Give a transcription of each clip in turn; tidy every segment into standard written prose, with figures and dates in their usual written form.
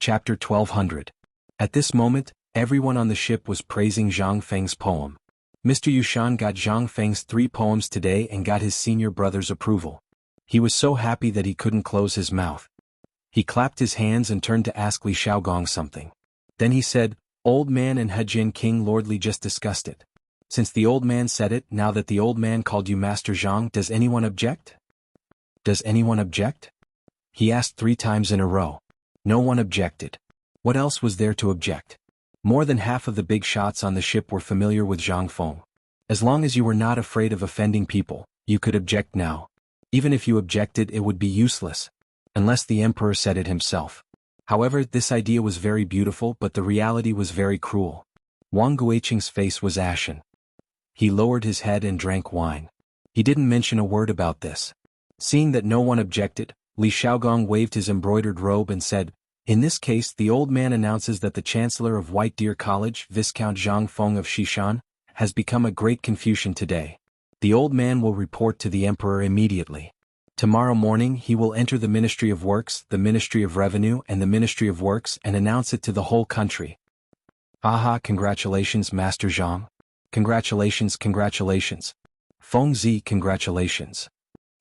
Chapter 1200. At this moment, everyone on the ship was praising Zhang Feng's poem. Mr. Yushan got Zhang Feng's 3 poems today and got his senior brother's approval. He was so happy that he couldn't close his mouth. He clapped his hands and turned to ask Li Xiaogong something. Then he said, "Old man and Hejian King Lordly just discussed it. Since the old man said it, now that the old man called you Master Zhang, does anyone object?" "Does anyone object?" he asked 3 times in a row. No one objected. What else was there to object? More than half of the big shots on the ship were familiar with Zhang Feng. As long as you were not afraid of offending people, you could object now. Even if you objected, it would be useless. Unless the emperor said it himself. However, this idea was very beautiful, but the reality was very cruel. Wang Guiqing's face was ashen. He lowered his head and drank wine. He didn't mention a word about this. Seeing that no one objected, Li Xiaogong waved his embroidered robe and said, "In this case, the old man announces that the Chancellor of White Deer College, Viscount Zhang Feng of Xishan, has become a great Confucian today. The old man will report to the emperor immediately. Tomorrow morning he will enter the Ministry of Works, the Ministry of Revenue and the Ministry of Works and announce it to the whole country." "Aha, congratulations, Master Zhang. Congratulations, congratulations. Feng Zi, congratulations.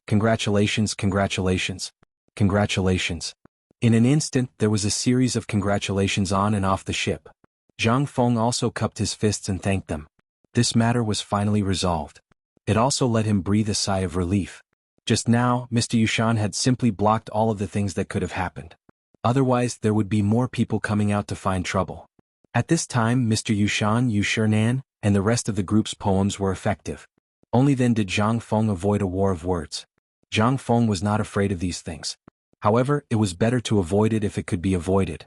Congratulations, congratulations. Congratulations." In an instant there was a series of congratulations on and off the ship. Zhang Feng also cupped his fists and thanked them. This matter was finally resolved. It also let him breathe a sigh of relief. Just now, Mr. Yushan had simply blocked all of the things that could have happened. Otherwise, there would be more people coming out to find trouble. At this time, Mr. Yushan, Yu Shernan, and the rest of the group's poems were effective. Only then did Zhang Feng avoid a war of words. Zhang Feng was not afraid of these things. However, it was better to avoid it if it could be avoided.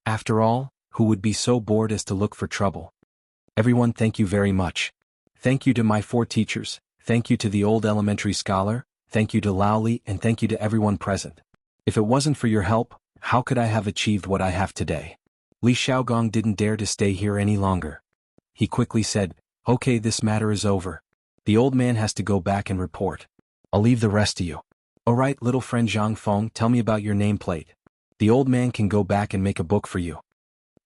After all, who would be so bored as to look for trouble? Everyone, thank you very much. Thank you to my 4 teachers, thank you to the old elementary scholar, thank you to Lao Li, and thank you to everyone present. If it wasn't for your help, how could I have achieved what I have today? Li Xiaogong didn't dare to stay here any longer. He quickly said, "Okay, this matter is over. The old man has to go back and report. I'll leave the rest to you. Alright, little friend Zhang Feng, tell me about your nameplate. The old man can go back and make a book for you."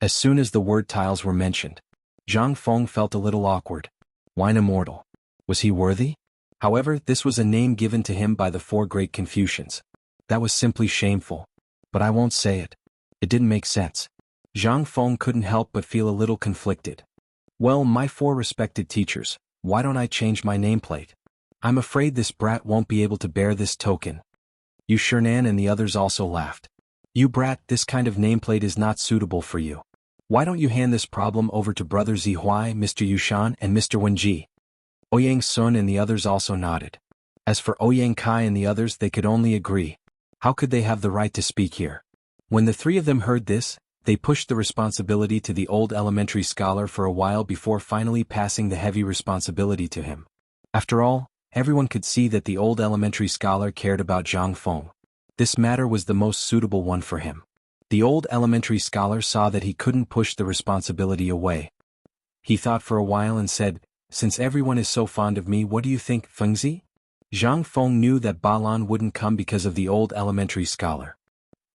As soon as the word tiles were mentioned, Zhang Feng felt a little awkward. Wine Immortal. Was he worthy? However, this was a name given to him by the 4 great Confucians. That was simply shameful. But I won't say it. It didn't make sense. Zhang Feng couldn't help but feel a little conflicted. Well, my 4 respected teachers, why don't I change my nameplate? I'm afraid this brat won't be able to bear this token. Yu Shernan and the others also laughed. You brat, this kind of nameplate is not suitable for you. Why don't you hand this problem over to Brother Zihuai, Mr. Yushan, and Mr. Wenji? Ouyang Sun and the others also nodded. As for Ouyang Kai and the others, they could only agree. How could they have the right to speak here? When the 3 of them heard this, they pushed the responsibility to the old elementary scholar for a while before finally passing the heavy responsibility to him. After all, everyone could see that the old elementary scholar cared about Zhang Feng. This matter was the most suitable one for him. The old elementary scholar saw that he couldn't push the responsibility away. He thought for a while and said, "Since everyone is so fond of me, what do you think, Fengzi?" Zhang Feng knew that Balan wouldn't come because of the old elementary scholar.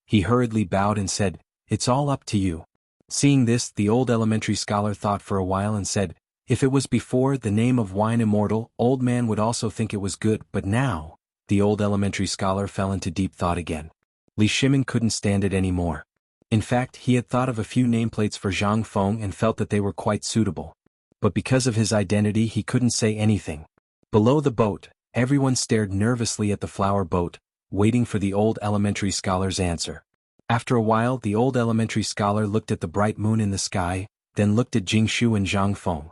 He hurriedly bowed and said, "It's all up to you." Seeing this, the old elementary scholar thought for a while and said, "If it was before the name of Wine Immortal, old man would also think it was good, but now..." The old elementary scholar fell into deep thought again. Li Shimin couldn't stand it anymore. In fact, he had thought of a few nameplates for Zhang Feng and felt that they were quite suitable. But because of his identity, he couldn't say anything. Below the boat, everyone stared nervously at the flower boat, waiting for the old elementary scholar's answer. After a while, the old elementary scholar looked at the bright moon in the sky, then looked at Jingshu and Zhang Feng.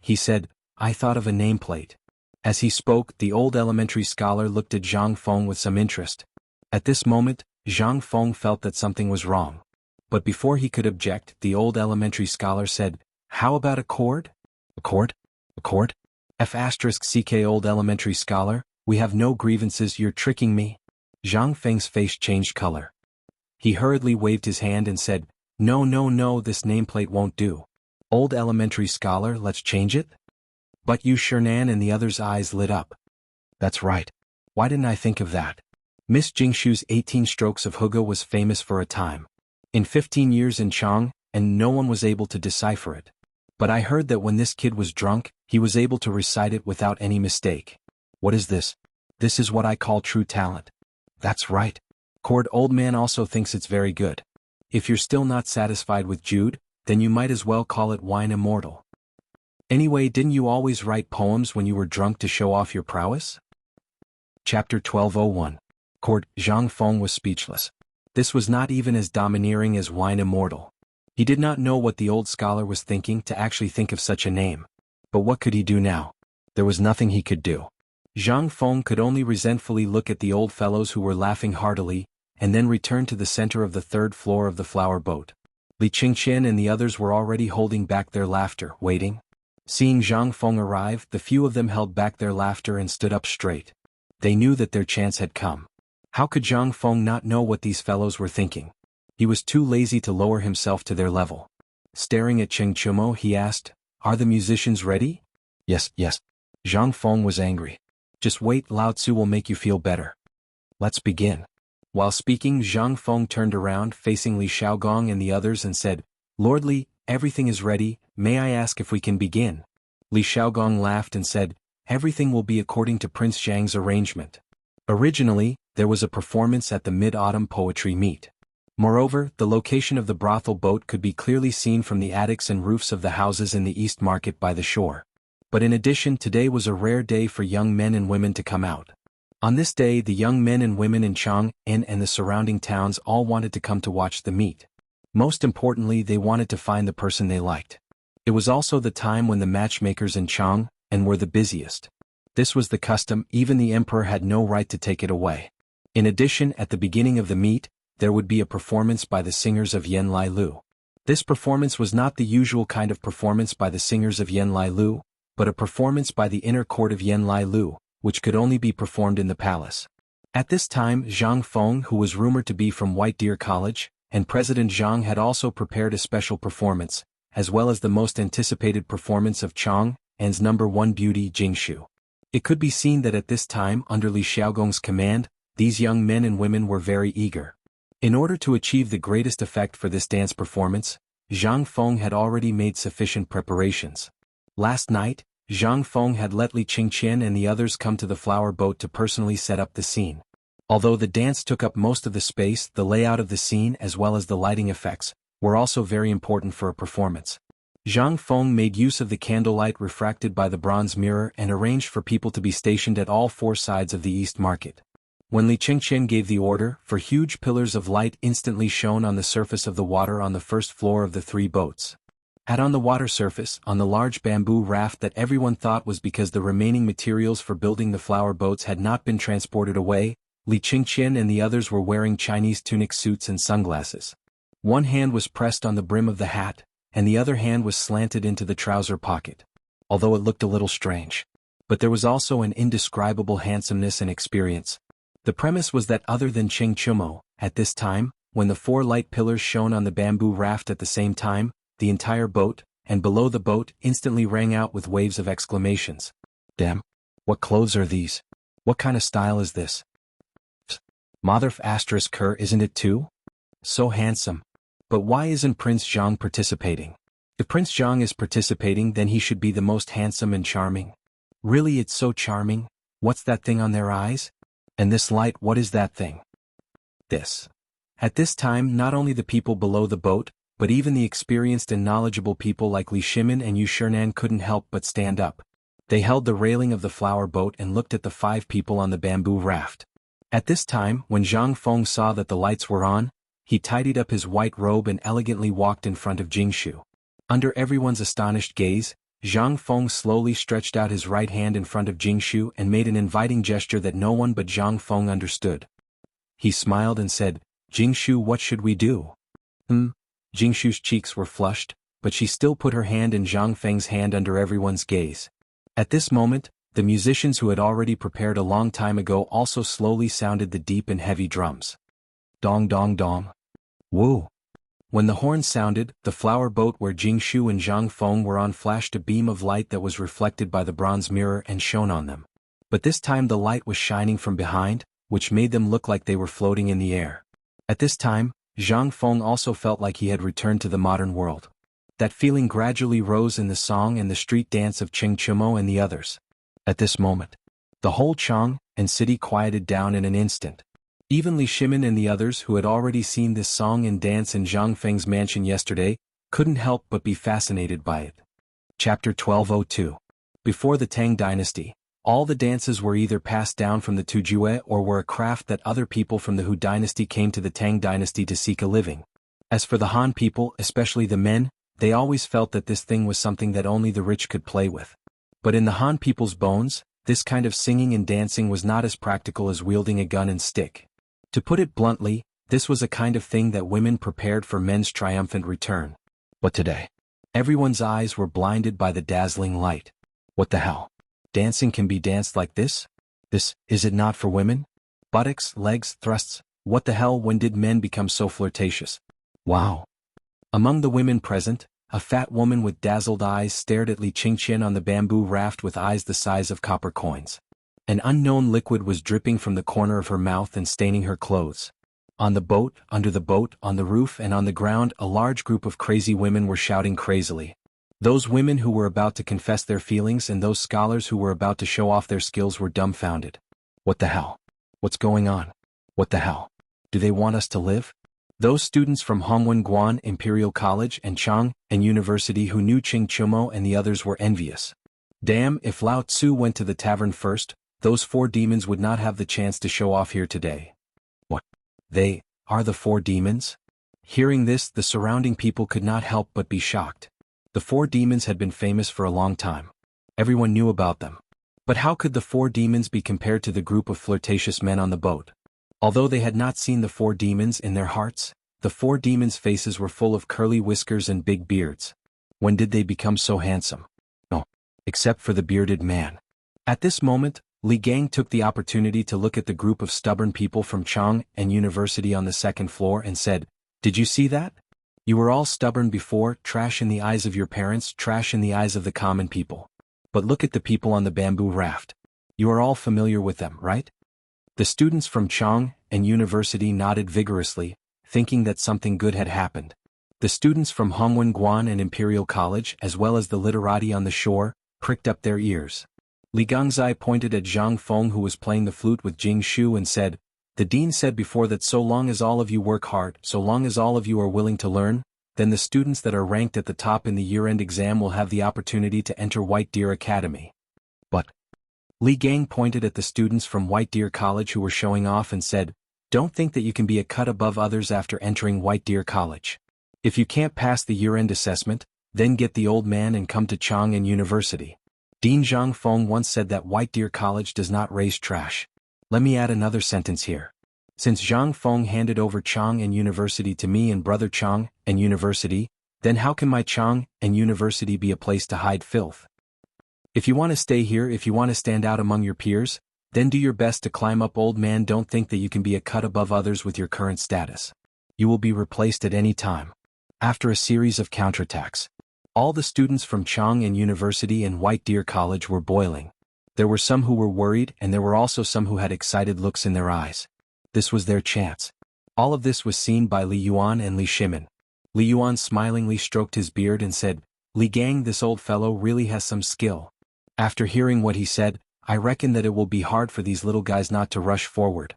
He said, "I thought of a nameplate." As he spoke, the old elementary scholar looked at Zhang Feng with some interest. At this moment, Zhang Feng felt that something was wrong. But before he could object, the old elementary scholar said, "How about a cord?" "A cord? A cord? F***ck old elementary scholar, we have no grievances, you're tricking me." Zhang Feng's face changed color. He hurriedly waved his hand and said, No, this nameplate won't do. Old elementary scholar, let's change it?" But Yu Shernan and the others' eyes lit up. That's right. Why didn't I think of that? Miss Jingshu's 18 strokes of Huga was famous for a time. In 15 years in Chang, and no one was able to decipher it. But I heard that when this kid was drunk, he was able to recite it without any mistake. What is this? This is what I call true talent. That's right. Cord Old Man also thinks it's very good. If you're still not satisfied with Jude, then you might as well call it Wine Immortal. Anyway, didn't you always write poems when you were drunk to show off your prowess? Chapter 1201. Cord Zhang Feng was speechless. This was not even as domineering as Wine Immortal. He did not know what the old scholar was thinking to actually think of such a name. But what could he do now? There was nothing he could do. Zhang Feng could only resentfully look at the old fellows who were laughing heartily, and then return to the center of the third floor of the flower boat. Li Qingqian and the others were already holding back their laughter, waiting. Seeing Zhang Feng arrive, the few of them held back their laughter and stood up straight. They knew that their chance had come. How could Zhang Feng not know what these fellows were thinking? He was too lazy to lower himself to their level. Staring at Cheng Chumo, he asked, "Are the musicians ready?" Yes. Zhang Feng was angry. "Just wait, Lao Tzu will make you feel better. Let's begin." While speaking, Zhang Feng turned around facing Li Xiaogong and the others and said, "Lord Li, everything is ready, may I ask if we can begin?" Li Xiaogong laughed and said, "Everything will be according to Prince Zhang's arrangement." Originally, there was a performance at the Mid-Autumn Poetry Meet. Moreover, the location of the brothel boat could be clearly seen from the attics and roofs of the houses in the East Market by the shore. But in addition, today was a rare day for young men and women to come out. On this day, the young men and women in Chang'an and the surrounding towns all wanted to come to watch the meet. Most importantly, they wanted to find the person they liked. It was also the time when the matchmakers in Chang'an were the busiest. This was the custom, even the emperor had no right to take it away. In addition, at the beginning of the meet, there would be a performance by the singers of Yan Lai Lu. This performance was not the usual kind of performance by the singers of Yan Lai Lu, but a performance by the inner court of Yan Lai Lu, which could only be performed in the palace. At this time, Zhang Feng, who was rumored to be from White Deer College, and President Zhang had also prepared a special performance, as well as the most anticipated performance of Chang'an's #1 beauty Jingshu. It could be seen that at this time, under Li Xiaogong's command, these young men and women were very eager. In order to achieve the greatest effect for this dance performance, Zhang Feng had already made sufficient preparations. Last night, Zhang Feng had let Li Qingqian and the others come to the flower boat to personally set up the scene. Although the dance took up most of the space, the layout of the scene as well as the lighting effects were also very important for a performance. Zhang Feng made use of the candlelight refracted by the bronze mirror and arranged for people to be stationed at all four sides of the East Market. When Li Qingqian gave the order, for huge pillars of light instantly shone on the surface of the water on the first floor of the three boats. On the water surface, on the large bamboo raft that everyone thought was because the remaining materials for building the flower boats had not been transported away, Li Qingqian and the others were wearing Chinese tunic suits and sunglasses. One hand was pressed on the brim of the hat, and the other hand was slanted into the trouser pocket. Although it looked a little strange. But there was also an indescribable handsomeness and experience. The premise was that other than Cheng Chumo, at this time, when the four light pillars shone on the bamboo raft at the same time, the entire boat, and below the boat, instantly rang out with waves of exclamations. Damn! What clothes are these? What kind of style is this? Motherf asterisk her, isn't it too? So handsome. But why isn't Prince Zhang participating? If Prince Zhang is participating, then he should be the most handsome and charming. Really, it's so charming. What's that thing on their eyes? And this light, what is that thing? This. At this time, not only the people below the boat, but even the experienced and knowledgeable people like Li Shimin and Yu Shernan couldn't help but stand up. They held the railing of the flower boat and looked at the five people on the bamboo raft. At this time, when Zhang Feng saw that the lights were on, he tidied up his white robe and elegantly walked in front of Jingshu. Under everyone's astonished gaze, Zhang Feng slowly stretched out his right hand in front of Jingshu and made an inviting gesture that no one but Zhang Feng understood. He smiled and said, "Jingshu, what should we do?" Jingshu's cheeks were flushed, but she still put her hand in Zhang Feng's hand under everyone's gaze. At this moment, the musicians who had already prepared a long time ago also slowly sounded the deep and heavy drums. Dong dong dong. Woo! When the horn sounded, the flower boat where Jingshu and Zhang Feng were on flashed a beam of light that was reflected by the bronze mirror and shone on them. But this time the light was shining from behind, which made them look like they were floating in the air. At this time, Zhang Feng also felt like he had returned to the modern world. That feeling gradually rose in the song and the street dance of Ching Chumo and the others. At this moment, the whole Chang and city quieted down in an instant. Even Li Shimin and the others who had already seen this song and dance in Zhang Feng's mansion yesterday couldn't help but be fascinated by it. Chapter 1202. Before the Tang Dynasty, all the dances were either passed down from the Tujue or were a craft that other people from the Hu Dynasty came to the Tang Dynasty to seek a living. As for the Han people, especially the men, they always felt that this thing was something that only the rich could play with. But in the Han people's bones, this kind of singing and dancing was not as practical as wielding a gun and stick. To put it bluntly, this was a kind of thing that women prepared for men's triumphant return. But today, everyone's eyes were blinded by the dazzling light. What the hell? Dancing can be danced like this? Is it not for women? Buttocks, legs, thrusts, what the hell, when did men become so flirtatious? Wow. Among the women present, a fat woman with dazzled eyes stared at Li Qingqian on the bamboo raft with eyes the size of copper coins. An unknown liquid was dripping from the corner of her mouth and staining her clothes. On the boat, under the boat, on the roof and on the ground, a large group of crazy women were shouting crazily. Those women who were about to confess their feelings and those scholars who were about to show off their skills were dumbfounded. What the hell? What's going on? What the hell? Do they want us to live? Those students from Hongwen Imperial College and Chang and University who knew Ching Chumo and the others were envious. Damn, if Lao Tzu went to the tavern first, those 4 demons would not have the chance to show off here today. What? They are the 4 demons? Hearing this, the surrounding people could not help but be shocked. The 4 demons had been famous for a long time. Everyone knew about them. But how could the 4 demons be compared to the group of flirtatious men on the boat? Although they had not seen the 4 demons in their hearts, the 4 demons' faces were full of curly whiskers and big beards. When did they become so handsome? Oh, except for the bearded man. At this moment, Li Gang took the opportunity to look at the group of stubborn people from Chang and University on the 2nd floor and said, "Did you see that? You were all stubborn before, trash in the eyes of your parents, trash in the eyes of the common people. But look at the people on the bamboo raft. You are all familiar with them, right?" The students from Chang and University nodded vigorously, thinking that something good had happened. The students from Hongwen and Imperial College, as well as the literati on the shore, pricked up their ears. Li Gangzai pointed at Zhang Feng, who was playing the flute with Jing Shu, and said, "The dean said before that so long as all of you work hard, so long as all of you are willing to learn, then the students that are ranked at the top in the year-end exam will have the opportunity to enter White Deer Academy." But Li Gang pointed at the students from White Deer College who were showing off and said, "Don't think that you can be a cut above others after entering White Deer College. If you can't pass the year-end assessment, then get the old man and come to Chang and University." Dean Zhang Feng once said that White Deer College does not raise trash. Let me add another sentence here. Since Zhang Feng handed over Chang and University to me and brother Chang and University, then how can my Chang and University be a place to hide filth? If you want to stay here, if you want to stand out among your peers, then do your best to climb up, old man. Don't think that you can be a cut above others with your current status. You will be replaced at any time. After a series of counterattacks, all the students from Chang and University and White Deer College were boiling. There were some who were worried and there were also some who had excited looks in their eyes. This was their chance. All of this was seen by Li Yuan and Li Shimin. Li Yuan smilingly stroked his beard and said, "Li Gang, this old fellow really has some skill." After hearing what he said, I reckon that it will be hard for these little guys not to rush forward.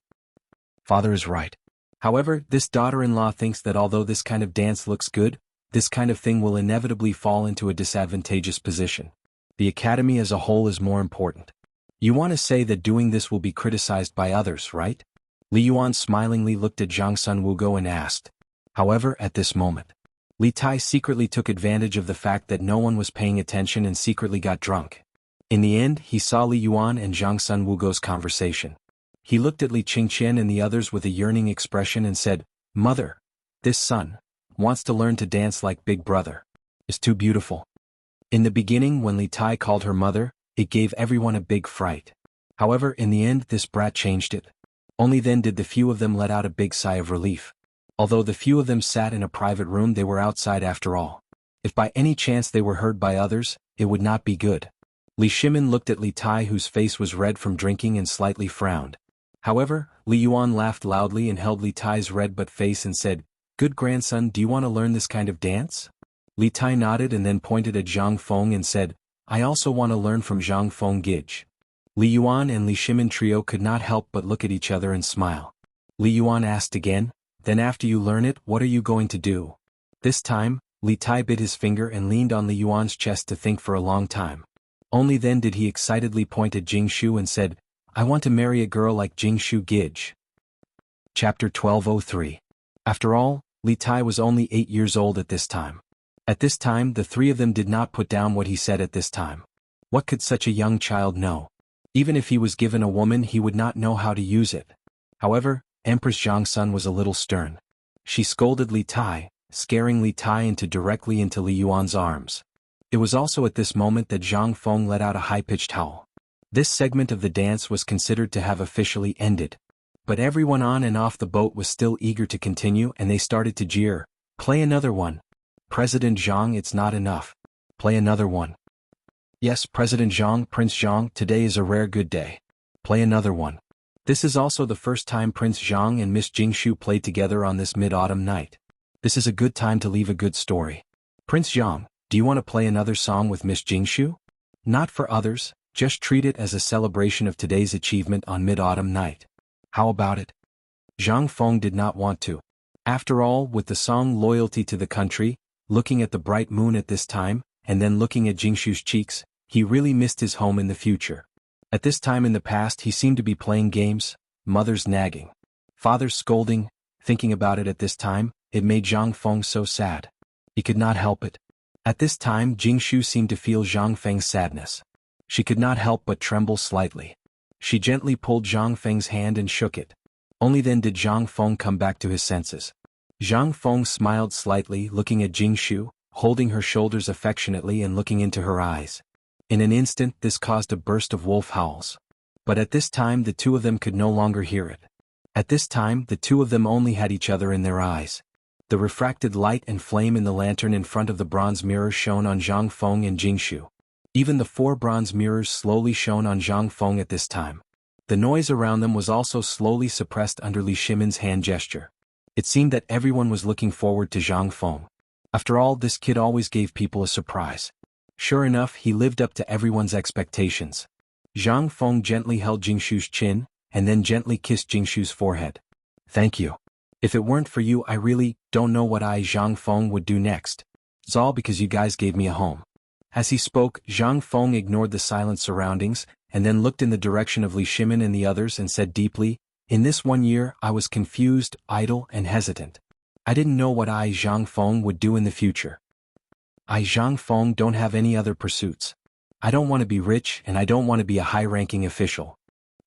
Father is right. However, this daughter-in-law thinks that although this kind of dance looks good, this kind of thing will inevitably fall into a disadvantageous position. The academy as a whole is more important. You want to say that doing this will be criticized by others, right? Li Yuan smilingly looked at Zhang Sun Wugo and asked. However, at this moment, Li Tai secretly took advantage of the fact that no one was paying attention and secretly got drunk. In the end, he saw Li Yuan and Zhang Sun Wugo's conversation. He looked at Li Qingqian and the others with a yearning expression and said, "Mother, this son wants to learn to dance like Big Brother. Is too beautiful." In the beginning, when Li Tai called her mother, it gave everyone a big fright. However, in the end, this brat changed it. Only then did the few of them let out a big sigh of relief. Although the few of them sat in a private room, they were outside after all. If by any chance they were heard by others, it would not be good. Li Shimin looked at Li Tai, whose face was red from drinking, and slightly frowned. However, Li Yuan laughed loudly and held Li Tai's red but face and said, Good grandson, do you want to learn this kind of dance? Li Tai nodded and then pointed at Zhang Feng and said, I also want to learn from Zhang Feng Gij. Li Yuan and Li Shimin trio could not help but look at each other and smile. Li Yuan asked again, then after you learn it, what are you going to do? This time, Li Tai bit his finger and leaned on Li Yuan's chest to think for a long time. Only then did he excitedly point at Jingshu and said, I want to marry a girl like Jingshu Gij. Chapter 1203. After all, Li Tai was only 8 years old at this time. At this time the three of them did not put down what he said at this time. What could such a young child know? Even if he was given a woman he would not know how to use it. However, Empress Zhangsun was a little stern. She scolded Li Tai, scaring Li Tai directly into Li Yuan's arms. It was also at this moment that Zhang Feng let out a high-pitched howl. This segment of the dance was considered to have officially ended. But everyone on and off the boat was still eager to continue and they started to jeer, play another one. President Zhang, it's not enough. Play another one. Yes, President Zhang, Prince Zhang, today is a rare good day. Play another one. This is also the first time Prince Zhang and Miss Jingshu played together on this mid-autumn night. This is a good time to leave a good story. Prince Zhang, do you want to play another song with Miss Jingshu? Not for others, just treat it as a celebration of today's achievement on mid-autumn night. How about it? Zhang Feng did not want to. After all, with the song Loyalty to the Country, looking at the bright moon at this time, and then looking at Jingshu's cheeks, he really missed his home in the future. At this time in the past he seemed to be playing games, mother's nagging, father's scolding. Thinking about it at this time, it made Zhang Feng so sad. He could not help it. At this time Jingshu seemed to feel Zhang Feng's sadness. She could not help but tremble slightly. She gently pulled Zhang Feng's hand and shook it. Only then did Zhang Feng come back to his senses. Zhang Feng smiled slightly, looking at Jingshu, holding her shoulders affectionately and looking into her eyes. In an instant this caused a burst of wolf howls. But at this time the two of them could no longer hear it. At this time the two of them only had each other in their eyes. The refracted light and flame in the lantern in front of the bronze mirror shone on Zhang Feng and Jingshu. Even the 4 bronze mirrors slowly shone on Zhang Feng at this time. The noise around them was also slowly suppressed under Li Shimin's hand gesture. It seemed that everyone was looking forward to Zhang Feng. After all, this kid always gave people a surprise. Sure enough, he lived up to everyone's expectations. Zhang Feng gently held Jingshu's chin, and then gently kissed Jingshu's forehead. Thank you. If it weren't for you I really don't know what Zhang Feng would do next. It's all because you guys gave me a home. As he spoke, Zhang Feng ignored the silent surroundings, and then looked in the direction of Li Shimin and the others and said deeply, in this 1 year I was confused, idle and hesitant. I didn't know what Zhang Feng would do in the future. Zhang Feng don't have any other pursuits. I don't want to be rich and I don't want to be a high-ranking official.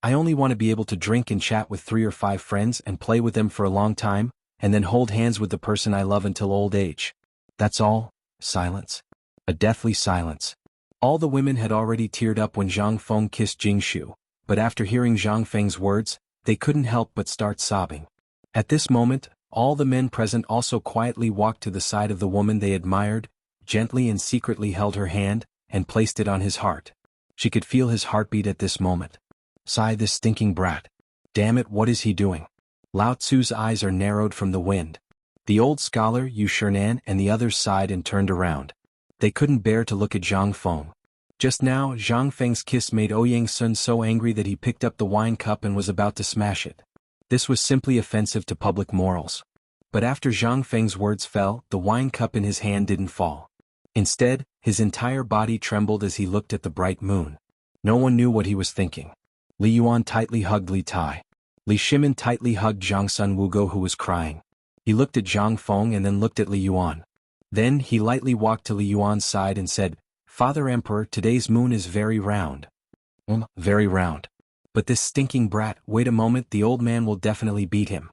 I only want to be able to drink and chat with 3 or 5 friends and play with them for a long time, and then hold hands with the person I love until old age. That's all. Silence. A deathly silence. All the women had already teared up when Zhang Feng kissed Jingshu, but after hearing Zhang Feng's words, they couldn't help but start sobbing. At this moment, all the men present also quietly walked to the side of the woman they admired, gently and secretly held her hand, and placed it on his heart. She could feel his heartbeat at this moment. Sigh, this stinking brat. Damn it, what is he doing? Lao Tzu's eyes are narrowed from the wind. The old scholar, Yu Shernan, and the others sighed and turned around. They couldn't bear to look at Zhang Feng. Just now, Zhang Feng's kiss made Ouyang Sun so angry that he picked up the wine cup and was about to smash it. This was simply offensive to public morals. But after Zhang Feng's words fell, the wine cup in his hand didn't fall. Instead, his entire body trembled as he looked at the bright moon. No one knew what he was thinking. Li Yuan tightly hugged Li Tai. Li Shimin tightly hugged Zhang Sun Wugo, who was crying. He looked at Zhang Feng and then looked at Li Yuan. Then he lightly walked to Li Yuan's side and said, Father Emperor, today's moon is very round. Very round. But this stinking brat, wait a moment, the old man will definitely beat him.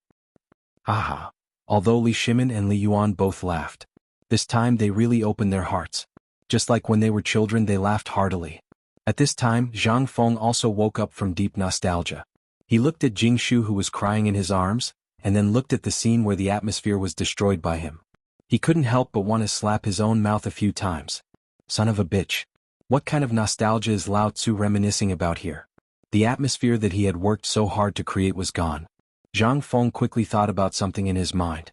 Haha. Although Li Shimin and Li Yuan both laughed. This time they really opened their hearts. Just like when they were children they laughed heartily. At this time, Zhang Feng also woke up from deep nostalgia. He looked at Jingshu, who was crying in his arms, and then looked at the scene where the atmosphere was destroyed by him. He couldn't help but want to slap his own mouth a few times. Son of a bitch. What kind of nostalgia is Lao Tzu reminiscing about here? The atmosphere that he had worked so hard to create was gone. Zhang Feng quickly thought about something in his mind.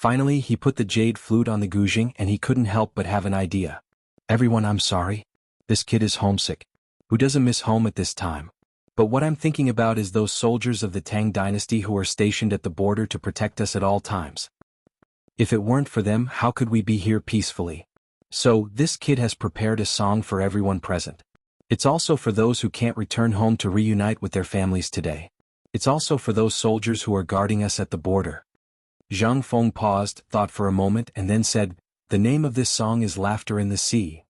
Finally he put the jade flute on the guzheng and he couldn't help but have an idea. Everyone, I'm sorry. This kid is homesick. Who doesn't miss home at this time? But what I'm thinking about is those soldiers of the Tang Dynasty who are stationed at the border to protect us at all times. If it weren't for them, how could we be here peacefully? So, this kid has prepared a song for everyone present. It's also for those who can't return home to reunite with their families today. It's also for those soldiers who are guarding us at the border. Zhang Feng paused, thought for a moment and then said, "The name of this song is Laughter in the Sea."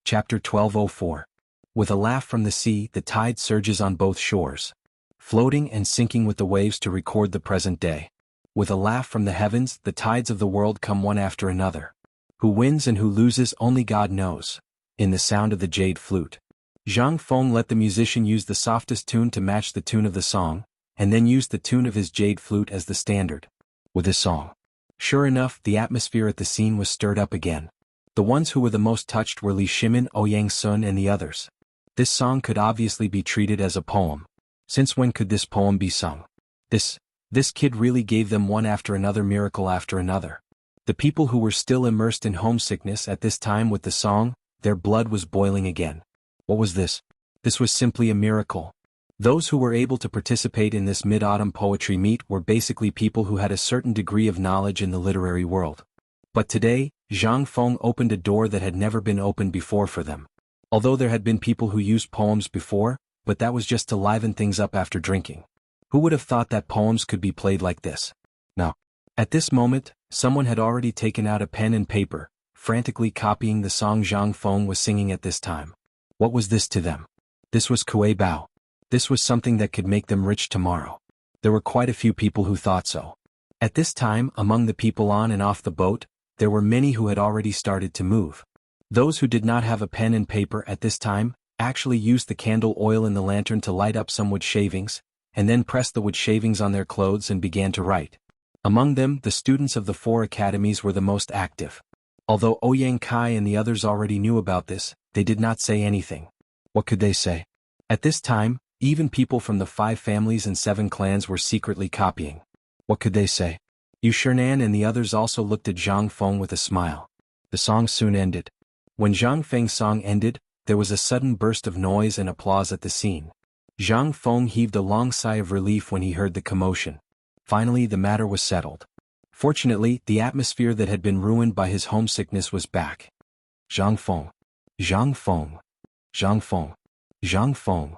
Chapter 1204. With a laugh from the sea, the tide surges on both shores, floating and sinking with the waves to record the present day. With a laugh from the heavens, the tides of the world come one after another. Who wins and who loses only God knows. In the sound of the jade flute, Zhang Feng let the musician use the softest tune to match the tune of the song, and then used the tune of his jade flute as the standard. With his song, sure enough, the atmosphere at the scene was stirred up again. The ones who were the most touched were Li Shimin, Ouyang Sun and the others. This song could obviously be treated as a poem. Since when could this poem be sung? This kid really gave them one after another miracle after another. The people who were still immersed in homesickness at this time with the song, their blood was boiling again. What was this? This was simply a miracle. Those who were able to participate in this mid-autumn poetry meet were basically people who had a certain degree of knowledge in the literary world. But today, Zhang Feng opened a door that had never been opened before for them. Although there had been people who used poems before, but that was just to liven things up after drinking. Who would have thought that poems could be played like this? No. At this moment, someone had already taken out a pen and paper, frantically copying the song Zhang Feng was singing at this time. What was this to them? This was Kuei Bao. This was something that could make them rich tomorrow. There were quite a few people who thought so. At this time, among the people on and off the boat, there were many who had already started to move. Those who did not have a pen and paper at this time actually used the candle oil in the lantern to light up some wood shavings, and then pressed the wood shavings on their clothes and began to write. Among them, the students of the 4 academies were the most active. Although Ouyang Kai and the others already knew about this, they did not say anything. What could they say? At this time, even people from the 5 families and 7 clans were secretly copying. What could they say? Yu Shernan and the others also looked at Zhang Feng with a smile. The song soon ended. When Zhang Feng's song ended, there was a sudden burst of noise and applause at the scene. Zhang Feng heaved a long sigh of relief when he heard the commotion. Finally, the matter was settled. Fortunately, the atmosphere that had been ruined by his homesickness was back. Zhang Feng. Zhang Feng. Zhang Feng. Zhang Feng.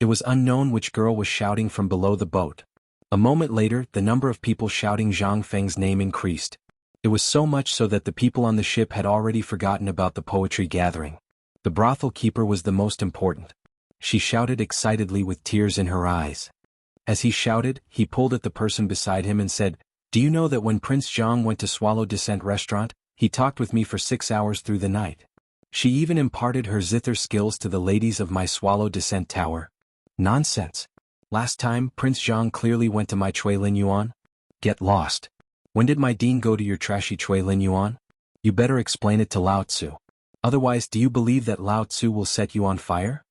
It was unknown which girl was shouting from below the boat. A moment later, the number of people shouting Zhang Feng's name increased. It was so much so that the people on the ship had already forgotten about the poetry gathering. The brothel keeper was the most important. She shouted excitedly with tears in her eyes. As he shouted, he pulled at the person beside him and said, "Do you know that when Prince Zhang went to Swallow Descent restaurant, he talked with me for 6 hours through the night? She even imparted her zither skills to the ladies of my Swallow Descent tower." Nonsense. Last time, Prince Zhang clearly went to my Chui Lin Yuan. Get lost. When did my dean go to your trashy Chui Lin Yuan? You better explain it to Lao Tzu. Otherwise, do you believe that Lao Tzu will set you on fire?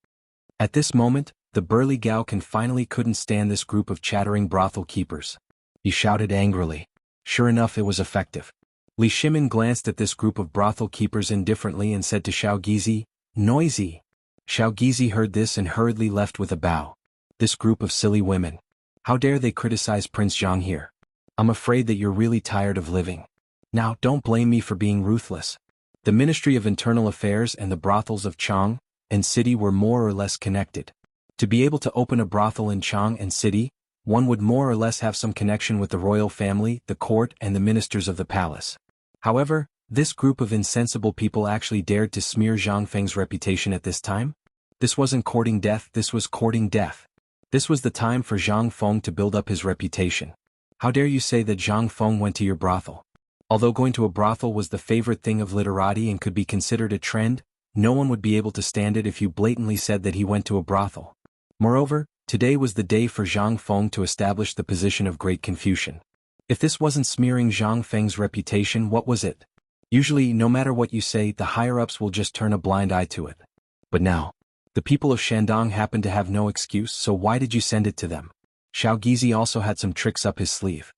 At this moment, the burly Gaokan finally couldn't stand this group of chattering brothel keepers. He shouted angrily. Sure enough, it was effective. Li Shimin glanced at this group of brothel keepers indifferently and said to Xiao Gizi, "Noisy." Xiao Gizi heard this and hurriedly left with a bow. This group of silly women. How dare they criticize Prince Zhang here? I'm afraid that you're really tired of living. Now, don't blame me for being ruthless. The Ministry of Internal Affairs and the brothels of Chang and City were more or less connected. To be able to open a brothel in Chang and City, one would more or less have some connection with the royal family, the court and the ministers of the palace. However, this group of insensible people actually dared to smear Zhang Feng's reputation at this time? This wasn't courting death, this was courting death. This was the time for Zhang Feng to build up his reputation. How dare you say that Zhang Feng went to your brothel? Although going to a brothel was the favorite thing of literati and could be considered a trend, no one would be able to stand it if you blatantly said that he went to a brothel. Moreover, today was the day for Zhang Feng to establish the position of great Confucian. If this wasn't smearing Zhang Feng's reputation, what was it? Usually, no matter what you say, the higher-ups will just turn a blind eye to it. But now, the people of Shandong happened to have no excuse, so why did you send it to them? Xiao Gizi also had some tricks up his sleeve.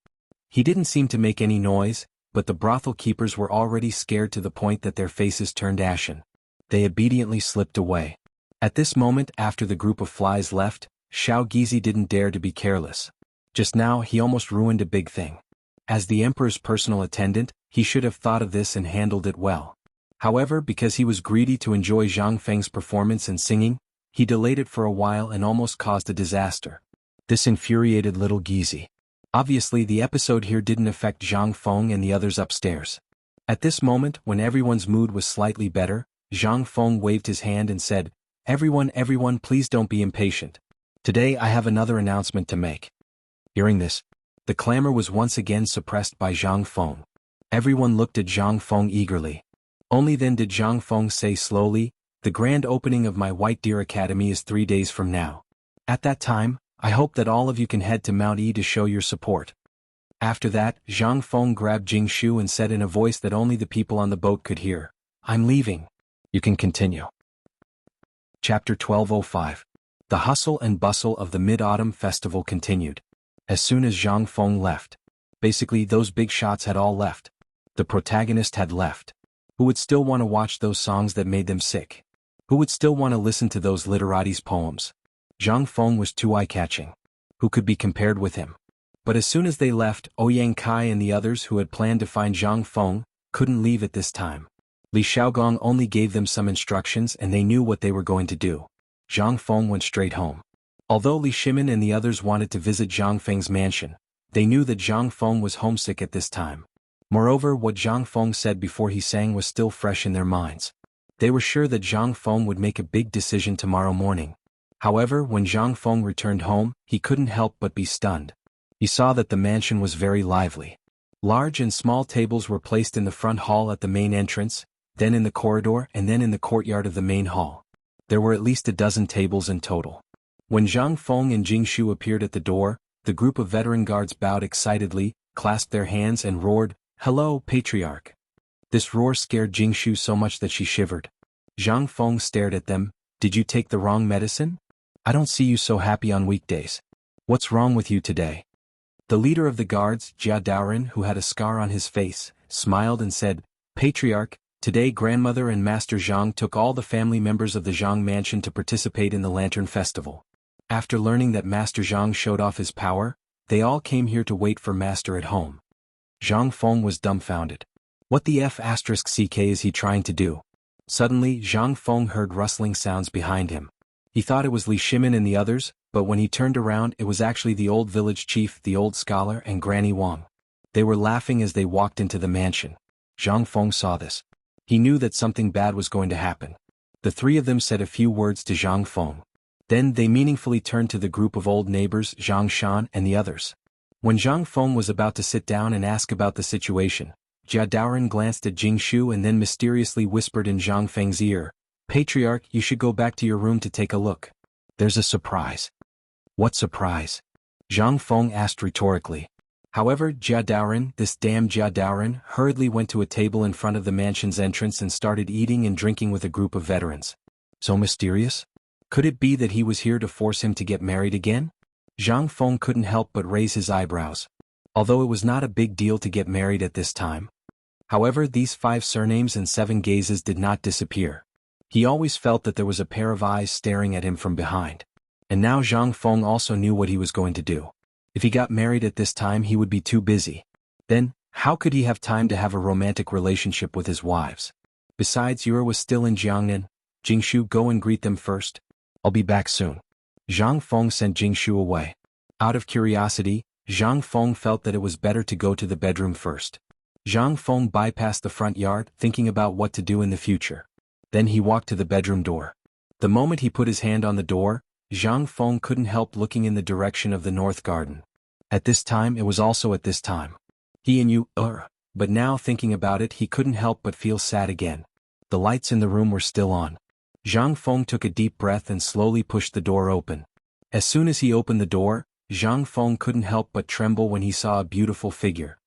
He didn't seem to make any noise, but the brothel keepers were already scared to the point that their faces turned ashen. They obediently slipped away. At this moment, after the group of flies left, Xiao Gizi didn't dare to be careless. Just now he almost ruined a big thing. As the emperor's personal attendant, he should have thought of this and handled it well. However, because he was greedy to enjoy Zhang Feng's performance and singing, he delayed it for a while and almost caused a disaster. This infuriated little Gizi. Obviously, the episode here didn't affect Zhang Feng and the others upstairs. At this moment, when everyone's mood was slightly better, Zhang Feng waved his hand and said, Everyone, please don't be impatient. Today I have another announcement to make." Hearing this, the clamor was once again suppressed by Zhang Feng. Everyone looked at Zhang Feng eagerly. Only then did Zhang Feng say slowly, "The grand opening of my White Deer Academy is 3 days from now. At that time, I hope that all of you can head to Mount E to show your support." After that, Zhang Feng grabbed Jing Shu and said in a voice that only the people on the boat could hear, "I'm leaving. You can continue." Chapter 1205. The hustle and bustle of the Mid-Autumn Festival continued. As soon as Zhang Feng left, basically those big shots had all left. The protagonist had left. Who would still want to watch those songs that made them sick? Who would still want to listen to those literates' poems? Zhang Feng was too eye-catching. Who could be compared with him? But as soon as they left, Ouyang Kai and the others who had planned to find Zhang Feng couldn't leave at this time. Li Xiaogong only gave them some instructions and they knew what they were going to do. Zhang Feng went straight home. Although Li Shimin and the others wanted to visit Zhang Feng's mansion, they knew that Zhang Feng was homesick at this time. Moreover, what Zhang Feng said before he sang was still fresh in their minds. They were sure that Zhang Feng would make a big decision tomorrow morning. However, when Zhang Feng returned home, he couldn't help but be stunned. He saw that the mansion was very lively. Large and small tables were placed in the front hall at the main entrance, then in the corridor and then in the courtyard of the main hall. There were at least a dozen tables in total. When Zhang Feng and Jing Shu appeared at the door, the group of veteran guards bowed excitedly, clasped their hands and roared, "Hello, Patriarch." This roar scared Jing Shu so much that she shivered. Zhang Feng stared at them. "Did you take the wrong medicine? I don't see you so happy on weekdays. What's wrong with you today?" The leader of the guards, Jia Daoren, who had a scar on his face, smiled and said, "Patriarch, today grandmother and Master Zhang took all the family members of the Zhang mansion to participate in the Lantern Festival. After learning that Master Zhang showed off his power, they all came here to wait for Master at home." Zhang Feng was dumbfounded. What the F***ck is he trying to do? Suddenly, Zhang Feng heard rustling sounds behind him. He thought it was Li Shimin and the others, but when he turned around it was actually the old village chief, the old scholar and Granny Wang. They were laughing as they walked into the mansion. Zhang Feng saw this. He knew that something bad was going to happen. The three of them said a few words to Zhang Feng. Then they meaningfully turned to the group of old neighbors, Zhang Shan and the others. When Zhang Feng was about to sit down and ask about the situation, Jia Daoren glanced at Jing Shu and then mysteriously whispered in Zhang Feng's ear, "Patriarch, you should go back to your room to take a look. There's a surprise." "What surprise?" Zhang Feng asked rhetorically. However, Jia Daoren, this damn Jia Daoren, hurriedly went to a table in front of the mansion's entrance and started eating and drinking with a group of veterans. So mysterious? Could it be that he was here to force him to get married again? Zhang Feng couldn't help but raise his eyebrows. Although it was not a big deal to get married at this time. However, these 5 surnames and 7 gazes did not disappear. He always felt that there was a pair of eyes staring at him from behind. And now Zhang Feng also knew what he was going to do. If he got married at this time he would be too busy. Then, how could he have time to have a romantic relationship with his wives? Besides, Yura was still in Jiangnan. "Jingshu, go and greet them first. I'll be back soon." Zhang Feng sent Jingshu away. Out of curiosity, Zhang Feng felt that it was better to go to the bedroom first. Zhang Feng bypassed the front yard, thinking about what to do in the future. Then he walked to the bedroom door. The moment he put his hand on the door, Zhang Feng couldn't help looking in the direction of the north garden. At this time it was also at this time. He and you, but now thinking about it he couldn't help but feel sad again. The lights in the room were still on. Zhang Feng took a deep breath and slowly pushed the door open. As soon as he opened the door, Zhang Feng couldn't help but tremble when he saw a beautiful figure.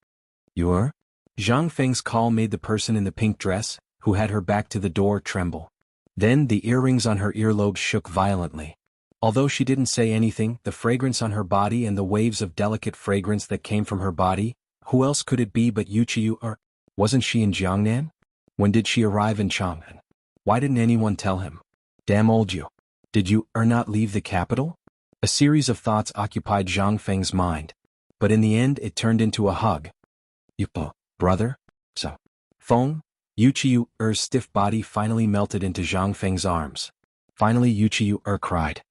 "You're?" Zhang Feng's call made the person in the pink dress, who had her back to the door, tremble. Then the earrings on her earlobes shook violently. Although she didn't say anything, the fragrance on her body and the waves of delicate fragrance that came from her body Who else could it be but Yuqiu? Wasn't she in Jiangnan? When did she arrive in Chang'an? Why didn't anyone tell him? Damn old you. Did you not leave the capital? A series of thoughts occupied Zhang Feng's mind. But in the end it turned into a hug. Brother? So. Feng? Yuqiu's stiff body finally melted into Zhang Feng's arms. Finally Yuqiu cried.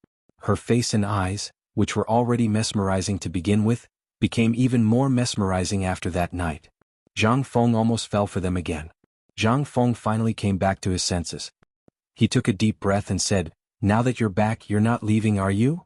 Her face and eyes, which were already mesmerizing to begin with, became even more mesmerizing after that night. Zhang Feng almost fell for them again. Zhang Feng finally came back to his senses. He took a deep breath and said, "Now that you're back, you're not leaving, are you?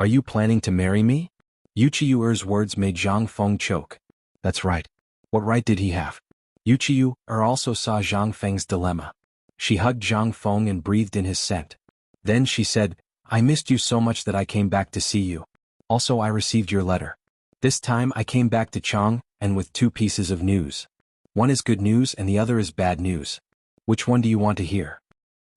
Are you planning to marry me?" Yuqiu's words made Zhang Feng choke. That's right. What right did he have? Yuqiu also saw Zhang Feng's dilemma. She hugged Zhang Feng and breathed in his scent. Then she said, "I missed you so much that I came back to see you. Also I received your letter. This time I came back to Chang, and with two pieces of news. One is good news and the other is bad news. Which one do you want to hear?"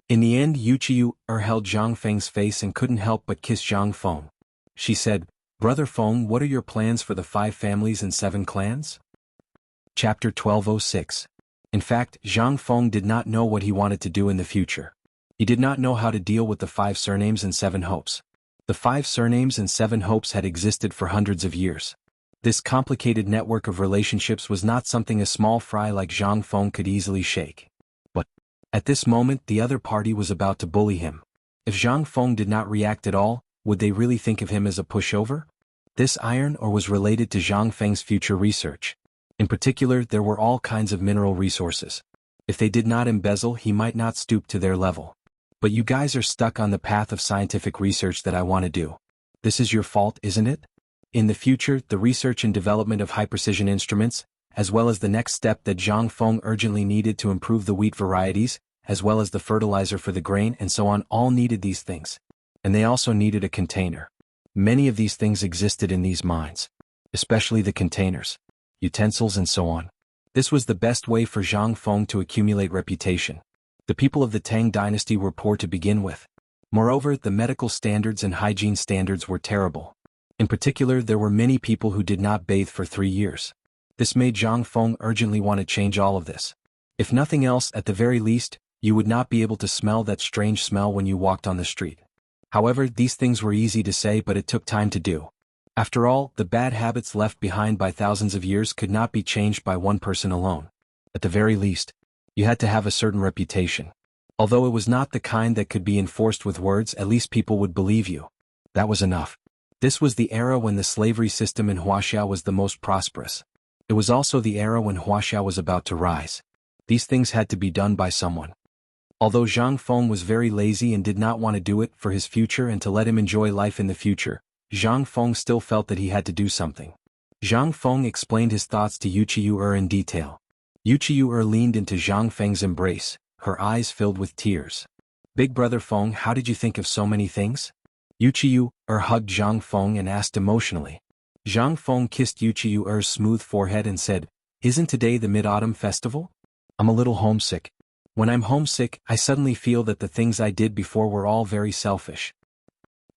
In the end Yuqiu held Zhang Feng's face and couldn't help but kiss Zhang Feng. She said, "Brother Feng, what are your plans for the 5 families and 7 clans?" Chapter 1206. In fact, Zhang Feng did not know what he wanted to do in the future. He did not know how to deal with the 5 surnames and 7 hopes. The 5 surnames and 7 hopes had existed for hundreds of years. This complicated network of relationships was not something a small fry like Zhang Feng could easily shake. But at this moment the other party was about to bully him. If Zhang Feng did not react at all, would they really think of him as a pushover? This iron ore was related to Zhang Feng's future research. In particular, there were all kinds of mineral resources. If they did not embezzle, he might not stoop to their level. But you guys are stuck on the path of scientific research that I want to do. This is your fault, isn't it? In the future, the research and development of high-precision instruments, as well as the next step that Zhang Feng urgently needed to improve the wheat varieties, as well as the fertilizer for the grain and so on, all needed these things. And they also needed a container. Many of these things existed in these mines. Especially the containers, utensils and so on. This was the best way for Zhang Feng to accumulate reputation. The people of the Tang Dynasty were poor to begin with. Moreover, the medical standards and hygiene standards were terrible. In particular, there were many people who did not bathe for 3 years. This made Zhang Feng urgently want to change all of this. If nothing else, at the very least, you would not be able to smell that strange smell when you walked on the street. However, these things were easy to say, but it took time to do. After all, the bad habits left behind by thousands of years could not be changed by one person alone. At the very least, you had to have a certain reputation. Although it was not the kind that could be enforced with words, at least people would believe you. That was enough. This was the era when the slavery system in Wuxia was the most prosperous. It was also the era when Wuxia was about to rise. These things had to be done by someone. Although Zhang Feng was very lazy and did not want to do it for his future and to let him enjoy life in the future, Zhang Feng still felt that he had to do something. Zhang Feng explained his thoughts to Yuqiu in detail. Yuqiu leaned into Zhang Feng's embrace, her eyes filled with tears. "Big brother Feng, how did you think of so many things?" Yuqiu hugged Zhang Feng and asked emotionally. Zhang Feng kissed Yuqiu's smooth forehead and said, "Isn't today the Mid-Autumn Festival? I'm a little homesick. When I'm homesick, I suddenly feel that the things I did before were all very selfish.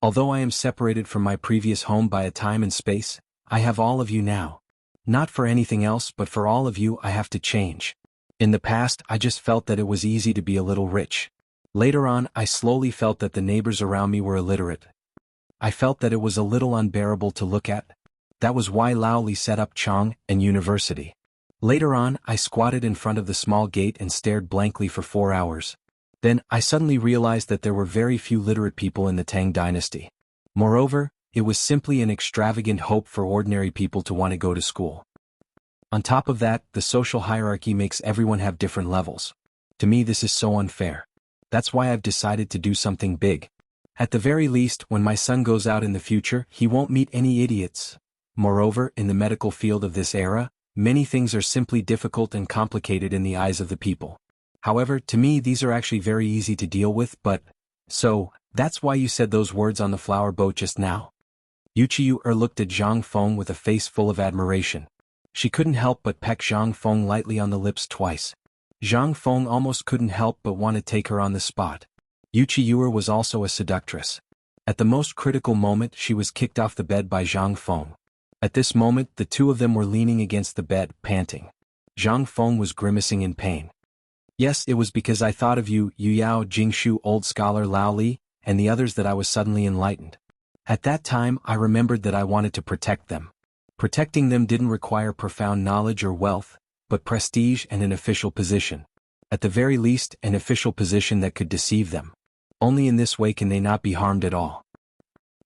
Although I am separated from my previous home by a time and space, I have all of you now. Not for anything else, but for all of you I have to change. In the past, I just felt that it was easy to be a little rich. Later on, I slowly felt that the neighbors around me were illiterate. I felt that it was a little unbearable to look at. That was why Lao Li set up Chang and University. Later on, I squatted in front of the small gate and stared blankly for 4 hours. Then, I suddenly realized that there were very few literate people in the Tang Dynasty. Moreover, it was simply an extravagant hope for ordinary people to want to go to school. On top of that, the social hierarchy makes everyone have different levels. To me, this is so unfair. That's why I've decided to do something big. At the very least, when my son goes out in the future, he won't meet any idiots. Moreover, in the medical field of this era, many things are simply difficult and complicated in the eyes of the people. However, to me these are actually very easy to deal with, but... So, that's why you said those words on the flower boat just now?" Yuqiu looked at Zhang Feng with a face full of admiration. She couldn't help but peck Zhang Feng lightly on the lips twice. Zhang Feng almost couldn't help but want to take her on the spot. Yuqiu was also a seductress. At the most critical moment she was kicked off the bed by Zhang Feng. At this moment the two of them were leaning against the bed, panting. Zhang Feng was grimacing in pain. Yes, it was because I thought of you, Yu Yao, Jingshu, old scholar Lao Li, and the others that I was suddenly enlightened. At that time I remembered that I wanted to protect them. Protecting them didn't require profound knowledge or wealth, but prestige and an official position. At the very least, an official position that could deceive them. Only in this way can they not be harmed at all.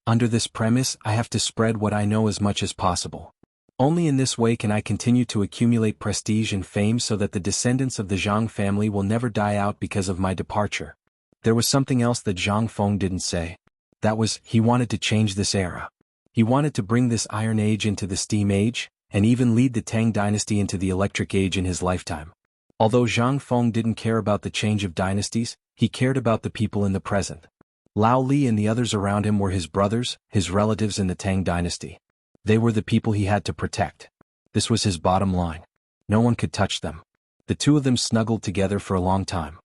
Under this premise, I have to spread what I know as much as possible. Only in this way can I continue to accumulate prestige and fame so that the descendants of the Zhang family will never die out because of my departure. There was something else that Zhang Feng didn't say. That was, he wanted to change this era. He wanted to bring this Iron Age into the Steam Age, and even lead the Tang Dynasty into the Electric Age in his lifetime. Although Zhang Feng didn't care about the change of dynasties, he cared about the people in the present. Lao Li and the others around him were his brothers, his relatives in the Tang Dynasty. They were the people he had to protect. This was his bottom line. No one could touch them. The two of them snuggled together for a long time.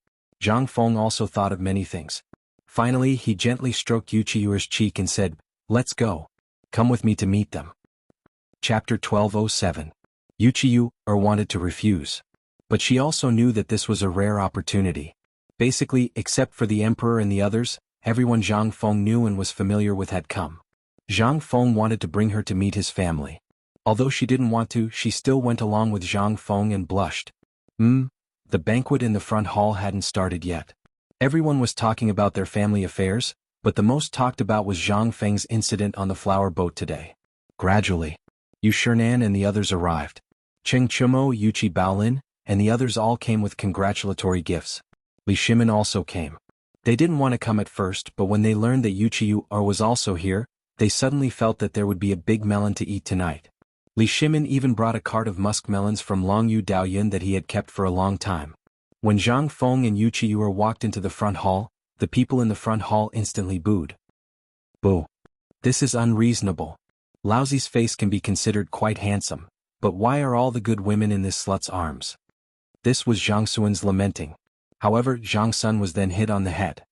Zhang Feng also thought of many things. Finally he gently stroked Yuchiyu's cheek and said, "Let's go. Come with me to meet them." Chapter 1207. Yuchiyu wanted to refuse. But she also knew that this was a rare opportunity. Basically, except for the emperor and the others, everyone Zhang Feng knew and was familiar with had come. Zhang Feng wanted to bring her to meet his family. Although she didn't want to, she still went along with Zhang Feng and blushed. The banquet in the front hall hadn't started yet. Everyone was talking about their family affairs, but the most talked about was Zhang Feng's incident on the flower boat today. Gradually, Yu Shernan and the others arrived. Cheng Chumo, Yuchi Baolin, and the others all came with congratulatory gifts. Li Shimin also came. They didn't want to come at first, but when they learned that Yuchiyu was also here, they suddenly felt that there would be a big melon to eat tonight. Li Shimin even brought a cart of muskmelons from Longyu Daoyun that he had kept for a long time. When Zhang Feng and Yuchiyu walked into the front hall, the people in the front hall instantly booed. Boo. This is unreasonable. Laozi's face can be considered quite handsome, but why are all the good women in this slut's arms? This was Zhang Xuan's lamenting. However, Zhang Sun was then hit on the head.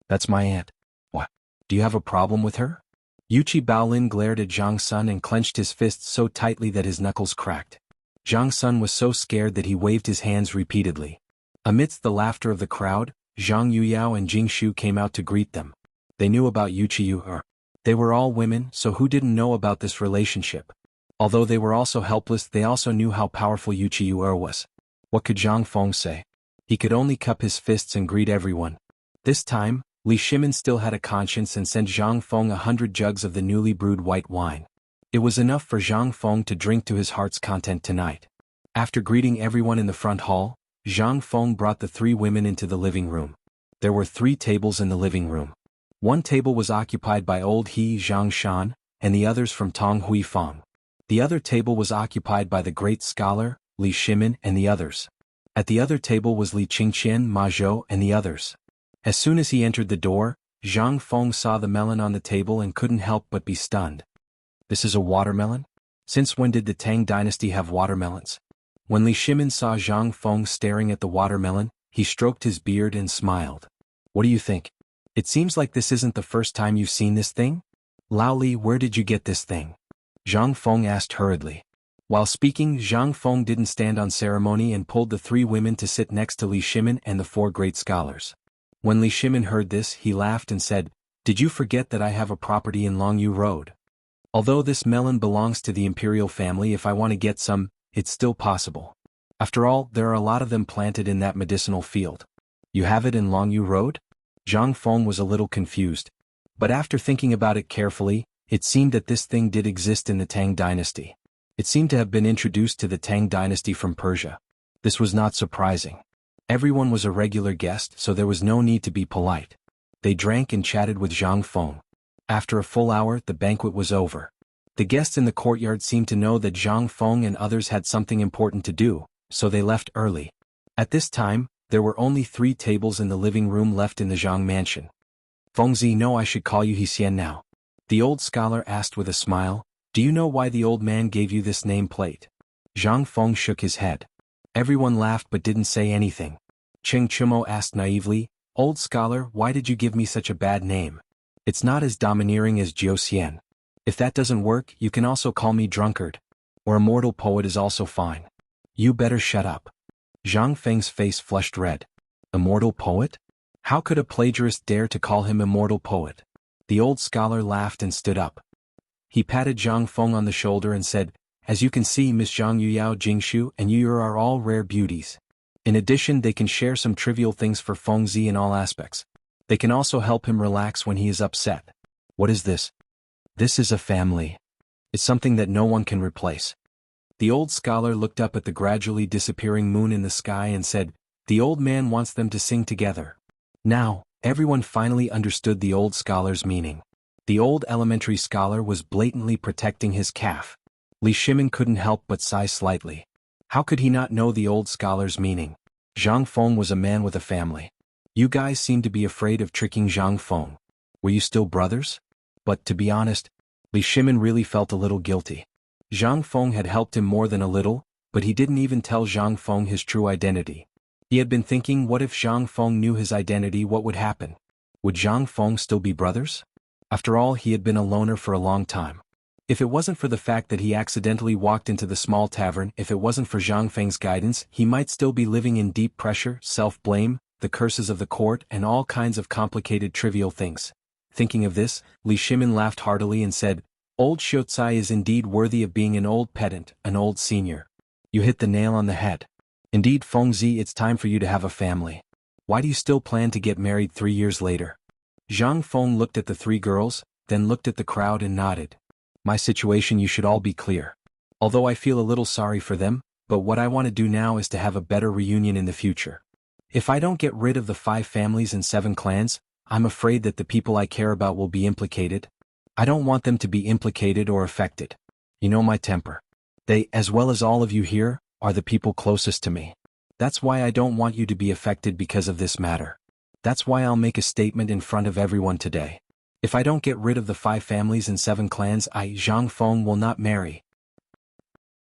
That's my aunt. What? Do you have a problem with her? Yuchi Baolin glared at Zhang Sun and clenched his fists so tightly that his knuckles cracked. Zhang Sun was so scared that he waved his hands repeatedly. Amidst the laughter of the crowd, Zhang Yuyao and Jingshu came out to greet them. They knew about Yuchiyu. They were all women, so who didn't know about this relationship? Although they were also helpless, they also knew how powerful Yuchiyu was. What could Zhang Feng say? He could only cup his fists and greet everyone. This time, Li Shimin still had a conscience and sent Zhang Feng 100 jugs of the newly brewed white wine. It was enough for Zhang Feng to drink to his heart's content tonight. After greeting everyone in the front hall, Zhang Feng brought the three women into the living room. There were 3 tables in the living room. One table was occupied by old He Zhang Shan, and the others from Tong Hui Fang. The other table was occupied by the great scholar, Li Shimin, and the others. At the other table was Li Qingqian, Ma Zhou, and the others. As soon as he entered the door, Zhang Feng saw the melon on the table and couldn't help but be stunned. This is a watermelon? Since when did the Tang Dynasty have watermelons? When Li Shimin saw Zhang Feng staring at the watermelon, he stroked his beard and smiled. What do you think? It seems like this isn't the first time you've seen this thing? Lao Li, where did you get this thing? Zhang Feng asked hurriedly. While speaking, Zhang Feng didn't stand on ceremony and pulled the 3 women to sit next to Li Shimin and the 4 great scholars. When Li Shimin heard this, he laughed and said, "Did you forget that I have a property in Longyu Road? Although this melon belongs to the imperial family, if I want to get some, it's still possible. After all, there are a lot of them planted in that medicinal field." You have it in Longyu Road? Zhang Feng was a little confused. But after thinking about it carefully, it seemed that this thing did exist in the Tang Dynasty. It seemed to have been introduced to the Tang Dynasty from Persia. This was not surprising. Everyone was a regular guest, so there was no need to be polite. They drank and chatted with Zhang Feng. After a full hour, the banquet was over. The guests in the courtyard seemed to know that Zhang Feng and others had something important to do, so they left early. At this time, there were only 3 tables in the living room left in the Zhang mansion. Fengzi, no, I should call you Hsian now. The old scholar asked with a smile. Do you know why the old man gave you this name plate? Zhang Feng shook his head. Everyone laughed but didn't say anything. Cheng Chumo asked naively, Old scholar, why did you give me such a bad name? It's not as domineering as Jiu Xian. If that doesn't work, you can also call me drunkard. Or immortal poet is also fine. You better shut up. Zhang Feng's face flushed red. Immortal poet? How could a plagiarist dare to call him immortal poet? The old scholar laughed and stood up. He patted Zhang Feng on the shoulder and said, "As you can see, Miss Zhang Yuyao Jingshu and Yu are all rare beauties. In addition, they can share some trivial things for Fengzi in all aspects. They can also help him relax when he is upset." What is this? This is a family. It's something that no one can replace. The old scholar looked up at the gradually disappearing moon in the sky and said, "The old man wants them to sing together." Now, everyone finally understood the old scholar's meaning. The old elementary scholar was blatantly protecting his calf. Li Shimin couldn't help but sigh slightly. How could he not know the old scholar's meaning? Zhang Feng was a man with a family. You guys seem to be afraid of tricking Zhang Feng. Were you still brothers? But to be honest, Li Shimin really felt a little guilty. Zhang Feng had helped him more than a little, but he didn't even tell Zhang Feng his true identity. He had been thinking, what if Zhang Feng knew his identity, what would happen? Would Zhang Feng still be brothers? After all, he had been a loner for a long time. If it wasn't for the fact that he accidentally walked into the small tavern, if it wasn't for Zhang Feng's guidance, he might still be living in deep pressure, self-blame, the curses of the court, and all kinds of complicated trivial things. Thinking of this, Li Shimin laughed heartily and said, "Old Xiaocai is indeed worthy of being an old pedant, an old senior. You hit the nail on the head. Indeed, Fengzi, it's time for you to have a family. Why do you still plan to get married 3 years later?" Zhang Feng looked at the three girls, then looked at the crowd and nodded. "My situation, you should all be clear. Although I feel a little sorry for them, but what I want to do now is to have a better reunion in the future. If I don't get rid of the 5 families and 7 clans, I'm afraid that the people I care about will be implicated. I don't want them to be implicated or affected. You know my temper. They, as well as all of you here, are the people closest to me. That's why I don't want you to be affected because of this matter. That's why I'll make a statement in front of everyone today. If I don't get rid of the 5 families and 7 clans, I, Zhang Feng, will not marry."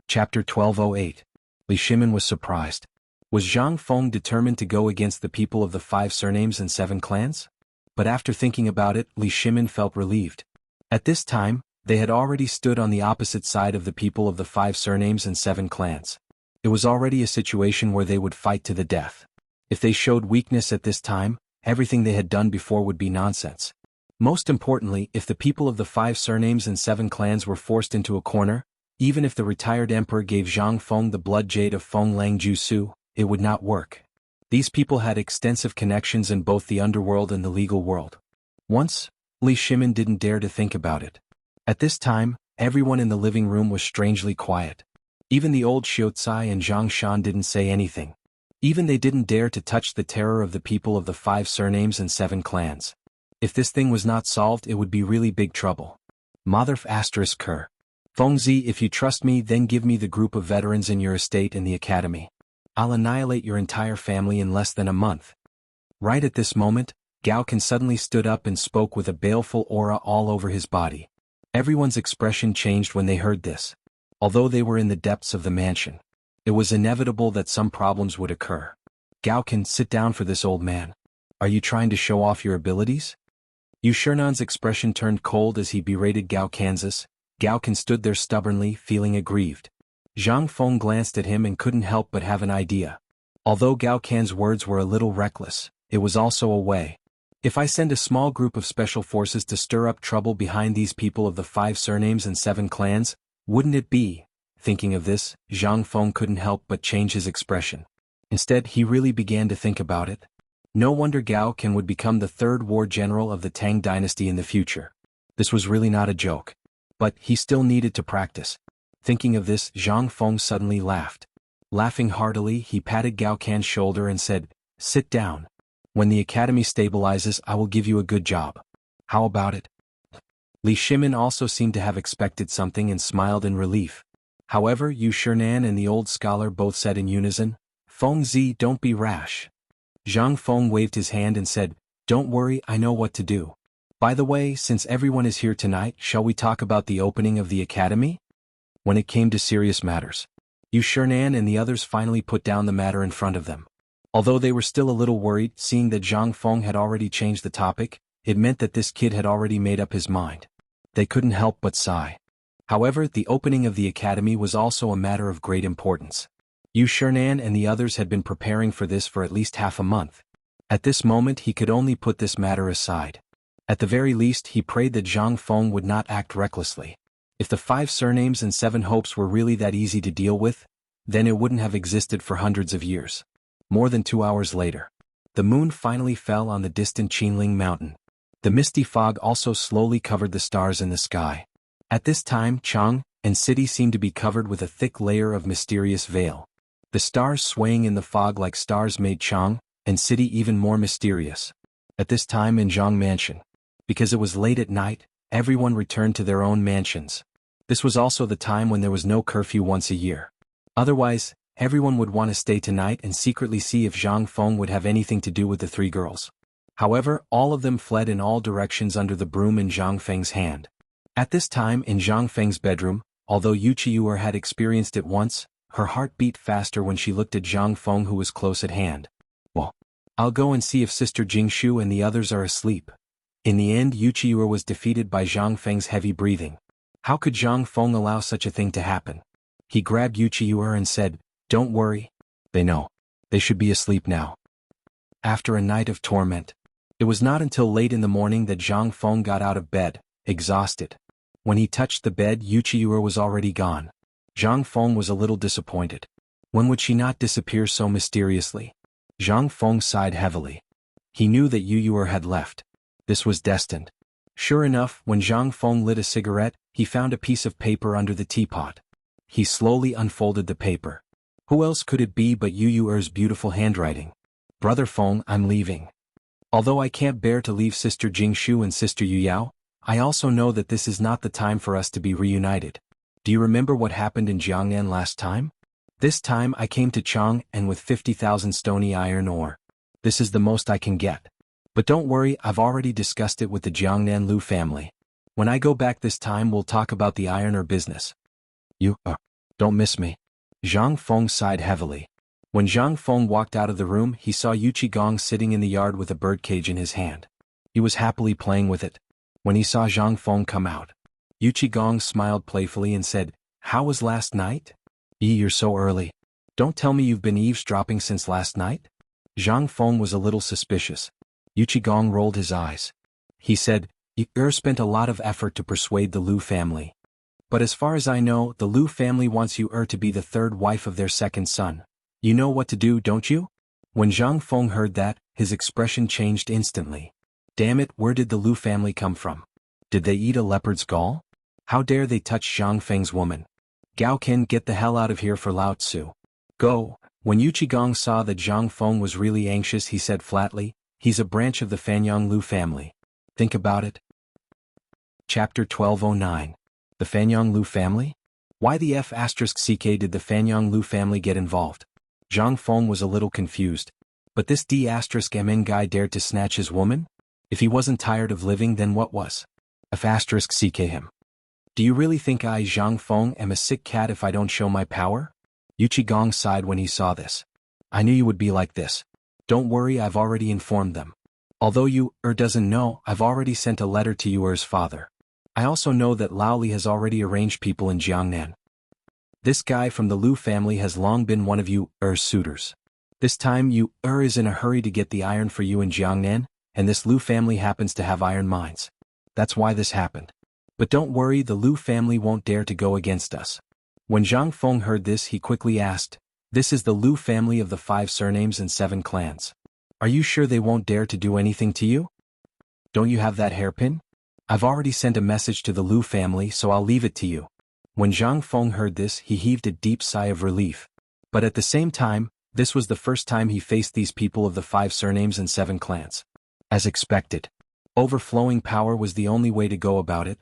Chapter 1208. Li Shimin was surprised. Was Zhang Feng determined to go against the people of the 5 surnames and 7 clans? But after thinking about it, Li Shimin felt relieved. At this time, they had already stood on the opposite side of the people of the 5 surnames and 7 clans. It was already a situation where they would fight to the death. If they showed weakness at this time, everything they had done before would be nonsense. Most importantly, if the people of the 5 surnames and 7 clans were forced into a corner, even if the retired emperor gave Zhang Feng the blood jade of Feng Lang Jusu, it would not work. These people had extensive connections in both the underworld and the legal world. Once, Li Shimin didn't dare to think about it. At this time, everyone in the living room was strangely quiet. Even the old Xiaocai and Zhang Shan didn't say anything. Even they didn't dare to touch the terror of the people of the 5 surnames and 7 clans. If this thing was not solved, it would be really big trouble. Motherf asterisk Ker. Fengzi, if you trust me, then give me the group of veterans in your estate and the academy. I'll annihilate your entire family in less than a month. Right at this moment, Gao Can suddenly stood up and spoke with a baleful aura all over his body. Everyone's expression changed when they heard this. Although they were in the depths of the mansion, it was inevitable that some problems would occur. Gao Can, sit down for this, old man. Are you trying to show off your abilities? Yu Shernan's expression turned cold as he berated Gao Kansas. Gao Can stood there stubbornly, feeling aggrieved. Zhang Feng glanced at him and couldn't help but have an idea. Although Gao Can's words were a little reckless, it was also a way. If I send a small group of special forces to stir up trouble behind these people of the 5 surnames and 7 clans, wouldn't it be? Thinking of this, Zhang Feng couldn't help but change his expression. Instead, he really began to think about it. No wonder Gao Can would become the 3rd war general of the Tang Dynasty in the future. This was really not a joke. But he still needed to practice. Thinking of this, Zhang Feng suddenly laughed. Laughing heartily, he patted Gao Can's shoulder and said, "Sit down. When the academy stabilizes, I will give you a good job. How about it?" Li Shimin also seemed to have expected something and smiled in relief. However, Yu Shernan and the old scholar both said in unison, "Fengzi, don't be rash." Zhang Feng waved his hand and said, "Don't worry, I know what to do. By the way, since everyone is here tonight, shall we talk about the opening of the academy?" When it came to serious matters, Yu Shernan and the others finally put down the matter in front of them. Although they were still a little worried, seeing that Zhang Feng had already changed the topic, it meant that this kid had already made up his mind. They couldn't help but sigh. However, the opening of the academy was also a matter of great importance. Yu Shernan and the others had been preparing for this for at least half a month. At this moment he could only put this matter aside. At the very least he prayed that Zhang Feng would not act recklessly. If the 5 surnames and 7 hopes were really that easy to deal with, then it wouldn't have existed for hundreds of years. More than 2 hours later, the moon finally fell on the distant Qinling mountain. The misty fog also slowly covered the stars in the sky. At this time Chang and city seemed to be covered with a thick layer of mysterious veil. The stars swaying in the fog like stars made Chang and city even more mysterious. At this time in Zhang Mansion, because it was late at night, everyone returned to their own mansions. This was also the time when there was no curfew once a year. Otherwise, everyone would want to stay tonight and secretly see if Zhang Feng would have anything to do with the 3 girls. However, all of them fled in all directions under the broom in Zhang Feng's hand. At this time in Zhang Feng's bedroom, although Yu Qiuer had experienced it once, her heart beat faster when she looked at Zhang Feng, who was close at hand. Well, I'll go and see if Sister Jingshu and the others are asleep. In the end, Yu Qiuer was defeated by Zhang Feng's heavy breathing. How could Zhang Feng allow such a thing to happen? He grabbed Yu Qiuer and said, "Don't worry. They know. They should be asleep now." After a night of torment, it was not until late in the morning that Zhang Feng got out of bed, exhausted. When he touched the bed, Yu Qiuer was already gone. Zhang Feng was a little disappointed. When would she not disappear so mysteriously? Zhang Feng sighed heavily. He knew that Yu Qiuer had left. This was destined. Sure enough, when Zhang Feng lit a cigarette, he found a piece of paper under the teapot. He slowly unfolded the paper. Who else could it be but Yu Yuer's beautiful handwriting? "Brother Feng, I'm leaving. Although I can't bear to leave Sister Jingshu and Sister Yu Yao, I also know that this is not the time for us to be reunited. Do you remember what happened in Jiangnan last time? This time I came to Chang and with 50,000 stony iron ore. This is the most I can get. But don't worry, I've already discussed it with the Jiangnan Lu family. When I go back this time we'll talk about the iron ore business. You, don't miss me." Zhang Feng sighed heavily. When Zhang Feng walked out of the room, he saw Yu Qigong sitting in the yard with a birdcage in his hand. He was happily playing with it. When he saw Zhang Feng come out, Yu Qigong smiled playfully and said, "How was last night?" You're so early. Don't tell me you've been eavesdropping since last night?" Zhang Feng was a little suspicious. Yu Qigong rolled his eyes. He said, "You spent a lot of effort to persuade the Lu family. But as far as I know, the Lu family wants you to be the 3rd wife of their 2nd son. You know what to do, don't you?" When Zhang Feng heard that, his expression changed instantly. Damn it, where did the Lu family come from? Did they eat a leopard's gall? How dare they touch Zhang Feng's woman? Gao Ken, get the hell out of here for Lao Tzu. Go. When Yu Qigong saw that Zhang Feng was really anxious, he said flatly, "He's a branch of the Fanyang Lu family. Think about it." Chapter 1209. The Fanyang Lu family? Why the F***ck did the Fanyang Lu family get involved? Zhang Feng was a little confused. But this D***mn guy dared to snatch his woman? If he wasn't tired of living, then what was? F***ck him. Do you really think I, Zhang Feng, am a sick cat if I don't show my power? Yu Qigong sighed when he saw this. I knew you would be like this. Don't worry, I've already informed them. Although you, doesn't know, I've already sent a letter to Yuer's father. I also know that Lao Li has already arranged people in Jiangnan. This guy from the Lu family has long been one of Yuer's suitors. This time Yuer is in a hurry to get the iron for you in Jiangnan, and this Lu family happens to have iron mines. That's why this happened. But don't worry, the Lu family won't dare to go against us." When Zhang Feng heard this, he quickly asked, "This is the Lu family of the 5 surnames and 7 clans. Are you sure they won't dare to do anything to you? Don't you have that hairpin? I've already sent a message to the Lu family, so I'll leave it to you." When Zhang Feng heard this, he heaved a deep sigh of relief. But at the same time, this was the first time he faced these people of the 5 surnames and 7 clans. As expected, overflowing power was the only way to go about it.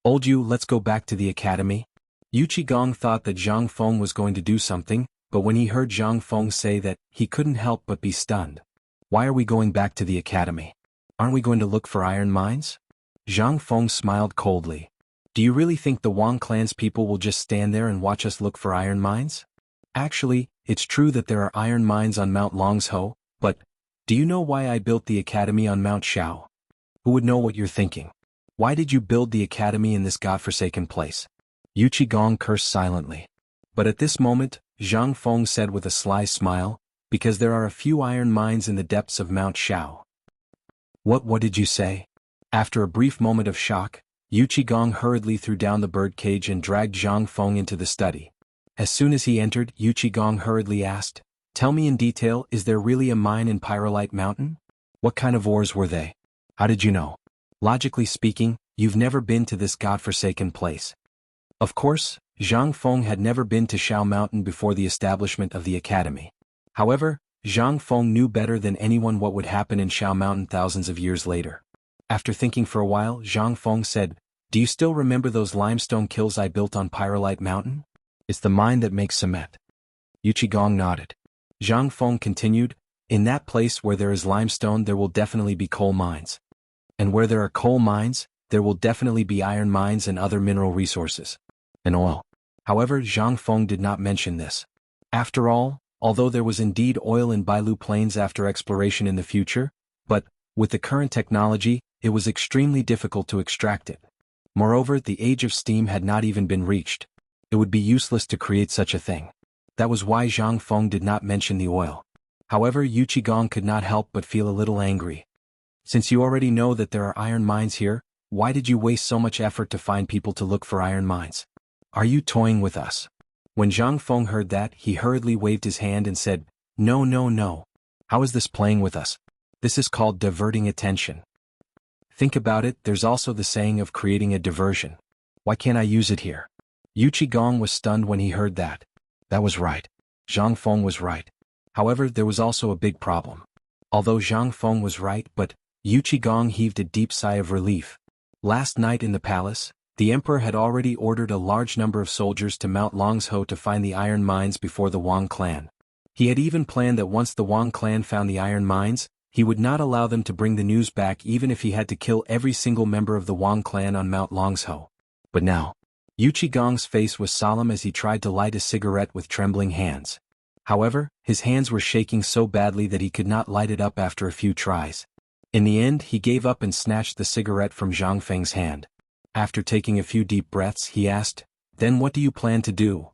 "Old Yu, let's go back to the academy." Yu Qigong thought that Zhang Feng was going to do something, but when he heard Zhang Feng say that, he couldn't help but be stunned. "Why are we going back to the academy? Aren't we going to look for iron mines?" Zhang Feng smiled coldly. "Do you really think the Wang clan's people will just stand there and watch us look for iron mines? Actually, it's true that there are iron mines on Mount Longsho, but do you know why I built the academy on Mount Shao? Who would know what you're thinking? Why did you build the academy in this godforsaken place? Yu Qigong cursed silently. But at this moment, Zhang Feng said with a sly smile, because there are a few iron mines in the depths of Mount Shao. What did you say? After a brief moment of shock, Yu Qigong hurriedly threw down the birdcage and dragged Zhang Feng into the study. As soon as he entered, Yu Qigong hurriedly asked, "Tell me in detail, is there really a mine in Pyrolite Mountain? What kind of ores were they? How did you know? Logically speaking, you've never been to this godforsaken place." Of course, Zhang Feng had never been to Shao Mountain before the establishment of the academy. However, Zhang Feng knew better than anyone what would happen in Shao Mountain thousands of years later. After thinking for a while, Zhang Feng said, "Do you still remember those limestone kilns I built on Pyrolite Mountain? It's the mine that makes cement." Yu Qigong nodded. Zhang Feng continued, "In that place where there is limestone there will definitely be coal mines. And where there are coal mines, there will definitely be iron mines and other mineral resources. And oil." However, Zhang Feng did not mention this. After all, although there was indeed oil in Bailu Plains after exploration in the future, but, with the current technology, it was extremely difficult to extract it. Moreover, the age of steam had not even been reached. It would be useless to create such a thing. That was why Zhang Feng did not mention the oil. However, Yu Qigong could not help but feel a little angry. Since you already know that there are iron mines here, why did you waste so much effort to find people to look for iron mines? Are you toying with us? When Zhang Feng heard that, he hurriedly waved his hand and said, No, no, no. How is this playing with us? This is called diverting attention. Think about it, there's also the saying of creating a diversion. Why can't I use it here? Yu Qigong was stunned when he heard that. That was right. Zhang Feng was right. However, there was also a big problem. Although Zhang Feng was right, but Yu Qigong heaved a deep sigh of relief. Last night in the palace, the emperor had already ordered a large number of soldiers to Mount Longsho to find the iron mines before the Wang clan. He had even planned that once the Wang clan found the iron mines, he would not allow them to bring the news back even if he had to kill every single member of the Wang clan on Mount Longsho. But now, Yu Qigong's face was solemn as he tried to light a cigarette with trembling hands. However, his hands were shaking so badly that he could not light it up after a few tries. In the end, he gave up and snatched the cigarette from Zhang Feng's hand. After taking a few deep breaths, he asked, "Then what do you plan to do?"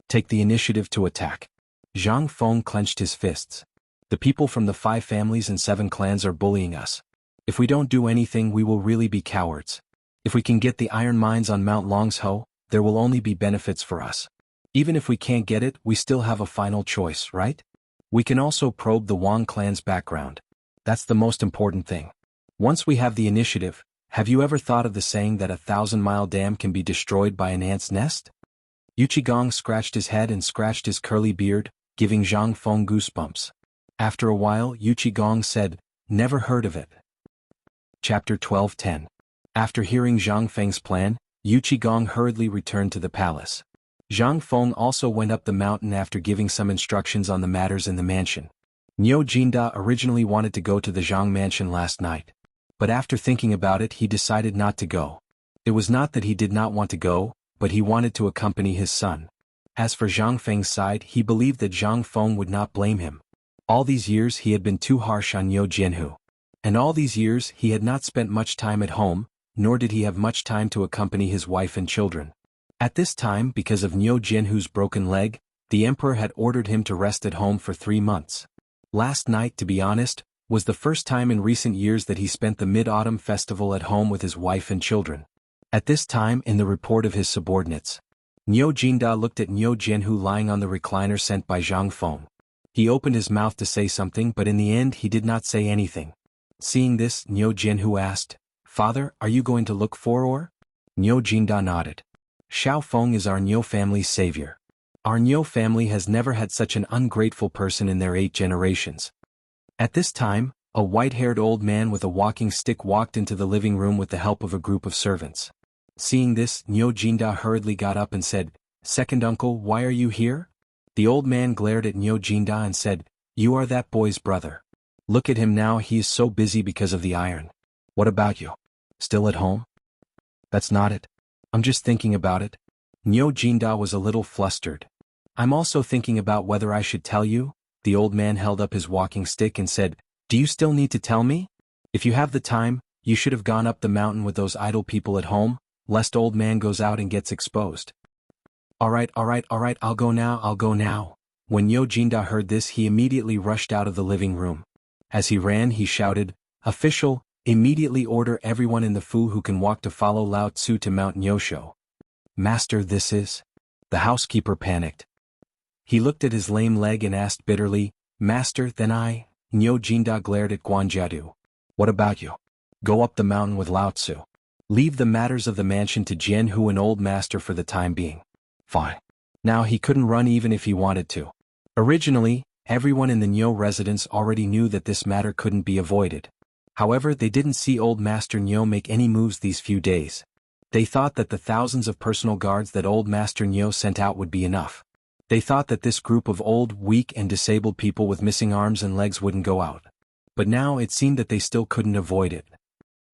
"Take the initiative to attack." Zhang Feng clenched his fists. "The people from the 5 families and 7 clans are bullying us. If we don't do anything, we will really be cowards. If we can get the iron mines on Mount Longsho, there will only be benefits for us. Even if we can't get it, we still have a final choice, right? We can also probe the Wang clan's background. That's the most important thing. Once we have the initiative, have you ever thought of the saying that a 1,000-mile dam can be destroyed by an ant's nest?" Yu Qigong scratched his head and scratched his curly beard, giving Zhang Feng goosebumps. After a while, Yu Qigong said, "Never heard of it." Chapter 12:10. After hearing Zhang Feng's plan, Yu Qigong hurriedly returned to the palace. Zhang Feng also went up the mountain after giving some instructions on the matters in the mansion. Niu Jinda originally wanted to go to the Zhang mansion last night. But after thinking about it, he decided not to go. It was not that he did not want to go, but he wanted to accompany his son. As for Zhang Feng's side, he believed that Zhang Feng would not blame him. All these years he had been too harsh on Niu Jianhu. And all these years he had not spent much time at home, nor did he have much time to accompany his wife and children. At this time, because of Niu Jianhu's broken leg, the emperor had ordered him to rest at home for 3 months. Last night, to be honest, was the first time in recent years that he spent the Mid-Autumn Festival at home with his wife and children. At this time, in the report of his subordinates, Niu Jinda looked at Niu Jianhu lying on the recliner sent by Zhang Feng. He opened his mouth to say something, but in the end he did not say anything. Seeing this, Niu Jianhu asked, "Father, are you going to look for ore?" Niu Jinda nodded. "Shao Feng is our Niu family's savior. Our Niu family has never had such an ungrateful person in their 8 generations." At this time, a white-haired old man with a walking stick walked into the living room with the help of a group of servants. Seeing this, Niu Jinda hurriedly got up and said, "Second uncle, why are you here?" The old man glared at Niu Jinda and said, "You are that boy's brother. Look at him now, he is so busy because of the iron. What about you? Still at home?" "That's not it. I'm just thinking about it." Niu Jinda was a little flustered. "I'm also thinking about whether I should tell you." The old man held up his walking stick and said, "Do you still need to tell me? If you have the time, You should have gone up the mountain with those idle people at home, lest old man goes out and gets exposed. Alright, I'll go now. When Yo Jinda heard this, he immediately rushed out of the living room. As he ran, he shouted, "Official, immediately order everyone in the Fu who can walk to follow Lao Tzu to Mount Nyosho." "Master, this is..." The housekeeper panicked. He looked at his lame leg and asked bitterly, "Master, then I..." Nyo Jinda glared at Guanjiadu. "What about you? Go up the mountain with Lao Tzu. Leave the matters of the mansion to Jian Hu and old master for the time being." Fine. Now he couldn't run even if he wanted to. Originally, everyone in the Nyo residence already knew that this matter couldn't be avoided. However, they didn't see old master Nyo make any moves these few days. They thought that the thousands of personal guards that old master Nyo sent out would be enough. They thought that this group of old, weak and disabled people with missing arms and legs wouldn't go out. But now it seemed that they still couldn't avoid it.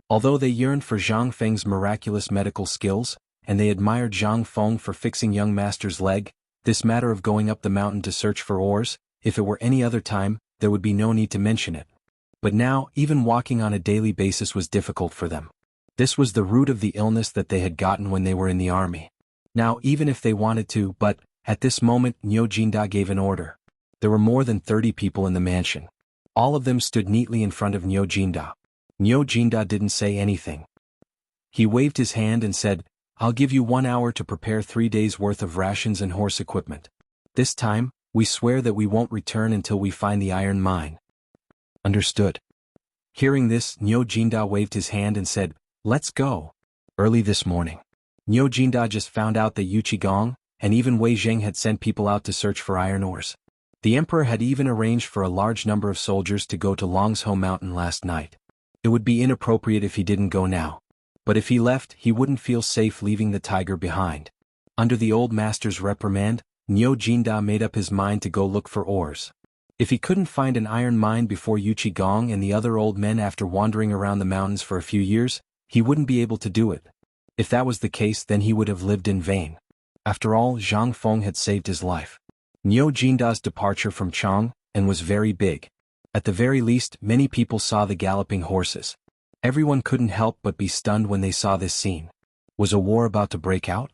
Although they yearned for Zhang Feng's miraculous medical skills, and they admired Zhang Feng for fixing young master's leg, this matter of going up the mountain to search for ores, if it were any other time, there would be no need to mention it. But now, even walking on a daily basis was difficult for them. This was the root of the illness that they had gotten when they were in the army. Now, even if they wanted to, but, at this moment, Nyo Jinda gave an order. There were more than 30 people in the mansion. All of them stood neatly in front of Nyo Jinda. Nyo Jinda didn't say anything. He waved his hand and said, "I'll give you 1 hour to prepare 3 days' worth of rations and horse equipment. This time, we swear that we won't return until we find the iron mine." Understood. Hearing this, Nyo Jinda waved his hand and said, "Let's go." Early this morning, Nyo Jinda just found out that Yu Qigong, and even Wei Zheng had sent people out to search for iron ores. The emperor had even arranged for a large number of soldiers to go to Longsho Mountain last night. It would be inappropriate if he didn't go now. But if he left, he wouldn't feel safe leaving the tiger behind. Under the old master's reprimand, Nyo Jinda made up his mind to go look for ores. If he couldn't find an iron mine before Yu Qigong and the other old men after wandering around the mountains for a few years, he wouldn't be able to do it. If that was the case, then he would have lived in vain. After all, Zhang Feng had saved his life. Nyo Jinda's departure from Chang, and was very big. At the very least, many people saw the galloping horses. Everyone couldn't help but be stunned when they saw this scene. Was a war about to break out?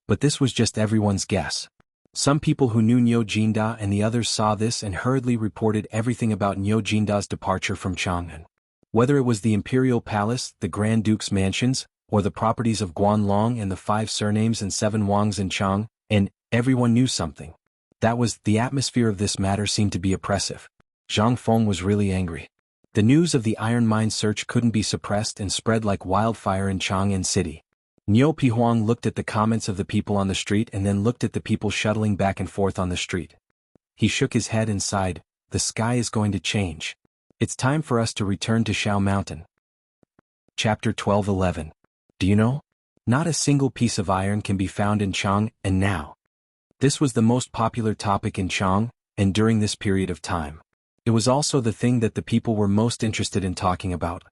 But this was just everyone's guess. Some people who knew Nyo Jinda and the others saw this and hurriedly reported everything about Nyo Jinda's departure from Chang'an. Whether it was the imperial palace, the Grand Duke's mansions, or the properties of Guanlong and the 5 surnames and 7 Wangs in Chang, and everyone knew something. That was, the atmosphere of this matter seemed to be oppressive. Zhang Feng was really angry. The news of the iron mine search couldn't be suppressed and spread like wildfire in Chang'an City. Niu Pihuang looked at the comments of the people on the street and then looked at the people shuttling back and forth on the street. He shook his head and sighed, "The sky is going to change. It's time for us to return to Shao Mountain." Chapter 12:11. Do you know? Not a single piece of iron can be found in Chang, and now. This was the most popular topic in Chang, and during this period of time. It was also the thing that the people were most interested in talking about.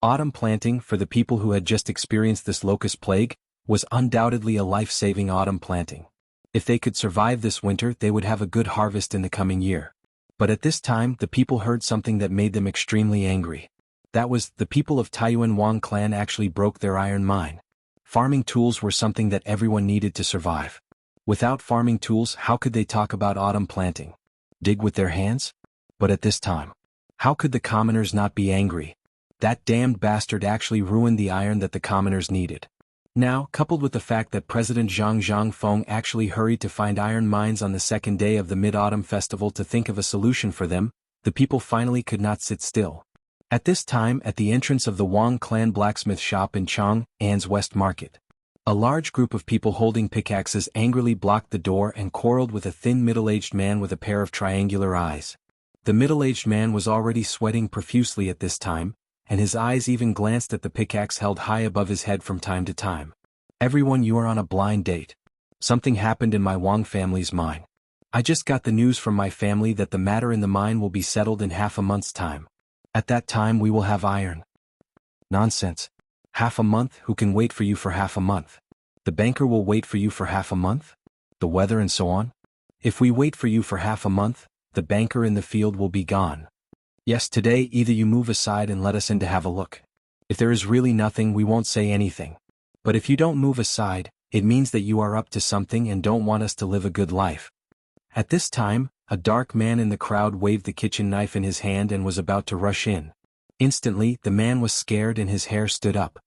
Autumn planting, for the people who had just experienced this locust plague, was undoubtedly a life-saving autumn planting. If they could survive this winter, they would have a good harvest in the coming year. But at this time, the people heard something that made them extremely angry. That was, the people of Taiyuan Wang clan actually broke their iron mine. Farming tools were something that everyone needed to survive. Without farming tools, how could they talk about autumn planting? Dig with their hands? But at this time, how could the commoners not be angry? That damned bastard actually ruined the iron that the commoners needed. Now, coupled with the fact that President Zhang Feng actually hurried to find iron mines on the second day of the Mid-Autumn Festival to think of a solution for them, the people finally could not sit still. At this time, at the entrance of the Wang clan blacksmith shop in Chang'an's West Market, a large group of people holding pickaxes angrily blocked the door and quarreled with a thin middle-aged man with a pair of triangular eyes. The middle-aged man was already sweating profusely at this time, and his eyes even glanced at the pickaxe held high above his head from time to time. "Everyone, you are on a blind date. Something happened in my Wang family's mine. I just got the news from my family that the matter in the mine will be settled in half a month's time. At that time we will have iron." "Nonsense. Half a month? Who can wait for you for half a month? The banker will wait for you for half a month? The weather and so on? If we wait for you for half a month, the banker in the field will be gone. Yes, today either you move aside and let us in to have a look. If there is really nothing, we won't say anything. But if you don't move aside, it means that you are up to something and don't want us to live a good life." At this time, a dark man in the crowd waved the kitchen knife in his hand and was about to rush in. Instantly, the man was scared and his hair stood up.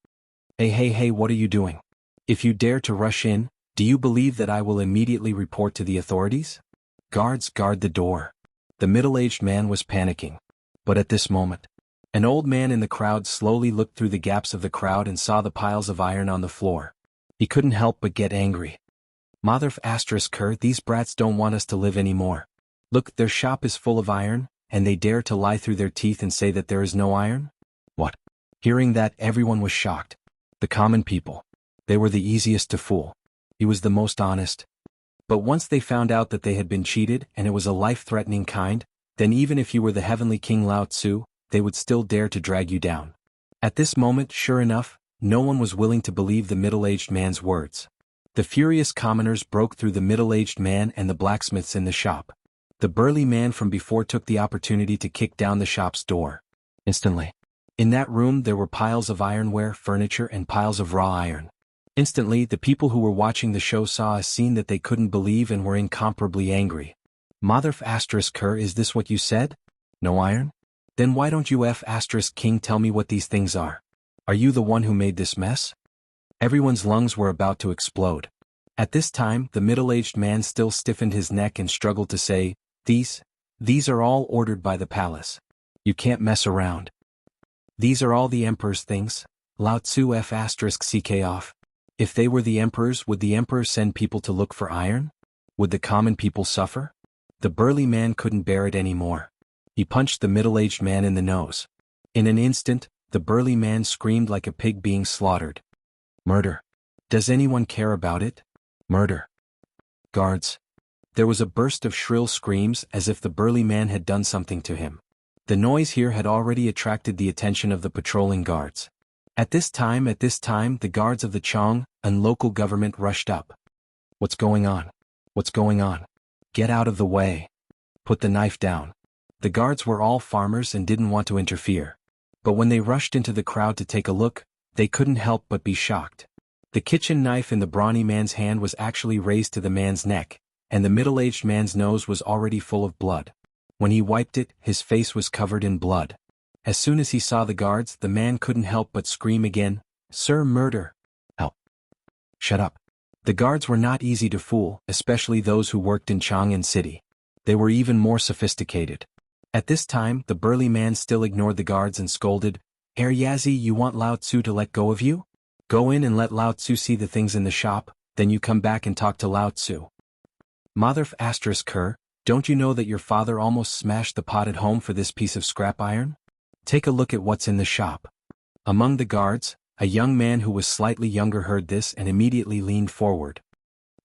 Hey, what are you doing? If you dare to rush in, do you believe that I will immediately report to the authorities? Guards, guard the door." The middle-aged man was panicking. But at this moment, an old man in the crowd slowly looked through the gaps of the crowd and saw the piles of iron on the floor. He couldn't help but get angry. Mother***, these brats don't want us to live anymore. Look, their shop is full of iron, and they dare to lie through their teeth and say that there is no iron? What? Hearing that, everyone was shocked. The common people. They were the easiest to fool. He was the most honest. But once they found out that they had been cheated and it was a life-threatening kind, then even if you were the heavenly King Lao Tzu, they would still dare to drag you down. At this moment, sure enough, no one was willing to believe the middle-aged man's words. The furious commoners broke through the middle-aged man and the blacksmiths in the shop. The burly man from before took the opportunity to kick down the shop's door. Instantly, in that room there were piles of ironware, furniture, and piles of raw iron. Instantly, the people who were watching the show saw a scene that they couldn't believe and were incomparably angry. Mother***, is this what you said? No iron? Then why don't you King tell me what these things are? Are you the one who made this mess? Everyone's lungs were about to explode. At this time, the middle-aged man still stiffened his neck and struggled to say, These are all ordered by the palace. You can't mess around. These are all the emperor's things. Lao Tzu ***ck off. If they were the emperors, would the emperor send people to look for iron? Would the common people suffer? The burly man couldn't bear it anymore. He punched the middle-aged man in the nose. In an instant, the burly man screamed like a pig being slaughtered. Murder. Does anyone care about it? Murder. Guards. There was a burst of shrill screams as if the burly man had done something to him. The noise here had already attracted the attention of the patrolling guards. At this time, the guards of the Chong and local government rushed up. What's going on? What's going on? Get out of the way. Put the knife down. The guards were all farmers and didn't want to interfere. But when they rushed into the crowd to take a look, they couldn't help but be shocked. The kitchen knife in the brawny man's hand was actually raised to the man's neck, and the middle-aged man's nose was already full of blood. When he wiped it, his face was covered in blood. As soon as he saw the guards, the man couldn't help but scream again, "Sir, murder! Help! Shut up!" The guards were not easy to fool, especially those who worked in Chang'an City. They were even more sophisticated. At this time, the burly man still ignored the guards and scolded, Yazi, you want Lao Tzu to let go of you? Go in and let Lao Tzu see the things in the shop, then you come back and talk to Lao Tzu. Mother***, don't you know that your father almost smashed the pot at home for this piece of scrap iron? Take a look at what's in the shop. Among the guards, a young man who was slightly younger heard this and immediately leaned forward.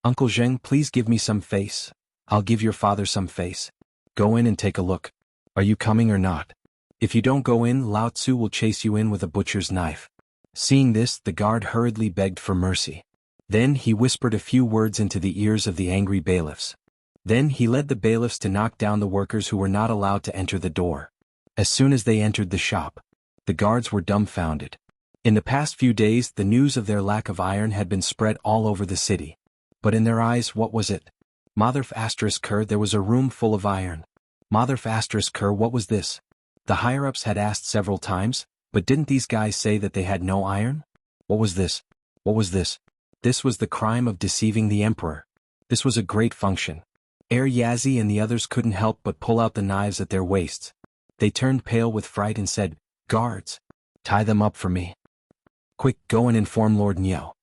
Uncle Zheng, please give me some face. I'll give your father some face. Go in and take a look. Are you coming or not? If you don't go in, Lao Tzu will chase you in with a butcher's knife. Seeing this, the guard hurriedly begged for mercy. Then he whispered a few words into the ears of the angry bailiffs. Then he led the bailiffs to knock down the workers who were not allowed to enter the door. As soon as they entered the shop, the guards were dumbfounded. In the past few days, the news of their lack of iron had been spread all over the city. But in their eyes, what was it? Mother***, there was a room full of iron. Mother***, what was this? The higher-ups had asked several times, but didn't these guys say that they had no iron? What was this? What was this? This was the crime of deceiving the emperor. This was a great function. Yazi and the others couldn't help but pull out the knives at their waists. They turned pale with fright and said, Guards, tie them up for me. Quick, go and inform Lord Niao.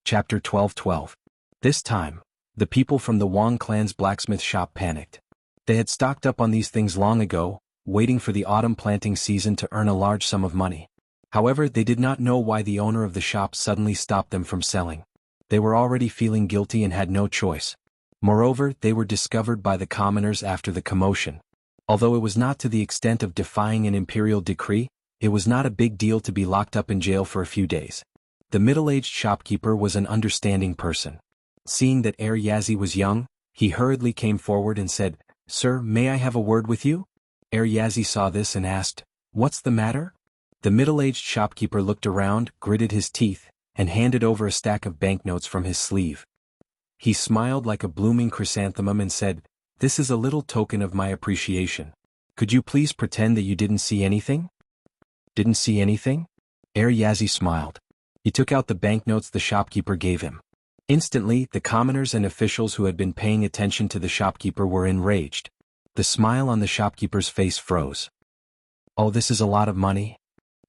Chapter 12:12. This time, the people from the Wang clan's blacksmith shop panicked. They had stocked up on these things long ago, waiting for the autumn planting season to earn a large sum of money. However, they did not know why the owner of the shop suddenly stopped them from selling. They were already feeling guilty and had no choice. Moreover, they were discovered by the commoners after the commotion. Although it was not to the extent of defying an imperial decree, it was not a big deal to be locked up in jail for a few days. The middle-aged shopkeeper was an understanding person. Seeing that Yazi was young, he hurriedly came forward and said, Sir, may I have a word with you? Yazi saw this and asked, What's the matter? The middle-aged shopkeeper looked around, gritted his teeth, and handed over a stack of banknotes from his sleeve. He smiled like a blooming chrysanthemum and said, "This is a little token of my appreciation. Could you please pretend that you didn't see anything?" "Didn't see anything?" Yazi smiled. He took out the banknotes the shopkeeper gave him. Instantly, the commoners and officials who had been paying attention to the shopkeeper were enraged. The smile on the shopkeeper's face froze. "Oh, this is a lot of money."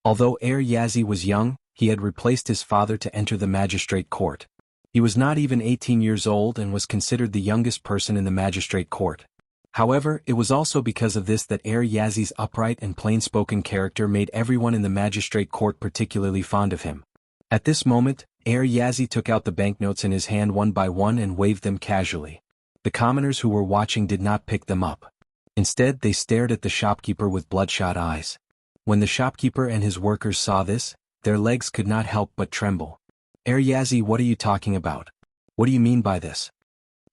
Although Yazi was young, he had replaced his father to enter the magistrate court. He was not even 18 years old and was considered the youngest person in the magistrate court. However, it was also because of this that Yazi's upright and plain-spoken character made everyone in the magistrate court particularly fond of him. At this moment, Yazi took out the banknotes in his hand one by one and waved them casually. The commoners who were watching did not pick them up. Instead, they stared at the shopkeeper with bloodshot eyes. When the shopkeeper and his workers saw this, their legs could not help but tremble. "Yazi, what are you talking about? What do you mean by this?"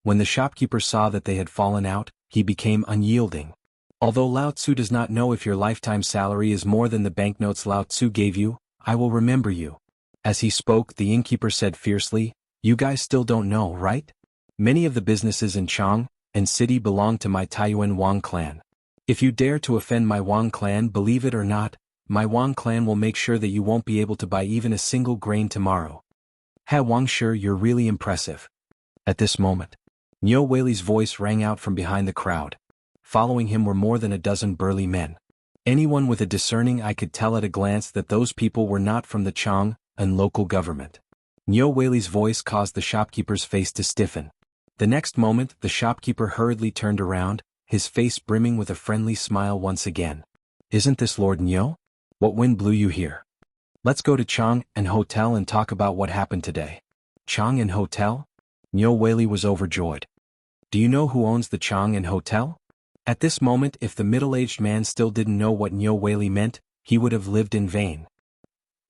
When the shopkeeper saw that they had fallen out, he became unyielding. "Although Lao Tzu does not know if your lifetime salary is more than the banknotes Lao Tzu gave you, I will remember you." As he spoke, the innkeeper said fiercely, "You guys still don't know, right? Many of the businesses in Chang and city belong to my Taiyuan Wang clan. If you dare to offend my Wang clan, believe it or not, my Wang clan will make sure that you won't be able to buy even a single grain tomorrow." "Ha Wang, sure, you're really impressive." At this moment, Nyo Weili's voice rang out from behind the crowd. Following him were more than a dozen burly men. Anyone with a discerning eye could tell at a glance that those people were not from the Chang and local government. Nyo Weili's voice caused the shopkeeper's face to stiffen. The next moment, the shopkeeper hurriedly turned around, his face brimming with a friendly smile once again. "Isn't this Lord Nyo? What wind blew you here? Let's go to Chang and Hotel and talk about what happened today." "Chang and Hotel?" Nyo Weili was overjoyed. "Do you know who owns the Chang and Hotel?" At this moment, if the middle-aged man still didn't know what Nyo Weili meant, he would have lived in vain.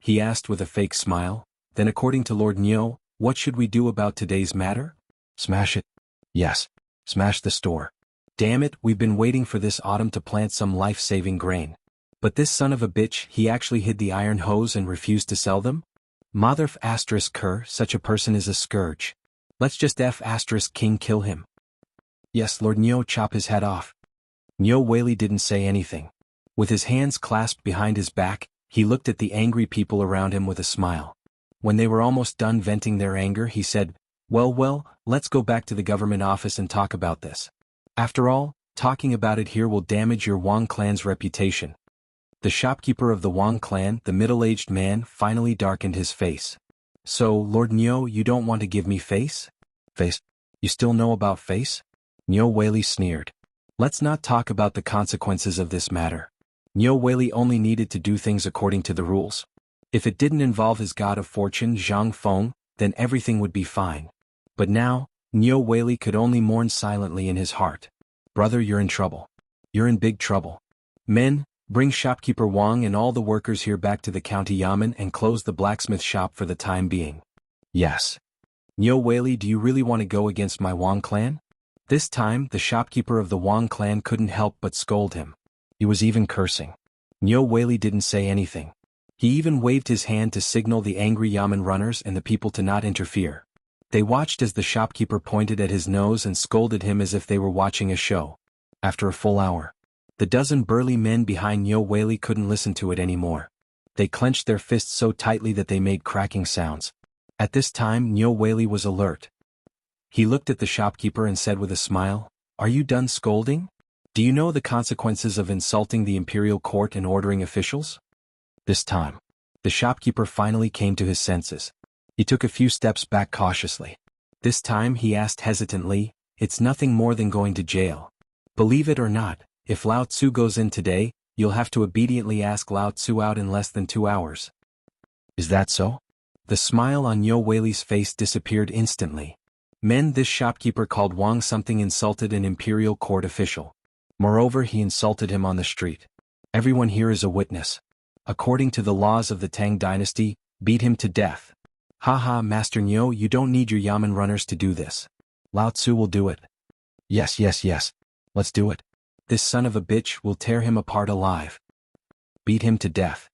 He asked with a fake smile, "Then according to Lord Nyo, what should we do about today's matter?" "Smash it." "Yes. Smash the store. Damn it, we've been waiting for this autumn to plant some life-saving grain. But this son of a bitch, he actually hid the iron hose and refused to sell them? Motherf asterisk cur, such a person is a scourge. Let's just F asterisk king kill him. Yes, Lord Nyo, chop his head off." Nyo Weili didn't say anything. With his hands clasped behind his back, he looked at the angry people around him with a smile. When they were almost done venting their anger, he said, Well, let's go back to the government office and talk about this. After all, talking about it here will damage your Wang clan's reputation." The shopkeeper of the Wang clan, the middle-aged man, finally darkened his face. "So, Lord Nyo, you don't want to give me face?" "Face? You still know about face?" Nyo Weili sneered. "Let's not talk about the consequences of this matter. Nyo Weili only needed to do things according to the rules. If it didn't involve his god of fortune, Zhang Feng, then everything would be fine. But now, Nyo Weili could only mourn silently in his heart. Brother, you're in trouble. You're in big trouble. Men, bring shopkeeper Wang and all the workers here back to the county yamen and close the blacksmith shop for the time being." "Yes." "Nyo Weili, do you really want to go against my Wang clan?" This time, the shopkeeper of the Wang clan couldn't help but scold him. He was even cursing. Nyo Weili didn't say anything. He even waved his hand to signal the angry yamen runners and the people to not interfere. They watched as the shopkeeper pointed at his nose and scolded him as if they were watching a show. After a full hour, the dozen burly men behind Nyo Weili couldn't listen to it anymore. They clenched their fists so tightly that they made cracking sounds. At this time, Nyo Weili was alert. He looked at the shopkeeper and said with a smile, "Are you done scolding? Do you know the consequences of insulting the imperial court and ordering officials?" This time, the shopkeeper finally came to his senses. He took a few steps back cautiously. This time he asked hesitantly, "It's nothing more than going to jail. Believe it or not, if Lao Tzu goes in today, you'll have to obediently ask Lao Tzu out in less than 2 hours. Is that so? The smile on Nyo Weili's face disappeared instantly. Men, this shopkeeper called Wang something insulted an imperial court official. Moreover, he insulted him on the street. Everyone here is a witness. According to the laws of the Tang Dynasty, beat him to death. Haha, Master Nyo, you don't need your yamen runners to do this. Lao Tzu will do it. Yes. Let's do it. This son of a bitch will tear him apart alive. Beat him to death.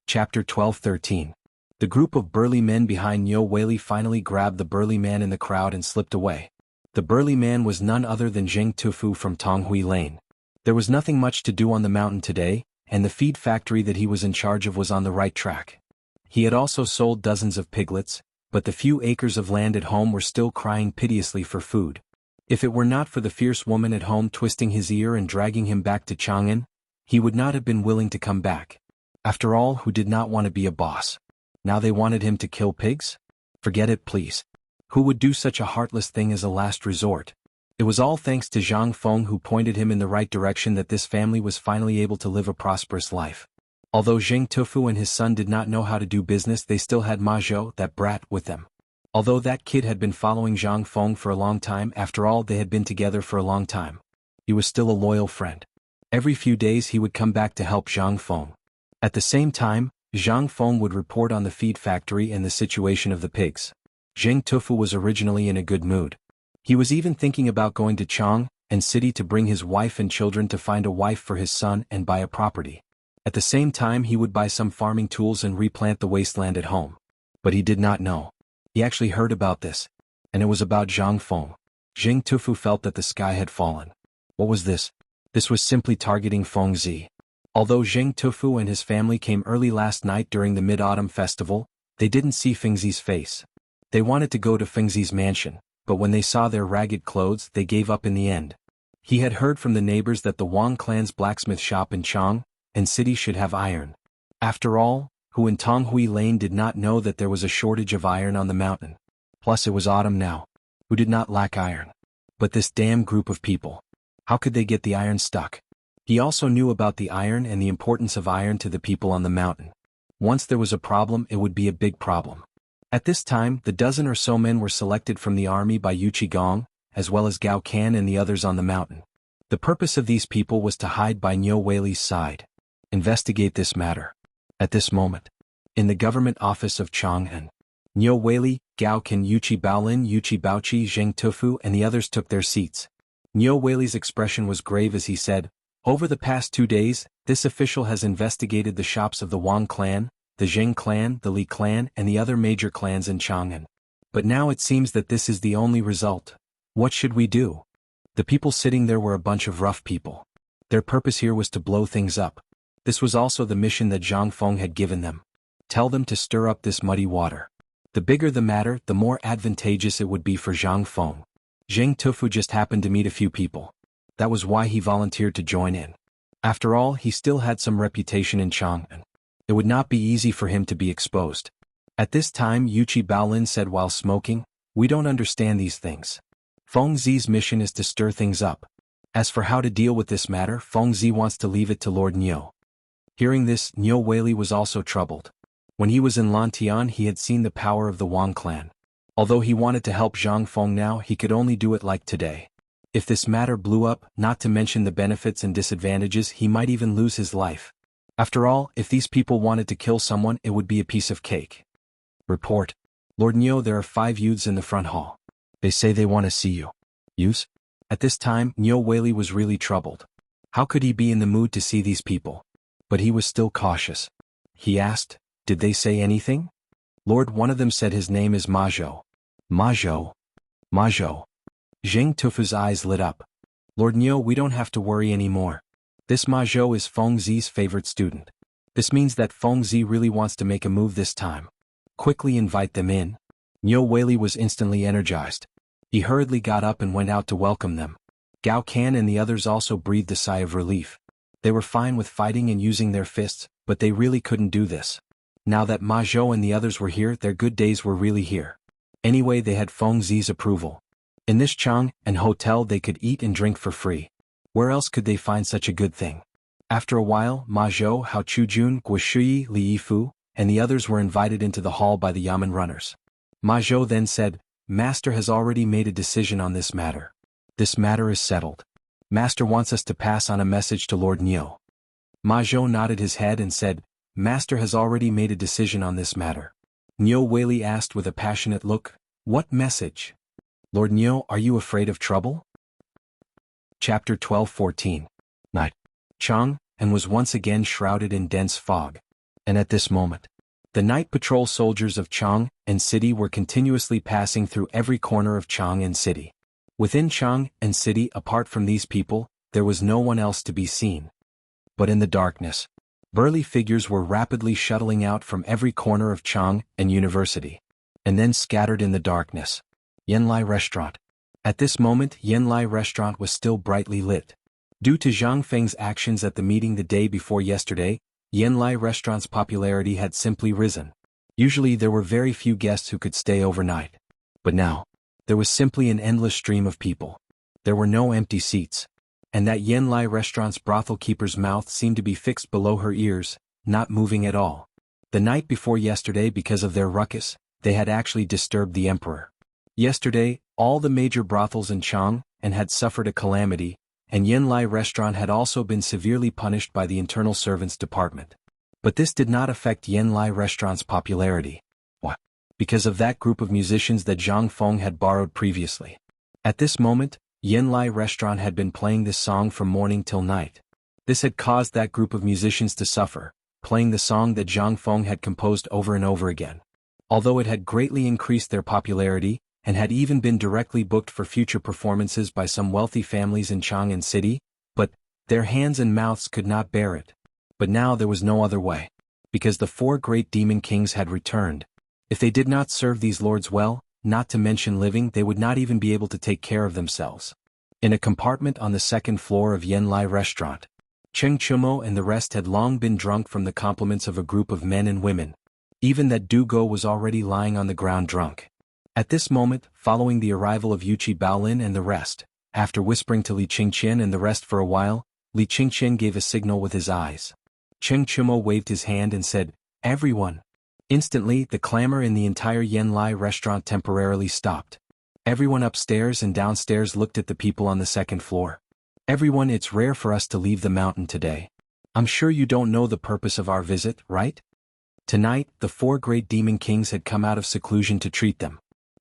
Chapter 12-13. The group of burly men behind Nyo Weili finally grabbed the burly man in the crowd and slipped away. The burly man was none other than Zheng Tufu from Tonghui Lane. There was nothing much to do on the mountain today, and the feed factory that he was in charge of was on the right track. He had also sold dozens of piglets, but the few acres of land at home were still crying piteously for food. If it were not for the fierce woman at home twisting his ear and dragging him back to Chang'an, he would not have been willing to come back. After all, who did not want to be a boss? Now they wanted him to kill pigs? Forget it, please. Who would do such a heartless thing as a last resort? It was all thanks to Zhang Feng who pointed him in the right direction that this family was finally able to live a prosperous life. Although Zheng Tufu and his son did not know how to do business, they still had Ma Zhou, that brat, with them. Although that kid had been following Zhang Feng for a long time, after all they had been together for a long time. He was still a loyal friend. Every few days he would come back to help Zhang Feng. At the same time, Zhang Feng would report on the feed factory and the situation of the pigs. Zheng Tufu was originally in a good mood. He was even thinking about going to Chang'an City to bring his wife and children to find a wife for his son and buy a property. At the same time he would buy some farming tools and replant the wasteland at home. But he did not know. He actually heard about this. And it was about Zhang Feng. Zheng Tufu felt that the sky had fallen. What was this? This was simply targeting Feng Zi. Although Zheng Tufu and his family came early last night during the Mid-Autumn Festival, they didn't see Feng Zi's face. They wanted to go to Feng Zi's mansion, but when they saw their ragged clothes they gave up in the end. He had heard from the neighbors that the Wang clan's blacksmith shop in Chang'an City should have iron. After all, who in Tonghui Lane did not know that there was a shortage of iron on the mountain? Plus it was autumn now. Who did not lack iron? But this damn group of people. How could they get the iron stuck? He also knew about the iron and the importance of iron to the people on the mountain. Once there was a problem, it would be a big problem. At this time, the dozen or so men were selected from the army by Yu Qigong, as well as Gao Can and the others on the mountain. The purpose of these people was to hide by Nyo Weili's side. Investigate this matter. At this moment, in the government office of Chang'an, Nyo Weili, Gao Can, Yu Qi Baolin, Yu Qi Baoqi, Zheng Tufu and the others took their seats. Nyo Weili's expression was grave as he said, "Over the past 2 days, this official has investigated the shops of the Wang clan, the Zheng clan, the Li clan and the other major clans in Chang'an. But now it seems that this is the only result. What should we do?" The people sitting there were a bunch of rough people. Their purpose here was to blow things up. This was also the mission that Zhang Feng had given them. Tell them to stir up this muddy water. The bigger the matter, the more advantageous it would be for Zhang Feng. Zheng Tufu just happened to meet a few people. That was why he volunteered to join in. After all, he still had some reputation in Chang'an. It would not be easy for him to be exposed. At this time Yu Qi Baolin said while smoking, "We don't understand these things. Feng Zi's mission is to stir things up. As for how to deal with this matter, Feng Zi wants to leave it to Lord Nyo." Hearing this, Nyo Weili was also troubled. When he was in Lantian he had seen the power of the Wang clan. Although he wanted to help Zhang Feng now, he could only do it like today. If this matter blew up, not to mention the benefits and disadvantages, he might even lose his life. After all, if these people wanted to kill someone, it would be a piece of cake. Report. Lord Nyo, there are 5 youths in the front hall. They say they want to see you. Youths? At this time, Nyo Weili was really troubled. How could he be in the mood to see these people? But he was still cautious. He asked, "Did they say anything?" Lord, one of them said his name is Ma Zhou. Ma Zhou. Ma Zhou. Zheng Tufu's eyes lit up. Lord Nyo, we don't have to worry anymore. This Ma Zhou is Feng Zi's favorite student. This means that Feng Zi really wants to make a move this time. Quickly invite them in. Nyo Weili was instantly energized. He hurriedly got up and went out to welcome them. Gao Can and the others also breathed a sigh of relief. They were fine with fighting and using their fists, but they really couldn't do this. Now that Ma Zhou and the others were here, their good days were really here. Anyway, they had Feng Zi's approval. In this Chang'an hotel they could eat and drink for free. Where else could they find such a good thing? After a while, Ma Zhou, Hao Chujun, Guo Shuyi, Li Yifu, and the others were invited into the hall by the Yamen runners. Ma Zhou then said, "Master has already made a decision on this matter. This matter is settled. Master wants us to pass on a message to Lord Nyo." Ma Zhou nodded his head and said, "Master has already made a decision on this matter." Nyo Weili asked with a passionate look, "What message? Lord Nyo, are you afraid of trouble?" Chapter 12-14. Night. Chang'an was once again shrouded in dense fog. And at this moment, the night patrol soldiers of Chang and City were continuously passing through every corner of Chang and City. Within Chang and City, apart from these people, there was no one else to be seen. But in the darkness, burly figures were rapidly shuttling out from every corner of Chang and University. And then scattered in the darkness. Yanlai Restaurant. At this moment, Yanlai Restaurant was still brightly lit. Due to Zhang Feng's actions at the meeting the day before yesterday, Yanlai Restaurant's popularity had simply risen. Usually there were very few guests who could stay overnight. But now, there was simply an endless stream of people. There were no empty seats. And that Yanlai Restaurant's brothel keeper's mouth seemed to be fixed below her ears, not moving at all. The night before yesterday, because of their ruckus, they had actually disturbed the emperor. Yesterday, all the major brothels in Chang and had suffered a calamity, and Yanlai Restaurant had also been severely punished by the Internal Servants Department. But this did not affect Yanlai Restaurant's popularity. Why? Because of that group of musicians that Zhang Feng had borrowed previously. At this moment, Yanlai Restaurant had been playing this song from morning till night. This had caused that group of musicians to suffer, playing the song that Zhang Feng had composed over and over again. Although it had greatly increased their popularity, and had even been directly booked for future performances by some wealthy families in Chang and City, but their hands and mouths could not bear it. But now there was no other way. Because the 4 great demon kings had returned. If they did not serve these lords well, not to mention living, they would not even be able to take care of themselves. In a compartment on the 2nd floor of Yanlai Restaurant, Cheng Chumo and the rest had long been drunk from the compliments of a group of men and women. Even that Dugo was already lying on the ground drunk. At this moment, following the arrival of Yuchi Baolin and the rest, after whispering to Li Qingqian and the rest for a while, Li Qingqian gave a signal with his eyes. Cheng Chumo waved his hand and said, "Everyone." Instantly, the clamor in the entire Yanlai Restaurant temporarily stopped. Everyone upstairs and downstairs looked at the people on the 2nd floor. "Everyone, it's rare for us to leave the mountain today. I'm sure you don't know the purpose of our visit, right? Tonight, the 4 great demon kings had come out of seclusion to treat them.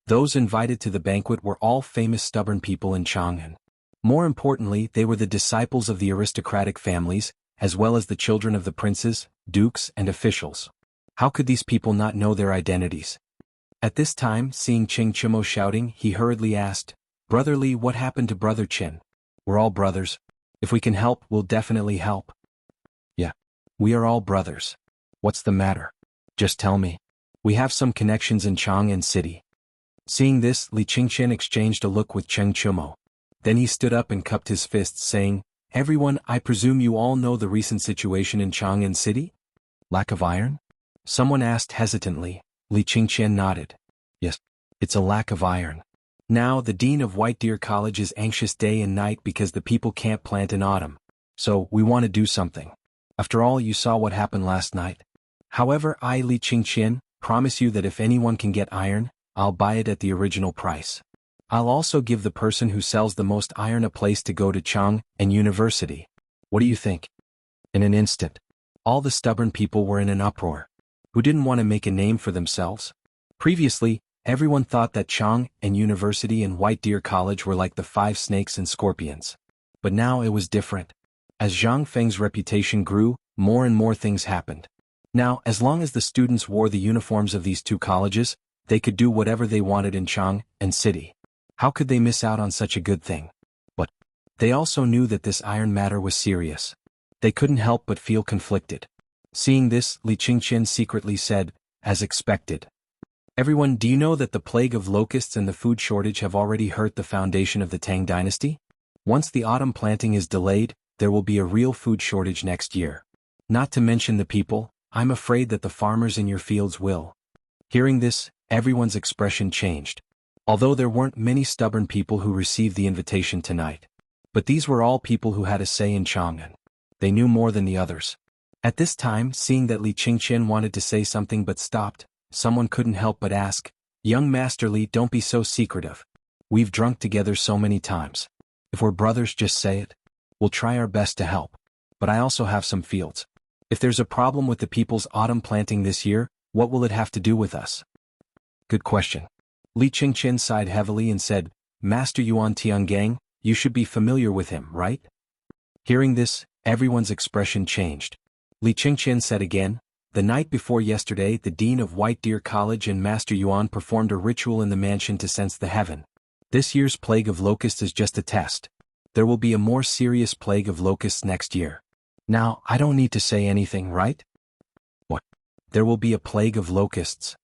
Those invited to the banquet were all famous stubborn people in Chang'an. More importantly, they were the disciples of the aristocratic families, as well as the children of the princes, dukes, and officials. How could these people not know their identities? At this time, seeing Cheng Chumo shouting, he hurriedly asked, "Brother Li, what happened to Brother Chen? We're all brothers. If we can help, we'll definitely help." "Yeah. We are all brothers. What's the matter? Just tell me. We have some connections in Chang'an City." Seeing this, Li Qingqian exchanged a look with Cheng Chumo. Then he stood up and cupped his fists, saying, "Everyone, I presume you all know the recent situation in Chang'an City? Lack of iron?" Someone asked hesitantly. Li Qingqian nodded. "Yes, it's a lack of iron. Now, the dean of White Deer College is anxious day and night because the people can't plant in autumn. So, we want to do something. After all, you saw what happened last night. However, I, Li Qingqian, promise you that if anyone can get iron, I'll buy it at the original price. I'll also give the person who sells the most iron a place to go to Chang and University. What do you think?" In an instant, all the stubborn people were in an uproar. Who didn't want to make a name for themselves? Previously, everyone thought that Chang and University and White Deer College were like the 5 snakes and scorpions. But now it was different. As Zhang Feng's reputation grew, more and more things happened. Now, as long as the students wore the uniforms of these 2 colleges, they could do whatever they wanted in Chang and City. How could they miss out on such a good thing? But they also knew that this iron matter was serious. They couldn't help but feel conflicted. Seeing this, Li Qingqian secretly said, as expected, "Everyone, do you know that the plague of locusts and the food shortage have already hurt the foundation of the Tang Dynasty? Once the autumn planting is delayed, there will be a real food shortage next year. Not to mention the people, I'm afraid that the farmers in your fields will." Hearing this, everyone's expression changed. Although there weren't many stubborn people who received the invitation tonight. But these were all people who had a say in Chang'an. They knew more than the others. At this time, seeing that Li Qingqian wanted to say something but stopped, someone couldn't help but ask, "Young Master Li, don't be so secretive. We've drunk together so many times. If we're brothers, just say it. We'll try our best to help. But I also have some fields. If there's a problem with the people's autumn planting this year, what will it have to do with us?" Good question. Li Qingqian sighed heavily and said, "Master Yuan Tiangang, you should be familiar with him, right?" Hearing this, everyone's expression changed. Li Qingqian said again, The night before yesterday, the Dean of White Deer College and Master Yuan performed a ritual in the mansion to sense the heaven. This year's plague of locusts is just a test. There will be a more serious plague of locusts next year. Now, I don't need to say anything, right? What? There will be a plague of locusts.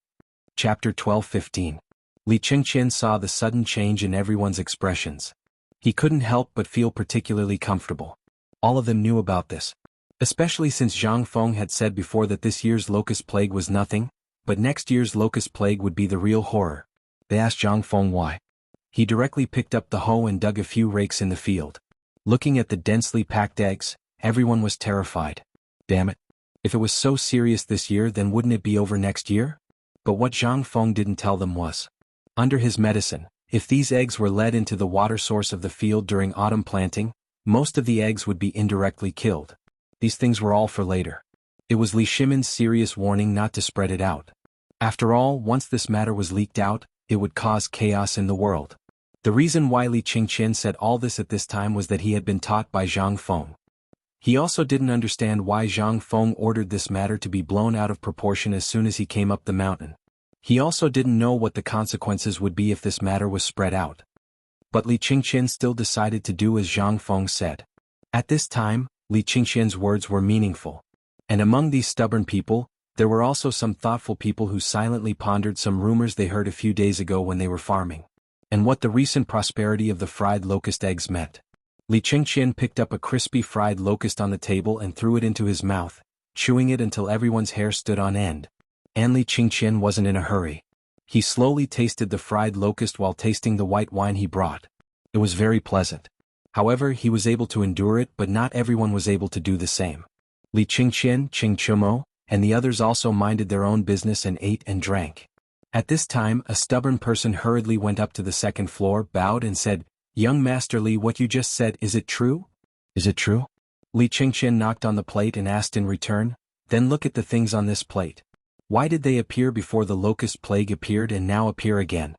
Chapter 12:15. Li Qingqian saw the sudden change in everyone's expressions. He couldn't help but feel particularly comfortable. All of them knew about this. Especially since Zhang Feng had said before that this year's locust plague was nothing, but next year's locust plague would be the real horror. They asked Zhang Feng why. He directly picked up the hoe and dug a few rakes in the field. Looking at the densely packed eggs, everyone was terrified. Damn it. If it was so serious this year, then wouldn't it be over next year? But what Zhang Feng didn't tell them was, under his medicine, if these eggs were led into the water source of the field during autumn planting, most of the eggs would be indirectly killed. These things were all for later. It was Li Shimin's serious warning not to spread it out. After all, once this matter was leaked out, it would cause chaos in the world. The reason why Li Qingqian said all this at this time was that he had been taught by Zhang Feng. He also didn't understand why Zhang Feng ordered this matter to be blown out of proportion as soon as he came up the mountain. He also didn't know what the consequences would be if this matter was spread out. But Li Qingqian still decided to do as Zhang Feng said. At this time, Li Qingqian's words were meaningful. And among these stubborn people, there were also some thoughtful people who silently pondered some rumors they heard a few days ago when they were farming, and what the recent prosperity of the fried locust eggs meant. Li Qingqian picked up a crispy fried locust on the table and threw it into his mouth, chewing it until everyone's hair stood on end. And Li Qingqian wasn't in a hurry. He slowly tasted the fried locust while tasting the white wine he brought. It was very pleasant. However, he was able to endure it, but not everyone was able to do the same. Li Qingqian, Qing Chumo, and the others also minded their own business and ate and drank. At this time, a stubborn person hurriedly went up to the second floor, bowed and said, "Young Master Li, what you just said, is it true?" "Is it true?" Li Qingqian knocked on the plate and asked in return, "Then look at the things on this plate. Why did they appear before the locust plague appeared and now appear again?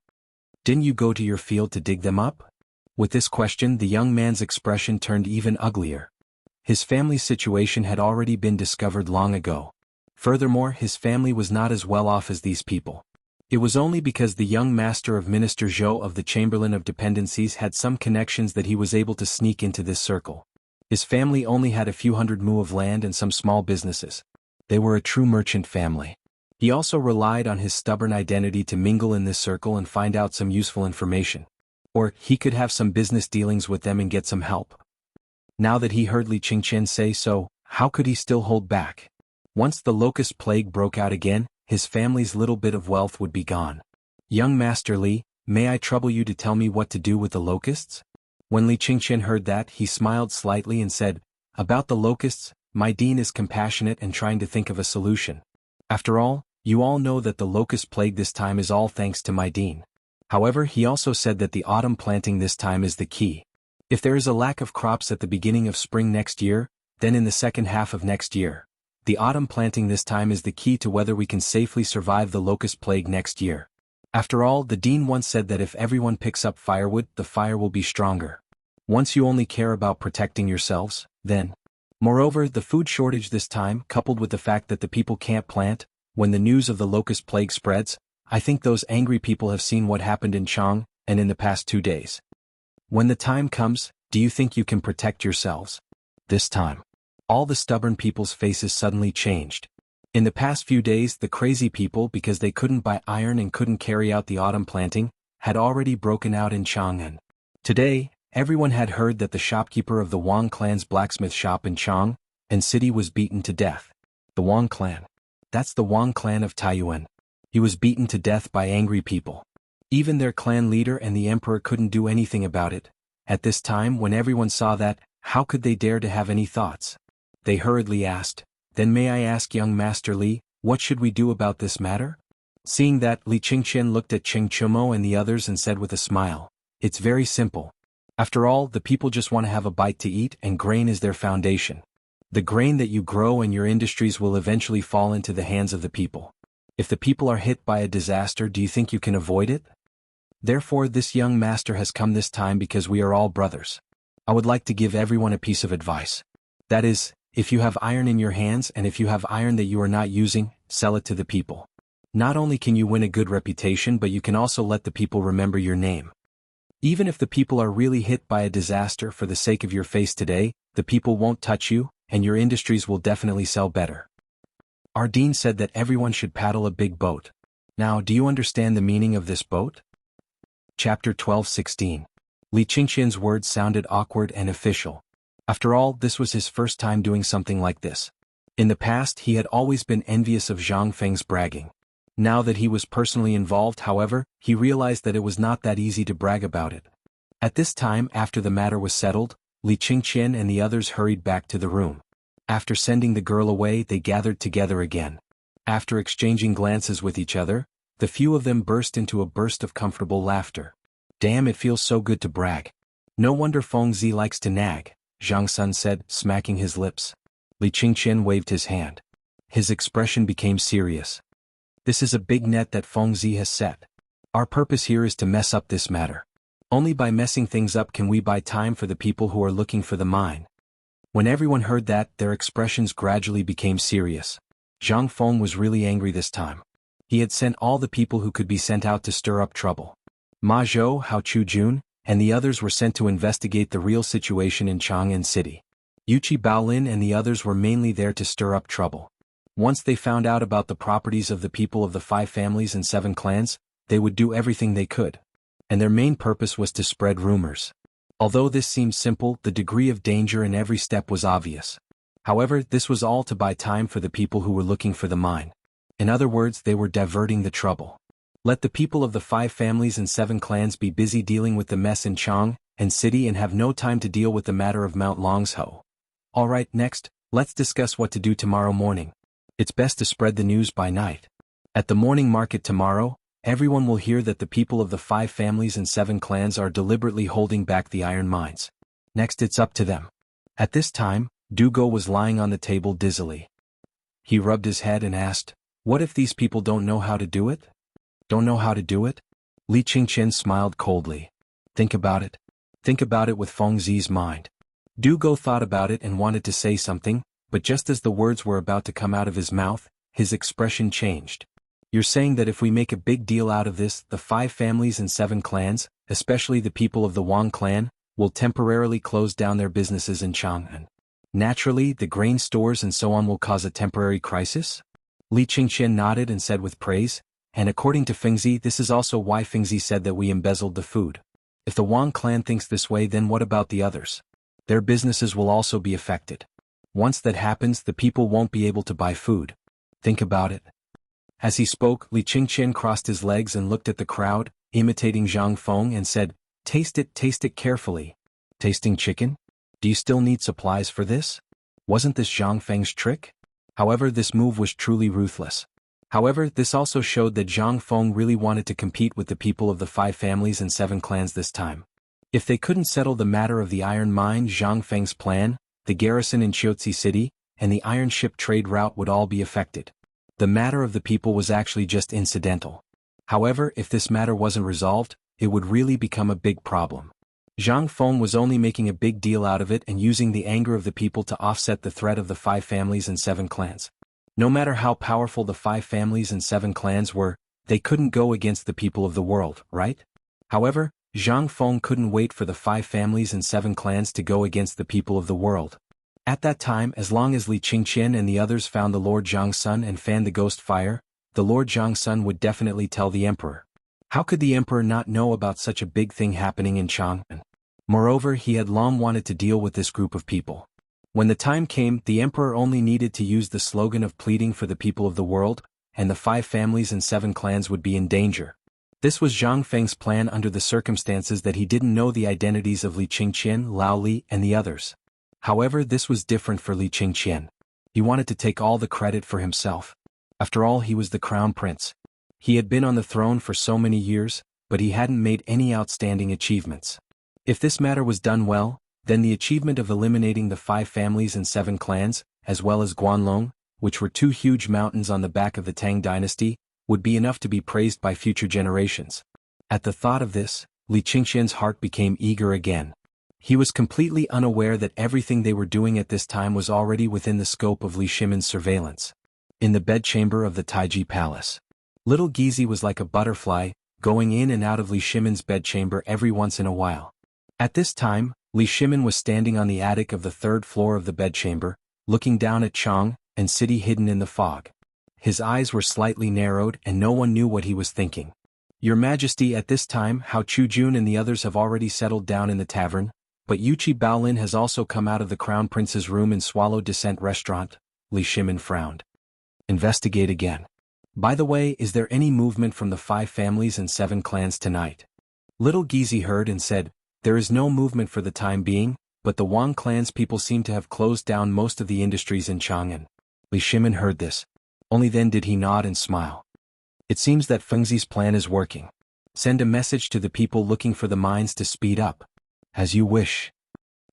Didn't you go to your field to dig them up?" With this question, the young man's expression turned even uglier. His family's situation had already been discovered long ago. Furthermore, his family was not as well off as these people. It was only because the young master of Minister Zhou of the Chamberlain of Dependencies had some connections that he was able to sneak into this circle. His family only had a few hundred mu of land and some small businesses. They were a true merchant family. He also relied on his stubborn identity to mingle in this circle and find out some useful information. Or, he could have some business dealings with them and get some help. Now that he heard Li Qingqian say so, how could he still hold back? Once the locust plague broke out again, his family's little bit of wealth would be gone. "Young Master Li, may I trouble you to tell me what to do with the locusts?" When Li Qingqian heard that, he smiled slightly and said, "About the locusts, my dean is compassionate and trying to think of a solution. After all, you all know that the locust plague this time is all thanks to my dean." However, he also said that the autumn planting this time is the key. If there is a lack of crops at the beginning of spring next year, then in the second half of next year. The autumn planting this time is the key to whether we can safely survive the locust plague next year. After all, the dean once said that if everyone picks up firewood, the fire will be stronger. Once you only care about protecting yourselves, then. Moreover, the food shortage this time, coupled with the fact that the people can't plant, when the news of the locust plague spreads, I think those angry people have seen what happened in Chang, and in the past 2 days. When the time comes, do you think you can protect yourselves? This time. All the stubborn people's faces suddenly changed. In the past few days, the crazy people, because they couldn't buy iron and couldn't carry out the autumn planting, had already broken out in Chang'an. Today, everyone had heard that the shopkeeper of the Wang clan's blacksmith shop in Chang and city was beaten to death. The Wang clan. That's the Wang clan of Taiyuan. He was beaten to death by angry people. Even their clan leader and the emperor couldn't do anything about it. At this time, when everyone saw that, how could they dare to have any thoughts? They hurriedly asked, "Then may I ask young Master Li, what should we do about this matter?" Seeing that, Li Qingqian looked at Qing Chumo and the others and said with a smile, "It's very simple. After all, the people just want to have a bite to eat, and grain is their foundation. The grain that you grow and your industries will eventually fall into the hands of the people. If the people are hit by a disaster, do you think you can avoid it? Therefore, this young master has come this time because we are all brothers. I would like to give everyone a piece of advice. That is, If you have iron in your hands and if you have iron that you are not using, sell it to the people. Not only can you win a good reputation but you can also let the people remember your name. Even if the people are really hit by a disaster for the sake of your face today, the people won't touch you, and your industries will definitely sell better. Ardeen said that everyone should paddle a big boat. Now, do you understand the meaning of this boat? Chapter 12:16. Li Qingqian's words sounded awkward and official. After all, this was his first time doing something like this. In the past he had always been envious of Zhang Feng's bragging. Now that he was personally involved, however, he realized that it was not that easy to brag about it. At this time, after the matter was settled, Li Qingqian and the others hurried back to the room. After sending the girl away, they gathered together again. After exchanging glances with each other, the few of them burst into a burst of comfortable laughter. Damn, it feels so good to brag. No wonder Feng Zi likes to nag, Zhang Sun said, smacking his lips. Li Qingqian waved his hand. His expression became serious. This is a big net that Feng Zi has set. Our purpose here is to mess up this matter. Only by messing things up can we buy time for the people who are looking for the mine. When everyone heard that, their expressions gradually became serious. Zhang Feng was really angry this time. He had sent all the people who could be sent out to stir up trouble. Ma Zhou, Hao Chujun, and the others were sent to investigate the real situation in Chang'an City. Yuqi Baolin and the others were mainly there to stir up trouble. Once they found out about the properties of the people of the 5 families and 7 clans, they would do everything they could. And their main purpose was to spread rumors. Although this seemed simple, the degree of danger in every step was obvious. However, this was all to buy time for the people who were looking for the mine. In other words, they were diverting the trouble. Let the people of the 5 families and 7 clans be busy dealing with the mess in Chang'an City and have no time to deal with the matter of Mount Longzhou. Alright, next, let's discuss what to do tomorrow morning. It's best to spread the news by night. At the morning market tomorrow, everyone will hear that the people of the 5 families and 7 clans are deliberately holding back the iron mines. Next, it's up to them. At this time, Dugo was lying on the table dizzily. He rubbed his head and asked, "What if these people don't know how to do it?" Don't know how to do it? Li Qingqian smiled coldly. Think about it. Think about it with Feng Zi's mind. Dugo thought about it and wanted to say something, but just as the words were about to come out of his mouth, his expression changed. You're saying that if we make a big deal out of this, the 5 families and 7 clans, especially the people of the Wang clan, will temporarily close down their businesses in Chang'an. Naturally, the grain stores and so on will cause a temporary crisis? Li Qingqian nodded and said with praise, and according to Feng Zi, this is also why Feng Zi said that we embezzled the food. If the Wang clan thinks this way, then what about the others? Their businesses will also be affected. Once that happens, the people won't be able to buy food. Think about it. As he spoke, Li Qingqian crossed his legs and looked at the crowd, imitating Zhang Feng, and said, taste it carefully. Tasting chicken? Do you still need supplies for this? Wasn't this Zhang Feng's trick? However, this move was truly ruthless. However, this also showed that Zhang Feng really wanted to compete with the people of the 5 families and 7 clans this time. If they couldn't settle the matter of the iron mine, Zhang Feng's plan, the garrison in Qiuzi City, and the iron ship trade route would all be affected. The matter of the people was actually just incidental. However, if this matter wasn't resolved, it would really become a big problem. Zhang Feng was only making a big deal out of it and using the anger of the people to offset the threat of the 5 families and 7 clans. No matter how powerful the 5 families and 7 clans were, they couldn't go against the people of the world, right? However, Zhang Feng couldn't wait for the 5 families and 7 clans to go against the people of the world. At that time, as long as Li Qingqian and the others found the Lord Zhang Sun and fanned the ghost fire, the Lord Zhang Sun would definitely tell the emperor. How could the emperor not know about such a big thing happening in Chang'an? Moreover, he had long wanted to deal with this group of people. When the time came, the emperor only needed to use the slogan of pleading for the people of the world, and the 5 families and 7 clans would be in danger. This was Zhang Feng's plan under the circumstances that he didn't know the identities of Li Qingqian, Lao Li, and the others. However, this was different for Li Qingqian. He wanted to take all the credit for himself. After all, he was the crown prince. He had been on the throne for so many years, but he hadn't made any outstanding achievements. If this matter was done well, then the achievement of eliminating the 5 families and 7 clans, as well as Guanlong, which were 2 huge mountains on the back of the Tang Dynasty, would be enough to be praised by future generations. At the thought of this, Li Qingqian's heart became eager again. He was completely unaware that everything they were doing at this time was already within the scope of Li Shimin's surveillance. In the bedchamber of the Taiji Palace, little Gizi was like a butterfly, going in and out of Li Shimin's bedchamber every once in a while. At this time, Li Shimin was standing on the attic of the third floor of the bedchamber, looking down at Chang and city hidden in the fog. His eyes were slightly narrowed and no one knew what he was thinking. Your Majesty, at this time Hao Chujun and the others have already settled down in the tavern, but Yuchi Baolin has also come out of the Crown Prince's room in Swallow Descent Restaurant. Li Shimin frowned. Investigate again. By the way, is there any movement from the 5 families and 7 clans tonight? Little Gizi heard and said, there is no movement for the time being, but the Wang clan's people seem to have closed down most of the industries in Chang'an. Li Shimin heard this. Only then did he nod and smile. It seems that Fengzi's plan is working. Send a message to the people looking for the mines to speed up. As you wish.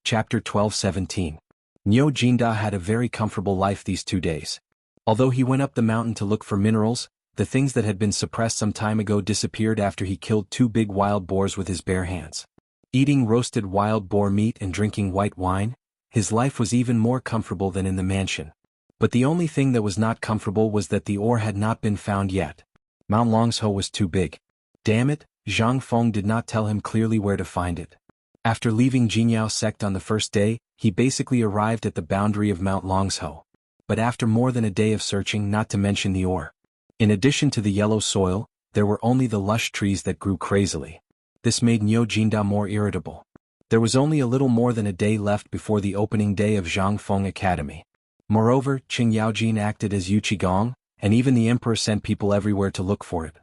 Chapter 12:17. Niu Jinda had a very comfortable life these 2 days. Although he went up the mountain to look for minerals, the things that had been suppressed some time ago disappeared after he killed 2 big wild boars with his bare hands. Eating roasted wild boar meat and drinking white wine, his life was even more comfortable than in the mansion. But the only thing that was not comfortable was that the ore had not been found yet. Mount Longsho was too big. Damn it, Zhang Feng did not tell him clearly where to find it. After leaving Jinyao sect on the first day, he basically arrived at the boundary of Mount Longsho. But after more than a day of searching, not to mention the ore. In addition to the yellow soil, there were only the lush trees that grew crazily. This made Niu Jinda more irritable. There was only a little more than a day left before the opening day of Zhang Feng Academy. Moreover, Qing Yaojin acted as Yu Qigong, and even the emperor sent people everywhere to look for it.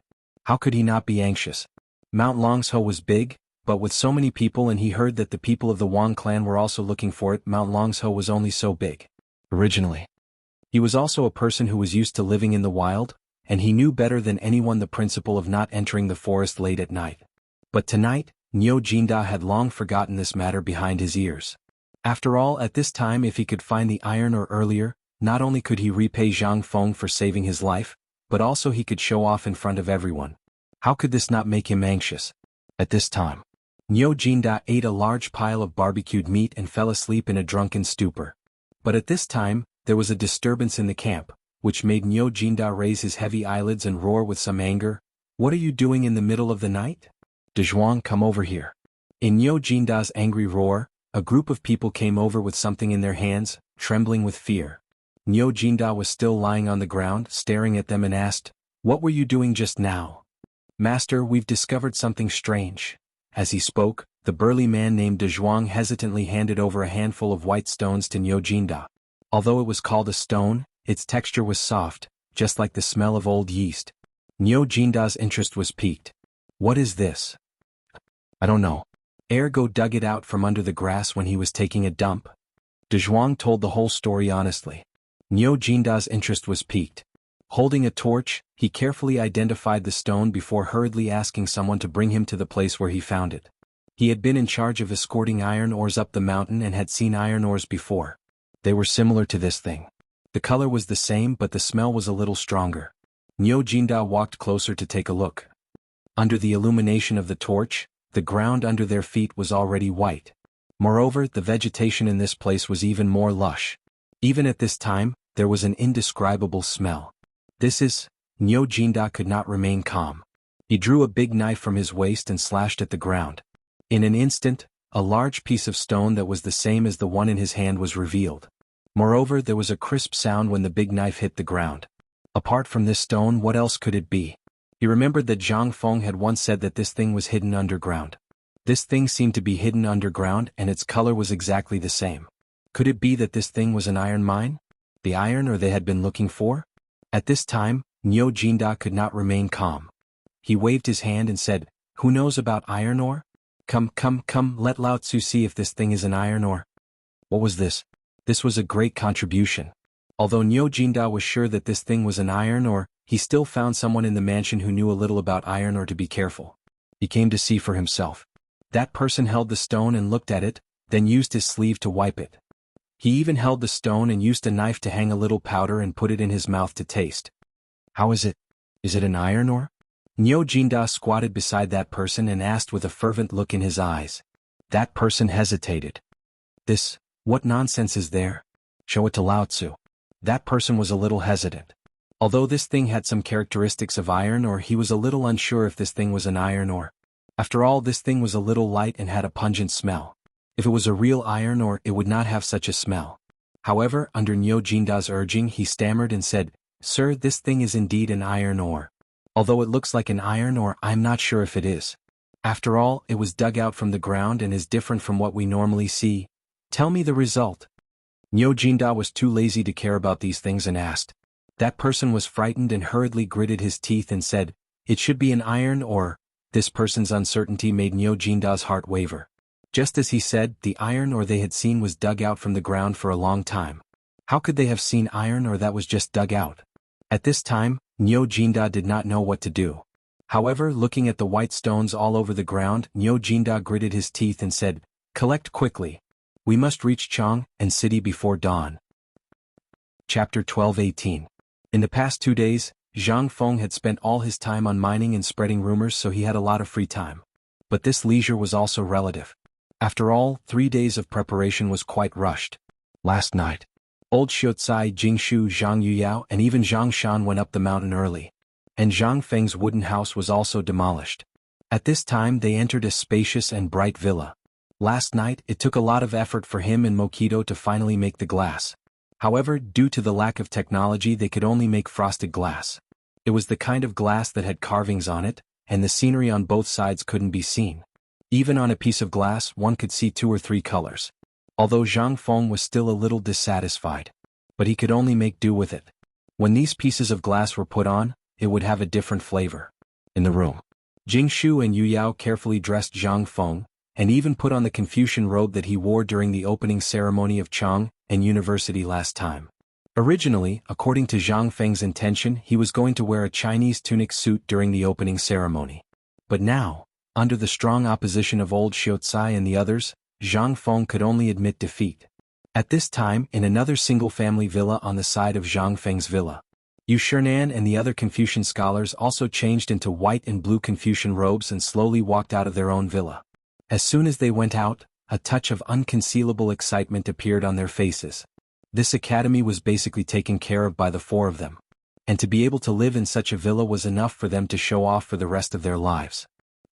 How could he not be anxious? Mount Longsho was big, but with so many people and he heard that the people of the Wang clan were also looking for it, Mount Longsho was only so big. Originally. He was also a person who was used to living in the wild, and he knew better than anyone the principle of not entering the forest late at night. But tonight, Niu Jinda had long forgotten this matter behind his ears. After all, at this time if he could find the iron ore earlier, not only could he repay Zhang Feng for saving his life, but also he could show off in front of everyone. How could this not make him anxious? At this time, Niu Jinda ate a large pile of barbecued meat and fell asleep in a drunken stupor. But at this time, there was a disturbance in the camp, which made Niu Jinda raise his heavy eyelids and roar with some anger. What are you doing in the middle of the night? Dezhuang, come over here. In Niu Jinda's angry roar, a group of people came over with something in their hands, trembling with fear. Niu Jinda was still lying on the ground, staring at them and asked, what were you doing just now? Master, we've discovered something strange. As he spoke, the burly man named Dezhuang hesitantly handed over a handful of white stones to Niu Jinda. Although it was called a stone, its texture was soft, just like the smell of old yeast. Niu Jinda's interest was piqued. What is this? I don't know. Ergo dug it out from under the grass when he was taking a dump. Dezhuang told the whole story honestly. Niu Jinda's interest was piqued. Holding a torch, he carefully identified the stone before hurriedly asking someone to bring him to the place where he found it. He had been in charge of escorting iron ores up the mountain and had seen iron ores before. They were similar to this thing. The color was the same but the smell was a little stronger. Niu Jinda walked closer to take a look. Under the illumination of the torch, the ground under their feet was already white. Moreover, the vegetation in this place was even more lush. Even at this time, there was an indescribable smell. This is... Niu Jinda could not remain calm. He drew a big knife from his waist and slashed at the ground. In an instant, a large piece of stone that was the same as the one in his hand was revealed. Moreover, there was a crisp sound when the big knife hit the ground. Apart from this stone, what else could it be? He remembered that Zhang Feng had once said that this thing was hidden underground. This thing seemed to be hidden underground and its color was exactly the same. Could it be that this thing was an iron mine? The iron ore they had been looking for? At this time, Niu Jinda could not remain calm. He waved his hand and said, who knows about iron ore? Come, let Lao Tzu see if this thing is an iron ore. What was this? This was a great contribution. Although Niu Jinda was sure that this thing was an iron ore, he still found someone in the mansion who knew a little about iron ore to be careful. He came to see for himself. That person held the stone and looked at it, then used his sleeve to wipe it. He even held the stone and used a knife to hang a little powder and put it in his mouth to taste. How is it? Is it an iron ore? Niu Jinda squatted beside that person and asked with a fervent look in his eyes. That person hesitated. What nonsense is there? Show it to Lao Tzu. That person was a little hesitant. Although this thing had some characteristics of iron, or he was a little unsure if this thing was an iron ore. After all, this thing was a little light and had a pungent smell. If it was a real iron ore, it would not have such a smell. However, under Niu Jinda's urging, he stammered and said, "Sir, this thing is indeed an iron ore. Although it looks like an iron ore, I'm not sure if it is. After all, it was dug out from the ground and is different from what we normally see. Tell me the result." Niu Jinda was too lazy to care about these things and asked. That person was frightened and hurriedly gritted his teeth and said, "It should be an iron ore." This person's uncertainty made Niu Jinda's heart waver. Just as he said, the iron ore they had seen was dug out from the ground for a long time. How could they have seen iron ore that was just dug out? At this time, Niu Jinda did not know what to do. However, looking at the white stones all over the ground, Niu Jinda gritted his teeth and said, "Collect quickly. We must reach Chang and city before dawn." Chapter 12:18. In the past 2 days, Zhang Feng had spent all his time on mining and spreading rumors, so he had a lot of free time. But this leisure was also relative. After all, 3 days of preparation was quite rushed. Last night, old Xiucai, Jingshu, Zhang Yuyao, and even Zhang Shan went up the mountain early. And Zhang Feng's wooden house was also demolished. At this time they entered a spacious and bright villa. Last night, it took a lot of effort for him and Mokido to finally make the glass. However, due to the lack of technology, they could only make frosted glass. It was the kind of glass that had carvings on it, and the scenery on both sides couldn't be seen. Even on a piece of glass, one could see 2 or 3 colors. Although Zhang Feng was still a little dissatisfied. But he could only make do with it. When these pieces of glass were put on, it would have a different flavor. In the room, Jingshu and Yu Yao carefully dressed Zhang Feng, and even put on the Confucian robe that he wore during the opening ceremony of Chang and University last time. Originally, according to Zhang Feng's intention, he was going to wear a Chinese tunic suit during the opening ceremony. But now, under the strong opposition of old Xiucai and the others, Zhang Feng could only admit defeat. At this time, in another single-family villa on the side of Zhang Feng's villa, Yu Shernan and the other Confucian scholars also changed into white and blue Confucian robes and slowly walked out of their own villa. As soon as they went out, a touch of unconcealable excitement appeared on their faces. This academy was basically taken care of by the 4 of them. And to be able to live in such a villa was enough for them to show off for the rest of their lives.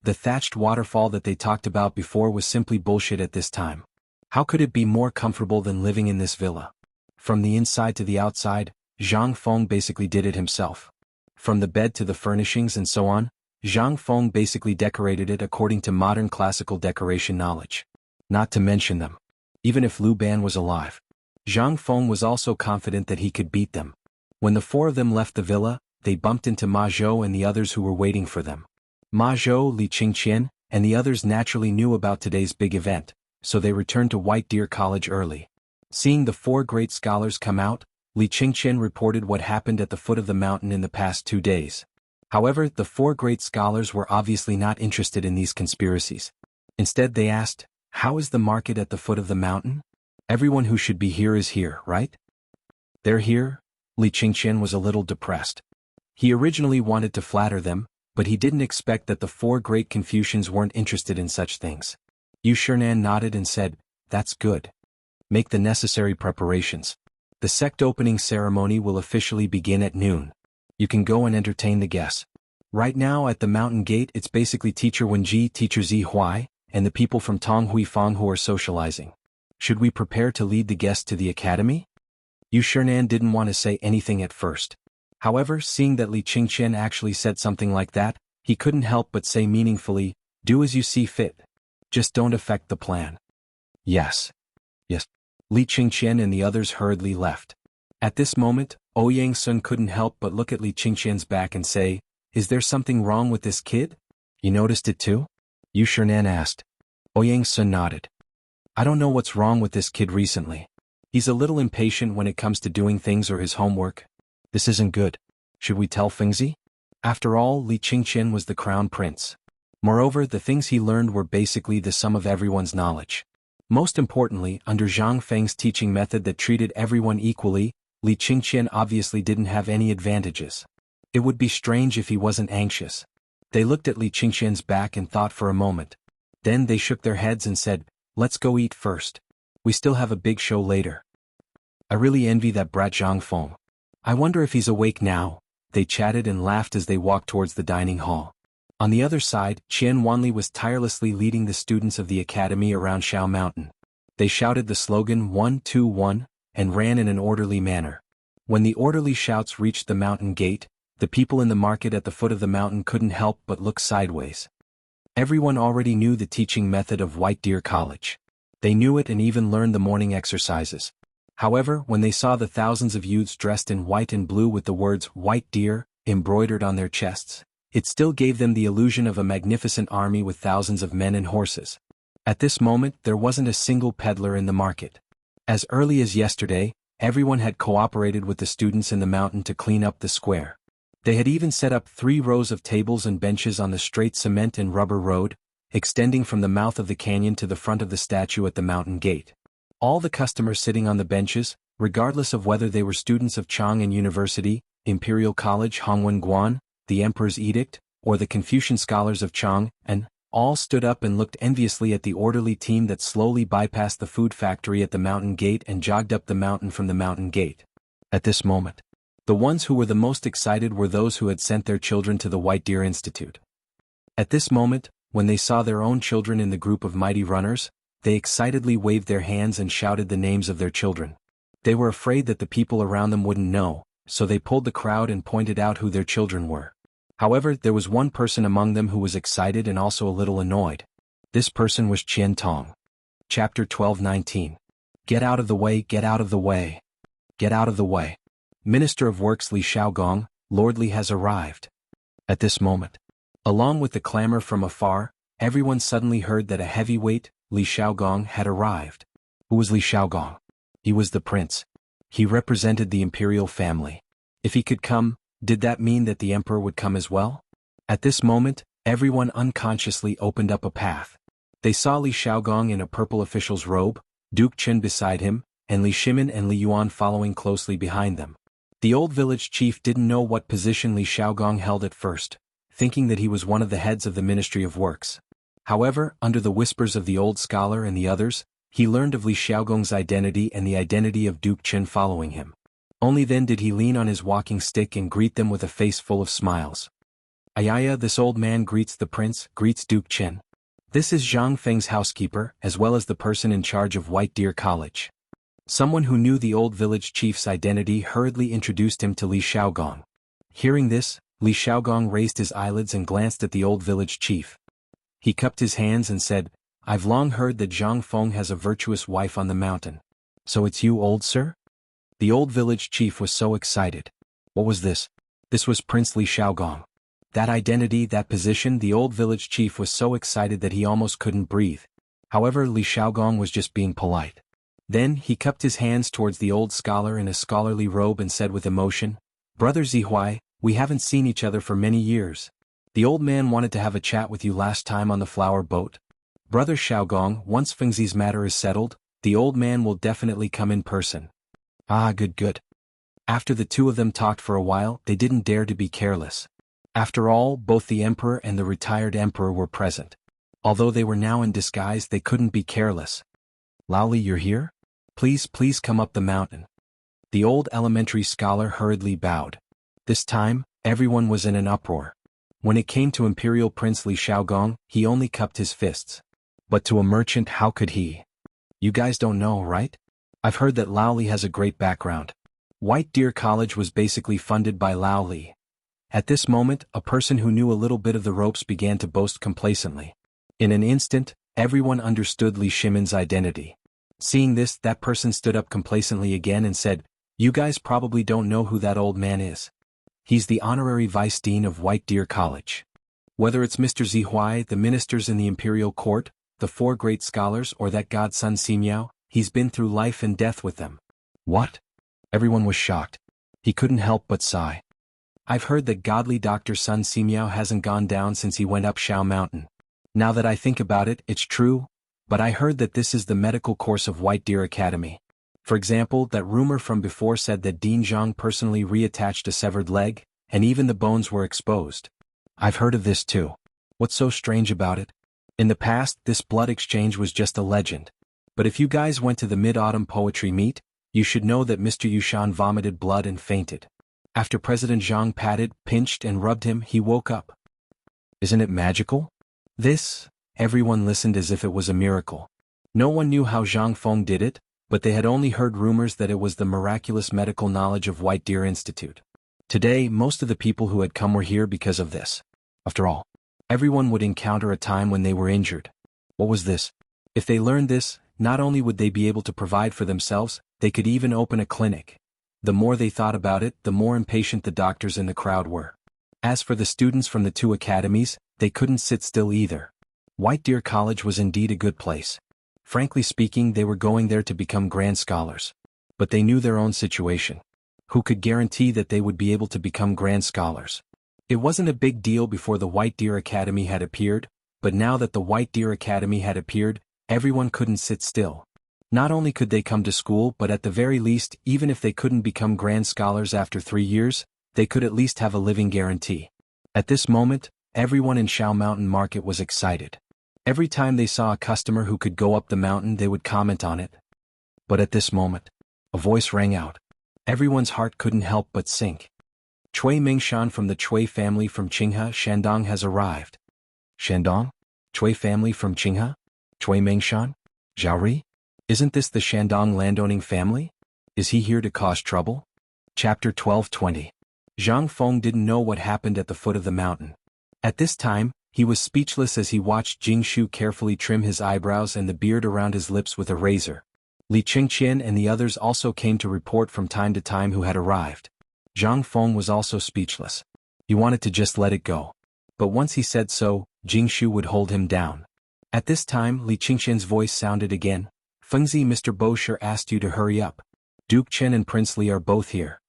The thatched waterfall that they talked about before was simply bullshit at this time. How could it be more comfortable than living in this villa? From the inside to the outside, Zhang Feng basically did it himself. From the bed to the furnishings and so on, Zhang Feng basically decorated it according to modern classical decoration knowledge. Not to mention them. Even if Lu Ban was alive, Zhang Feng was also confident that he could beat them. When the 4 of them left the villa, they bumped into Ma Zhou and the others who were waiting for them. Ma Zhou, Li Qingqian, and the others naturally knew about today's big event, so they returned to White Deer College early. Seeing the 4 great scholars come out, Li Qingqian reported what happened at the foot of the mountain in the past 2 days. However, the 4 great scholars were obviously not interested in these conspiracies. Instead they asked, "How is the market at the foot of the mountain? Everyone who should be here is here, right?" "They're here?" Li Qingqian was a little depressed. He originally wanted to flatter them, but he didn't expect that the 4 great Confucians weren't interested in such things. Yu Shernan nodded and said, "That's good. Make the necessary preparations. The sect opening ceremony will officially begin at noon. You can go and entertain the guests. Right now at the mountain gate it's basically Teacher Wenji, Teacher Zi Huai, and the people from Tong Huifang who are socializing. Should we prepare to lead the guests to the academy?" Yu Shernan didn't want to say anything at first. However, seeing that Li Qingqian actually said something like that, he couldn't help but say meaningfully, "Do as you see fit. Just don't affect the plan." Yes. Li Qingqian and the others hurriedly left. At this moment, Ouyang Sun couldn't help but look at Li Qingqian's back and say, "Is there something wrong with this kid? You noticed it too?" Yu Shernan asked. Ouyang Sun nodded. "I don't know what's wrong with this kid recently. He's a little impatient when it comes to doing things or his homework. This isn't good. Should we tell Fengzi?" After all, Li Qingqian was the crown prince. Moreover, the things he learned were basically the sum of everyone's knowledge. Most importantly, under Zhang Feng's teaching method that treated everyone equally, Li Qingqian obviously didn't have any advantages. It would be strange if he wasn't anxious. They looked at Li Qingqian's back and thought for a moment. Then they shook their heads and said, "Let's go eat first. We still have a big show later." "I really envy that brat Zhang Feng. I wonder if he's awake now." They chatted and laughed as they walked towards the dining hall. On the other side, Qian Wanli was tirelessly leading the students of the academy around Shao Mountain. They shouted the slogan 1-2-1 and ran in an orderly manner. When the orderly shouts reached the mountain gate, the people in the market at the foot of the mountain couldn't help but look sideways. Everyone already knew the teaching method of White Deer College. They knew it and even learned the morning exercises. However, when they saw the thousands of youths dressed in white and blue with the words "White Deer" embroidered on their chests, it still gave them the illusion of a magnificent army with thousands of men and horses. At this moment, there wasn't a single peddler in the market. As early as yesterday, everyone had cooperated with the students in the mountain to clean up the square. They had even set up 3 rows of tables and benches on the straight cement and rubber road, extending from the mouth of the canyon to the front of the statue at the mountain gate. All the customers sitting on the benches, regardless of whether they were students of Chang'an University, Imperial College Hongwen Guan, the Emperor's Edict, or the Confucian scholars of Chang'an, all stood up and looked enviously at the orderly team that slowly bypassed the food factory at the mountain gate and jogged up the mountain from the mountain gate. At this moment, the ones who were the most excited were those who had sent their children to the White Deer Institute. At this moment, when they saw their own children in the group of mighty runners, they excitedly waved their hands and shouted the names of their children. They were afraid that the people around them wouldn't know, so they pulled the crowd and pointed out who their children were. However, there was one person among them who was excited and also a little annoyed. This person was Qian Tong. Chapter 12:19. Get out of the way, get out of the way. Get out of the way. Minister of Works Li Shaogong, Lord Li has arrived. At this moment, along with the clamor from afar, everyone suddenly heard that a heavyweight, Li Shaogong, had arrived. Who was Li Shaogong? He was the prince. He represented the imperial family. If he could come, did that mean that the emperor would come as well? At this moment, everyone unconsciously opened up a path. They saw Li Shaogong in a purple official's robe, Duke Chen beside him, and Li Shimin and Li Yuan following closely behind them. The old village chief didn't know what position Li Shaogong held at first, thinking that he was one of the heads of the Ministry of Works. However, under the whispers of the old scholar and the others, he learned of Li Shaogong's identity and the identity of Duke Chen following him. Only then did he lean on his walking stick and greet them with a face full of smiles. Ayaya, this old man greets the prince, greets Duke Chen. This is Zhang Feng's housekeeper, as well as the person in charge of White Deer College. Someone who knew the old village chief's identity hurriedly introduced him to Li Shaogong. Hearing this, Li Shaogong raised his eyelids and glanced at the old village chief. He cupped his hands and said, "I've long heard that Zhang Feng has a virtuous wife on the mountain. So it's you, old sir?" The old village chief was so excited. What was this? This was Prince Li Shaogong. That identity, that position, the old village chief was so excited that he almost couldn't breathe. However, Li Shaogong was just being polite. Then, he cupped his hands towards the old scholar in a scholarly robe and said with emotion, "Brother Zihuai, we haven't seen each other for many years. The old man wanted to have a chat with you last time on the flower boat. Brother Shaogong, once Fengzi's matter is settled, the old man will definitely come in person." Ah, good. After the two of them talked for a while, they didn't dare to be careless. After all, both the emperor and the retired emperor were present. Although they were now in disguise, they couldn't be careless. "Laoli, you're here? Please come up the mountain." The old elementary scholar hurriedly bowed. This time, everyone was in an uproar. When it came to Imperial Prince Li Shaogong, he only cupped his fists. But to a merchant, how could he? You guys don't know, right? I've heard that Lao Li has a great background. White Deer College was basically funded by Lao Li. At this moment, a person who knew a little bit of the ropes began to boast complacently. In an instant, everyone understood Li Shimin's identity. Seeing this, that person stood up complacently again and said, "You guys probably don't know who that old man is. He's the honorary vice dean of White Deer College. Whether it's Mr. Zihuai, the ministers in the imperial court, the 4 great scholars, or that god Sun Simiao, he's been through life and death with them." What? Everyone was shocked. He couldn't help but sigh. I've heard that godly Dr. Sun Simiao hasn't gone down since he went up Shao Mountain. Now that I think about it, it's true, but I heard that this is the medical course of White Deer Academy. For example, that rumor from before said that Dean Zhang personally reattached a severed leg, and even the bones were exposed. I've heard of this too. What's so strange about it? In the past, this blood exchange was just a legend. But if you guys went to the Mid-Autumn Poetry Meet, you should know that Mr. Yushan vomited blood and fainted. After President Zhang patted, pinched and rubbed him, he woke up. Isn't it magical? Everyone listened as if it was a miracle. No one knew how Zhang Feng did it, but they had only heard rumors that it was the miraculous medical knowledge of White Deer Institute. Today, most of the people who had come were here because of this. After all, everyone would encounter a time when they were injured. What was this? If they learned this, not only would they be able to provide for themselves, they could even open a clinic. The more they thought about it, the more impatient the doctors in the crowd were. As for the students from the two academies, they couldn't sit still either. White Deer College was indeed a good place. Frankly speaking, they were going there to become grand scholars. But they knew their own situation. Who could guarantee that they would be able to become grand scholars? It wasn't a big deal before the White Deer Academy had appeared, but now that the White Deer Academy had appeared, everyone couldn't sit still. Not only could they come to school, but at the very least, even if they couldn't become grand scholars after 3 years, they could at least have a living guarantee. At this moment, everyone in Shao Mountain Market was excited. Every time they saw a customer who could go up the mountain, they would comment on it. But at this moment, a voice rang out. Everyone's heart couldn't help but sink. Cui Mingshan from the Cui family from Qinghe, Shandong has arrived. Shandong? Cui family from Qinghe? Cui Mingshan? Zhaori? Isn't this the Shandong landowning family? Is he here to cause trouble? Chapter 12:20. Zhang Feng didn't know what happened at the foot of the mountain. At this time, he was speechless as he watched Jing Shu carefully trim his eyebrows and the beard around his lips with a razor. Li Qingqian and the others also came to report from time to time who had arrived. Zhang Feng was also speechless. He wanted to just let it go. But once he said so, Jing Shu would hold him down. At this time, Li Qingqian's voice sounded again. Fengzi, Mr. Bosher asked you to hurry up. Duke Chen and Prince Li are both here.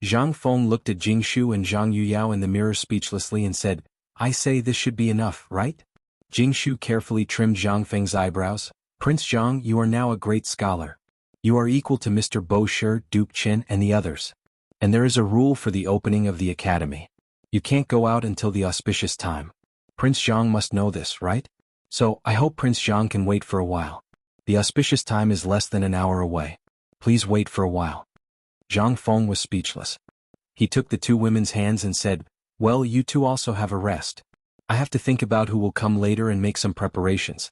Zhang Feng looked at Jing Shu and Zhang Yuyao in the mirror speechlessly and said, I say this should be enough, right? Jing Shu carefully trimmed Zhang Feng's eyebrows. Prince Zhang, you are now a great scholar. You are equal to Mr. Bosher, Duke Chen and the others. And there is a rule for the opening of the academy. You can't go out until the auspicious time. Prince Zhang must know this, right? So, I hope Prince Zhang can wait for a while. The auspicious time is less than an hour away. Please wait for a while. Zhang Feng was speechless. He took the two women's hands and said, well, you two also have a rest. I have to think about who will come later and make some preparations.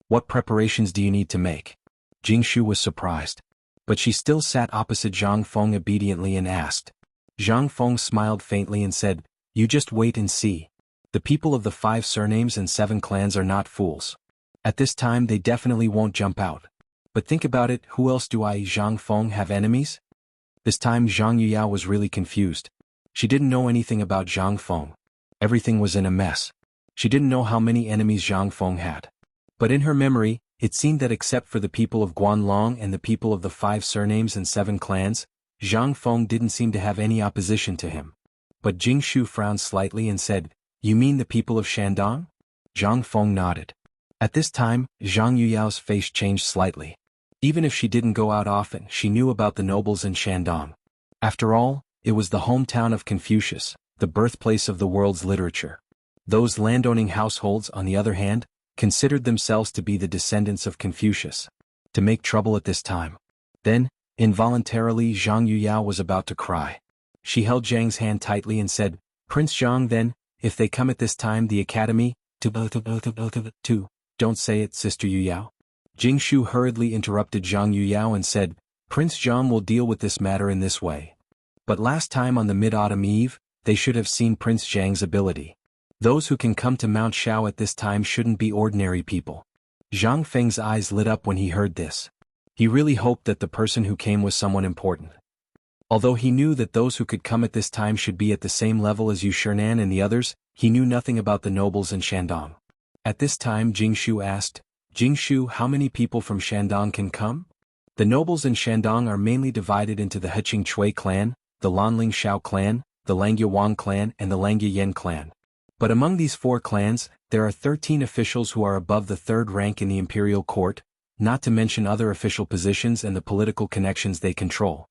What preparations do you need to make? Jing Shu was surprised. But she still sat opposite Zhang Feng obediently and asked. Zhang Feng smiled faintly and said, you just wait and see. The people of the 5 surnames and 7 clans are not fools. At this time they definitely won't jump out. But think about it, who else do I, Zhang Feng, have enemies? This time Zhang Yuyao was really confused. She didn't know anything about Zhang Feng. Everything was in a mess. She didn't know how many enemies Zhang Feng had. But in her memory, it seemed that except for the people of Guanlong and the people of the 5 surnames and 7 clans, Zhang Feng didn't seem to have any opposition to him. But Jing Shu frowned slightly and said, you mean the people of Shandong? Zhang Feng nodded. At this time, Zhang Yuyao's face changed slightly. Even if she didn't go out often, she knew about the nobles in Shandong. After all, it was the hometown of Confucius, the birthplace of the world's literature. Those landowning households, on the other hand, considered themselves to be the descendants of Confucius. To make trouble at this time. Then, involuntarily Zhang Yuyao was about to cry. She held Zhang's hand tightly and said, Prince Zhang, then, if they come at this time, the academy, don't say it, Sister Yuyao. Jing Shu hurriedly interrupted Zhang Yuyao and said, Prince Zhang will deal with this matter in this way. But last time on the Mid-Autumn Eve, they should have seen Prince Zhang's ability. Those who can come to Mount Shao at this time shouldn't be ordinary people. Zhang Feng's eyes lit up when he heard this. He really hoped that the person who came was someone important. Although he knew that those who could come at this time should be at the same level as Yu Shernan and the others, he knew nothing about the nobles in Shandong. At this time Jing Shu asked, Jing Shu, how many people from Shandong can come? The nobles in Shandong are mainly divided into the Heqing Chui clan, the Lanling Shao clan, the Langya Wang clan and the Langya Yen clan. But among these 4 clans, there are 13 officials who are above the 3rd rank in the imperial court, not to mention other official positions and the political connections they control.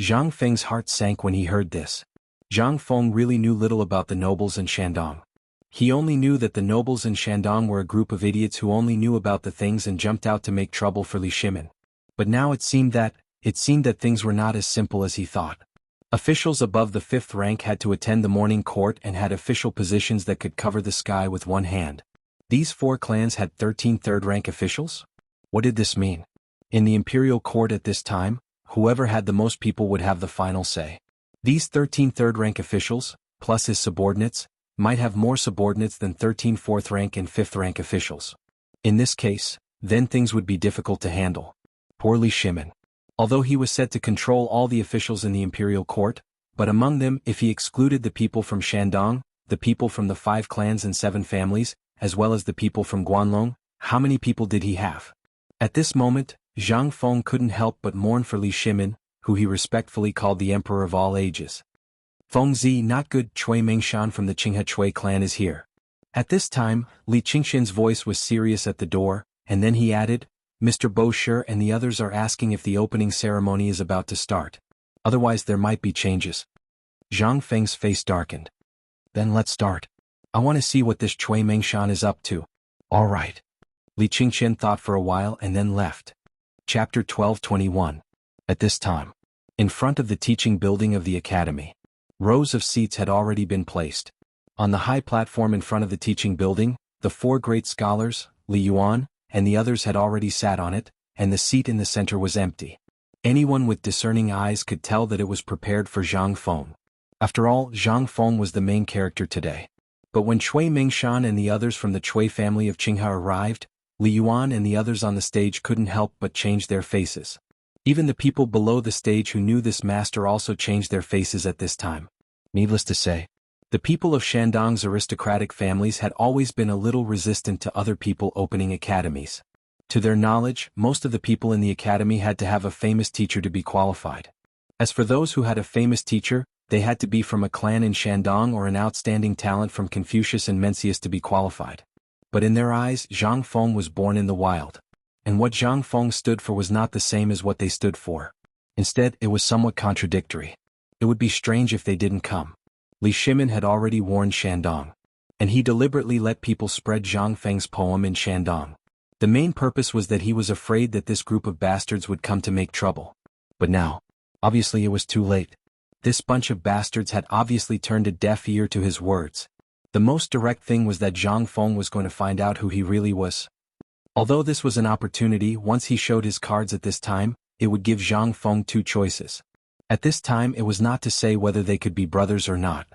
Zhang Feng's heart sank when he heard this. Zhang Feng really knew little about the nobles in Shandong. He only knew that the nobles in Shandong were a group of idiots who only knew about the things and jumped out to make trouble for Li Shimin. But now it seemed that things were not as simple as he thought. Officials above the 5th rank had to attend the morning court and had official positions that could cover the sky with one hand. These 4 clans had 13 third-rank officials? What did this mean? In the imperial court at this time, whoever had the most people would have the final say. These 13 third-rank officials, plus his subordinates, might have more subordinates than 13 4th-rank and 5th-rank officials. In this case, then things would be difficult to handle. Poor Li Shimin. Although he was said to control all the officials in the imperial court, but among them, if he excluded the people from Shandong, the people from the 5 clans and 7 families, as well as the people from Guanlong, how many people did he have? At this moment, Zhang Feng couldn't help but mourn for Li Shimin, who he respectfully called the Emperor of all ages. Feng Zi, not good. Chui Mengshan from the Qinghe Chui clan is here. At this time, Li Qingxin's voice was serious at the door, and then he added, Mr. Bo Shi and the others are asking if the opening ceremony is about to start. Otherwise there might be changes. Zhang Feng's face darkened. Then let's start. I want to see what this Chui Mengshan is up to. All right. Li Qingxin thought for a while and then left. Chapter 12:21. At this time, in front of the teaching building of the academy, rows of seats had already been placed. On the high platform in front of the teaching building, the 4 great scholars, Li Yuan, and the others had already sat on it, and the seat in the center was empty. Anyone with discerning eyes could tell that it was prepared for Zhang Feng. After all, Zhang Feng was the main character today. But when Chui Mengshan and the others from the Chui family of Qinghe arrived, Li Yuan and the others on the stage couldn't help but change their faces. Even the people below the stage who knew this master also changed their faces at this time. Needless to say, the people of Shandong's aristocratic families had always been a little resistant to other people opening academies. To their knowledge, most of the people in the academy had to have a famous teacher to be qualified. As for those who had a famous teacher, they had to be from a clan in Shandong or an outstanding talent from Confucius and Mencius to be qualified. But in their eyes, Zhang Feng was born in the wild. And what Zhang Feng stood for was not the same as what they stood for. Instead, it was somewhat contradictory. It would be strange if they didn't come. Li Shimin had already warned Shandong. And he deliberately let people spread Zhang Feng's poem in Shandong. The main purpose was that he was afraid that this group of bastards would come to make trouble. But now, obviously it was too late. This bunch of bastards had obviously turned a deaf ear to his words. The most direct thing was that Zhang Feng was going to find out who he really was. Although this was an opportunity, once he showed his cards at this time, it would give Zhang Feng 2 choices. At this time it was not to say whether they could be brothers or not.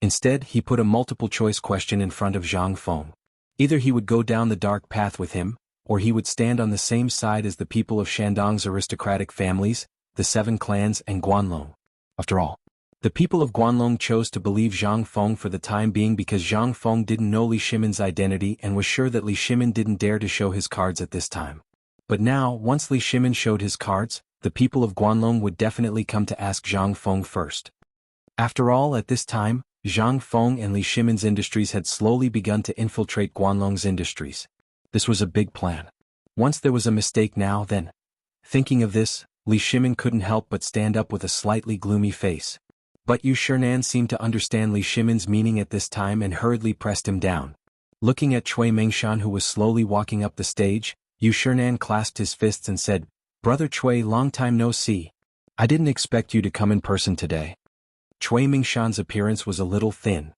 Instead, he put a multiple-choice question in front of Zhang Feng. Either he would go down the dark path with him, or he would stand on the same side as the people of Shandong's aristocratic families, the 7 clans and Guanlong. After all, the people of Guanlong chose to believe Zhang Feng for the time being because Zhang Feng didn't know Li Shimin's identity and was sure that Li Shimin didn't dare to show his cards at this time. But now, once Li Shimin showed his cards, the people of Guanlong would definitely come to ask Zhang Feng first. After all, at this time, Zhang Feng and Li Shimin's industries had slowly begun to infiltrate Guanlong's industries. This was a big plan. Once there was a mistake now then. Thinking of this, Li Shimin couldn't help but stand up with a slightly gloomy face. But Yu Shinan seemed to understand Li Shimin's meaning at this time and hurriedly pressed him down. Looking at Chui Mengshan who was slowly walking up the stage, Yu Shinan clasped his fists and said, "Brother Chui, long time no see. I didn't expect you to come in person today." Chui Mengshan's appearance was a little thin.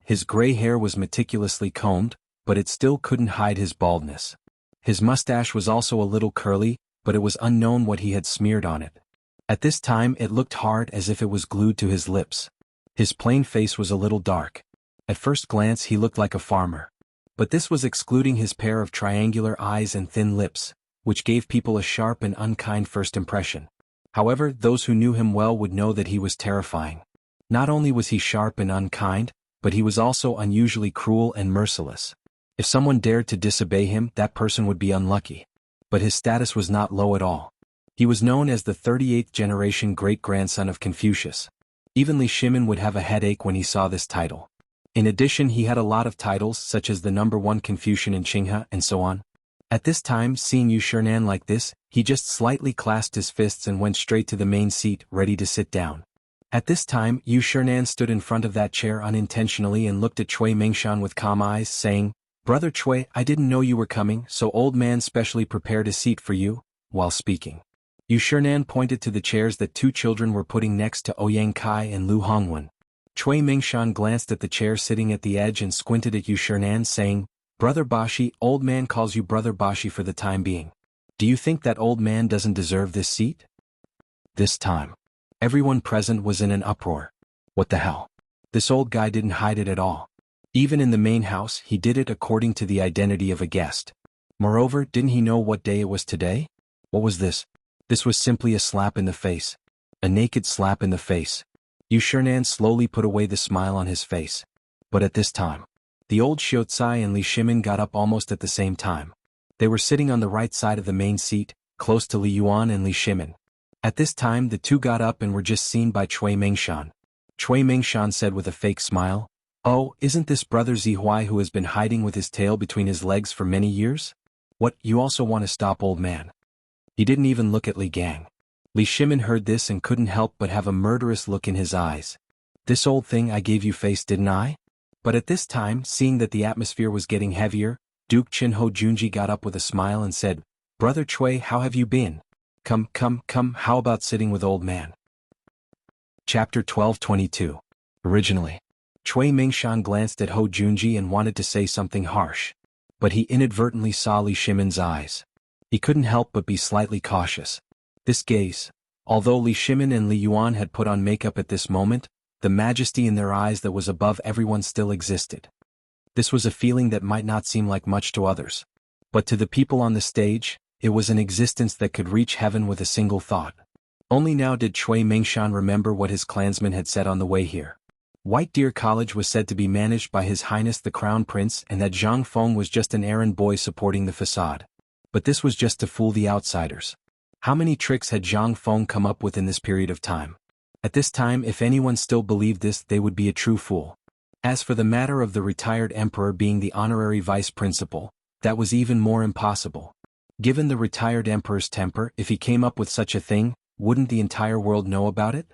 His gray hair was meticulously combed, but it still couldn't hide his baldness. His mustache was also a little curly, but it was unknown what he had smeared on it. At this time it looked hard as if it was glued to his lips. His plain face was a little dark. At first glance he looked like a farmer. But this was excluding his pair of triangular eyes and thin lips, which gave people a sharp and unkind first impression. However, those who knew him well would know that he was terrifying. Not only was he sharp and unkind, but he was also unusually cruel and merciless. If someone dared to disobey him, that person would be unlucky. But his status was not low at all. He was known as the 38th generation great-grandson of Confucius. Even Li Shimin would have a headache when he saw this title. In addition, he had a lot of titles such as the #1 Confucian in Qinghe and so on. At this time, seeing Yu Shinan like this, he just slightly clasped his fists and went straight to the main seat, ready to sit down. At this time, Yu Shernan stood in front of that chair unintentionally and looked at Cui Mingshan with calm eyes, saying, "Brother Cui, I didn't know you were coming, so old man specially prepared a seat for you." While speaking, Yu Shernan pointed to the chairs that two children were putting next to Ouyang Kai and Lu Hongwen. Cui Mingshan glanced at the chair sitting at the edge and squinted at Yu Shernan, saying, "Brother Bashi, old man calls you Brother Bashi for the time being. Do you think that old man doesn't deserve this seat?" This time, everyone present was in an uproar. What the hell? This old guy didn't hide it at all. Even in the main house, he did it according to the identity of a guest. Moreover, didn't he know what day it was today? What was this? This was simply a slap in the face. A naked slap in the face. Yu Shernan slowly put away the smile on his face. But at this time, the old Xiaocai and Li Shimin got up almost at the same time. They were sitting on the right side of the main seat, close to Li Yuan and Li Shimin. At this time the two got up and were just seen by Cui Mingshan. Cui Mingshan said with a fake smile, "Oh, isn't this brother Zihuai who has been hiding with his tail between his legs for many years? What, you also want to stop old man?" He didn't even look at Li Gang. Li Shimin heard this and couldn't help but have a murderous look in his eyes. "This old thing, I gave you face, didn't I?" But at this time, seeing that the atmosphere was getting heavier, Duke Chinho Junji got up with a smile and said, "Brother Cui, how have you been? Come, how about sitting with old man?" Chapter 12:22. Originally, Cui Mingshan glanced at Ho Junji and wanted to say something harsh. But he inadvertently saw Li Shimin's eyes. He couldn't help but be slightly cautious. This gaze, although Li Shimin and Li Yuan had put on makeup at this moment, the majesty in their eyes that was above everyone still existed. This was a feeling that might not seem like much to others. But to the people on the stage, it was an existence that could reach heaven with a single thought. Only now did Cui Mingshan remember what his clansmen had said on the way here. White Deer College was said to be managed by His Highness the Crown Prince and that Zhang Feng was just an errand boy supporting the facade. But this was just to fool the outsiders. How many tricks had Zhang Feng come up with in this period of time? At this time, if anyone still believed this, they would be a true fool. As for the matter of the retired emperor being the honorary vice principal, that was even more impossible. Given the retired emperor's temper, if he came up with such a thing, wouldn't the entire world know about it?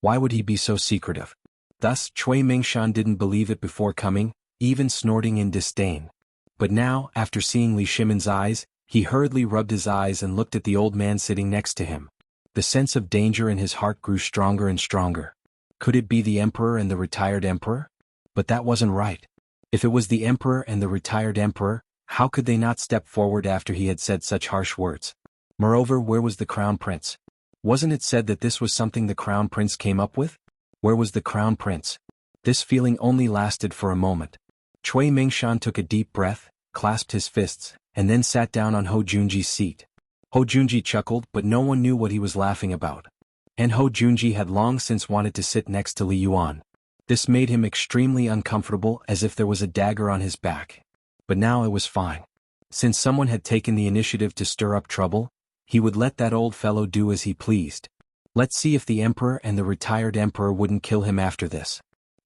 Why would he be so secretive? Thus, Cui Mingshan didn't believe it before coming, even snorting in disdain. But now, after seeing Li Shimin's eyes, he hurriedly rubbed his eyes and looked at the old man sitting next to him. The sense of danger in his heart grew stronger and stronger. Could it be the emperor and the retired emperor? But that wasn't right. If it was the emperor and the retired emperor, how could they not step forward after he had said such harsh words? Moreover, where was the crown prince? Wasn't it said that this was something the crown prince came up with? Where was the crown prince? This feeling only lasted for a moment. Cui Mingshan took a deep breath, clasped his fists, and then sat down on Ho Junji's seat. Ho Junji chuckled, but no one knew what he was laughing about. And Ho Junji had long since wanted to sit next to Li Yuan. This made him extremely uncomfortable, as if there was a dagger on his back. But now it was fine. Since someone had taken the initiative to stir up trouble, he would let that old fellow do as he pleased. Let's see if the emperor and the retired emperor wouldn't kill him after this.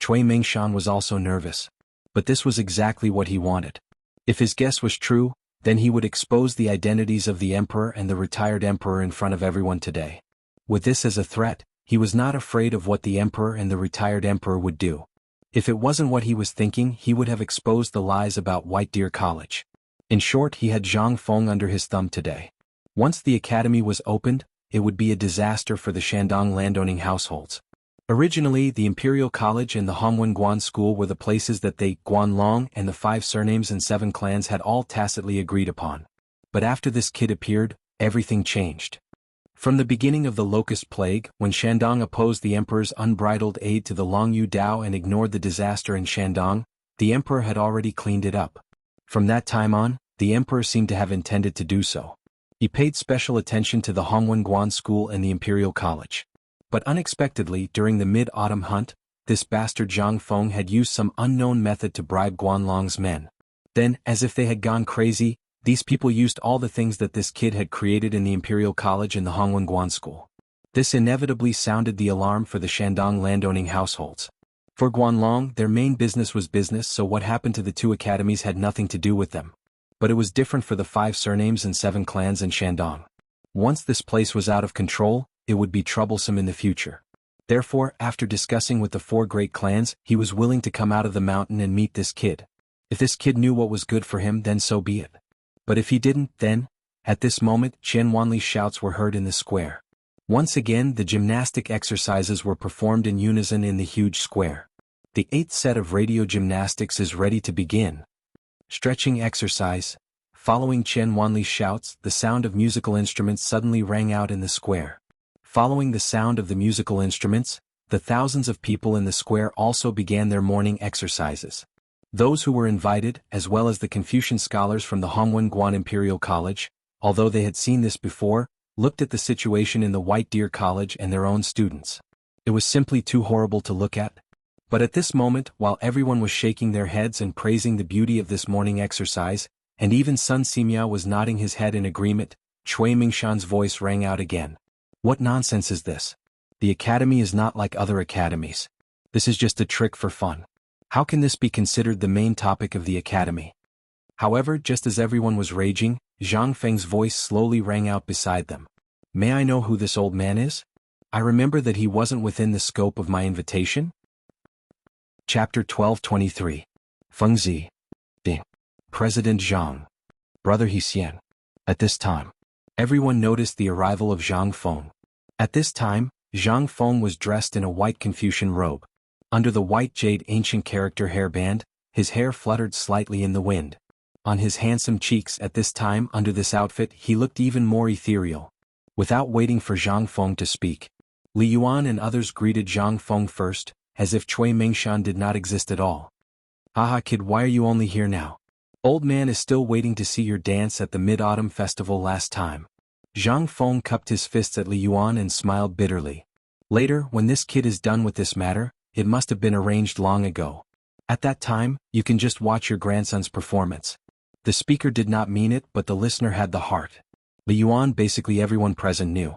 Cui Mingshan was also nervous. But this was exactly what he wanted. If his guess was true, then he would expose the identities of the emperor and the retired emperor in front of everyone today. With this as a threat, he was not afraid of what the emperor and the retired emperor would do. If it wasn't what he was thinking, he would have exposed the lies about White Deer College. In short, he had Zhang Feng under his thumb today. Once the academy was opened, it would be a disaster for the Shandong landowning households. Originally, the Imperial College and the Hongwen Guan School were the places that they, Guanlong, and the 5 surnames and 7 clans had all tacitly agreed upon. But after this kid appeared, everything changed. From the beginning of the Locust Plague, when Shandong opposed the emperor's unbridled aid to the Longyu Dao and ignored the disaster in Shandong, the emperor had already cleaned it up. From that time on, the emperor seemed to have intended to do so. He paid special attention to the Hongwen Guan School and the Imperial College. But unexpectedly, during the mid-autumn hunt, this bastard Zhang Feng had used some unknown method to bribe Guanlong's men. Then, as if they had gone crazy, these people used all the things that this kid had created in the Imperial College and the Hongwen Guan School. This inevitably sounded the alarm for the Shandong landowning households. For Guanlong, their main business was business, so what happened to the 2 academies had nothing to do with them. But it was different for the 5 surnames and 7 clans in Shandong. Once this place was out of control, it would be troublesome in the future. Therefore, after discussing with the 4 great clans, he was willing to come out of the mountain and meet this kid. If this kid knew what was good for him, then so be it. But if he didn't, then, at this moment, Chen Wanli's shouts were heard in the square. Once again, the gymnastic exercises were performed in unison in the huge square. The 8th set of radio gymnastics is ready to begin. Stretching exercise. Following Chen Wanli's shouts, the sound of musical instruments suddenly rang out in the square. Following the sound of the musical instruments, the thousands of people in the square also began their morning exercises. Those who were invited, as well as the Confucian scholars from the Hongwen Guan Imperial College, although they had seen this before, looked at the situation in the White Deer College and their own students. It was simply too horrible to look at. But at this moment, while everyone was shaking their heads and praising the beauty of this morning exercise, and even Sun Simiao was nodding his head in agreement, Cui Mingshan's voice rang out again. What nonsense is this? The academy is not like other academies. This is just a trick for fun. How can this be considered the main topic of the academy? However, just as everyone was raging, Zhang Feng's voice slowly rang out beside them. May I know who this old man is? I remember that he wasn't within the scope of my invitation? Chapter 12:23. Fengzi. Ding. President Zhang. Brother Xian. At this time, everyone noticed the arrival of Zhang Feng. At this time, Zhang Feng was dressed in a white Confucian robe. Under the white jade ancient character hairband, his hair fluttered slightly in the wind. On his handsome cheeks at this time under this outfit he looked even more ethereal. Without waiting for Zhang Feng to speak, Li Yuan and others greeted Zhang Feng first, as if Cui Mingshan did not exist at all. Haha kid, why are you only here now? Old man is still waiting to see your dance at the Mid-Autumn Festival last time. Zhang Feng cupped his fists at Li Yuan and smiled bitterly. Later, when this kid is done with this matter, it must have been arranged long ago. At that time, you can just watch your grandson's performance. The speaker did not mean it, but the listener had the heart. Li Yuan basically everyone present knew.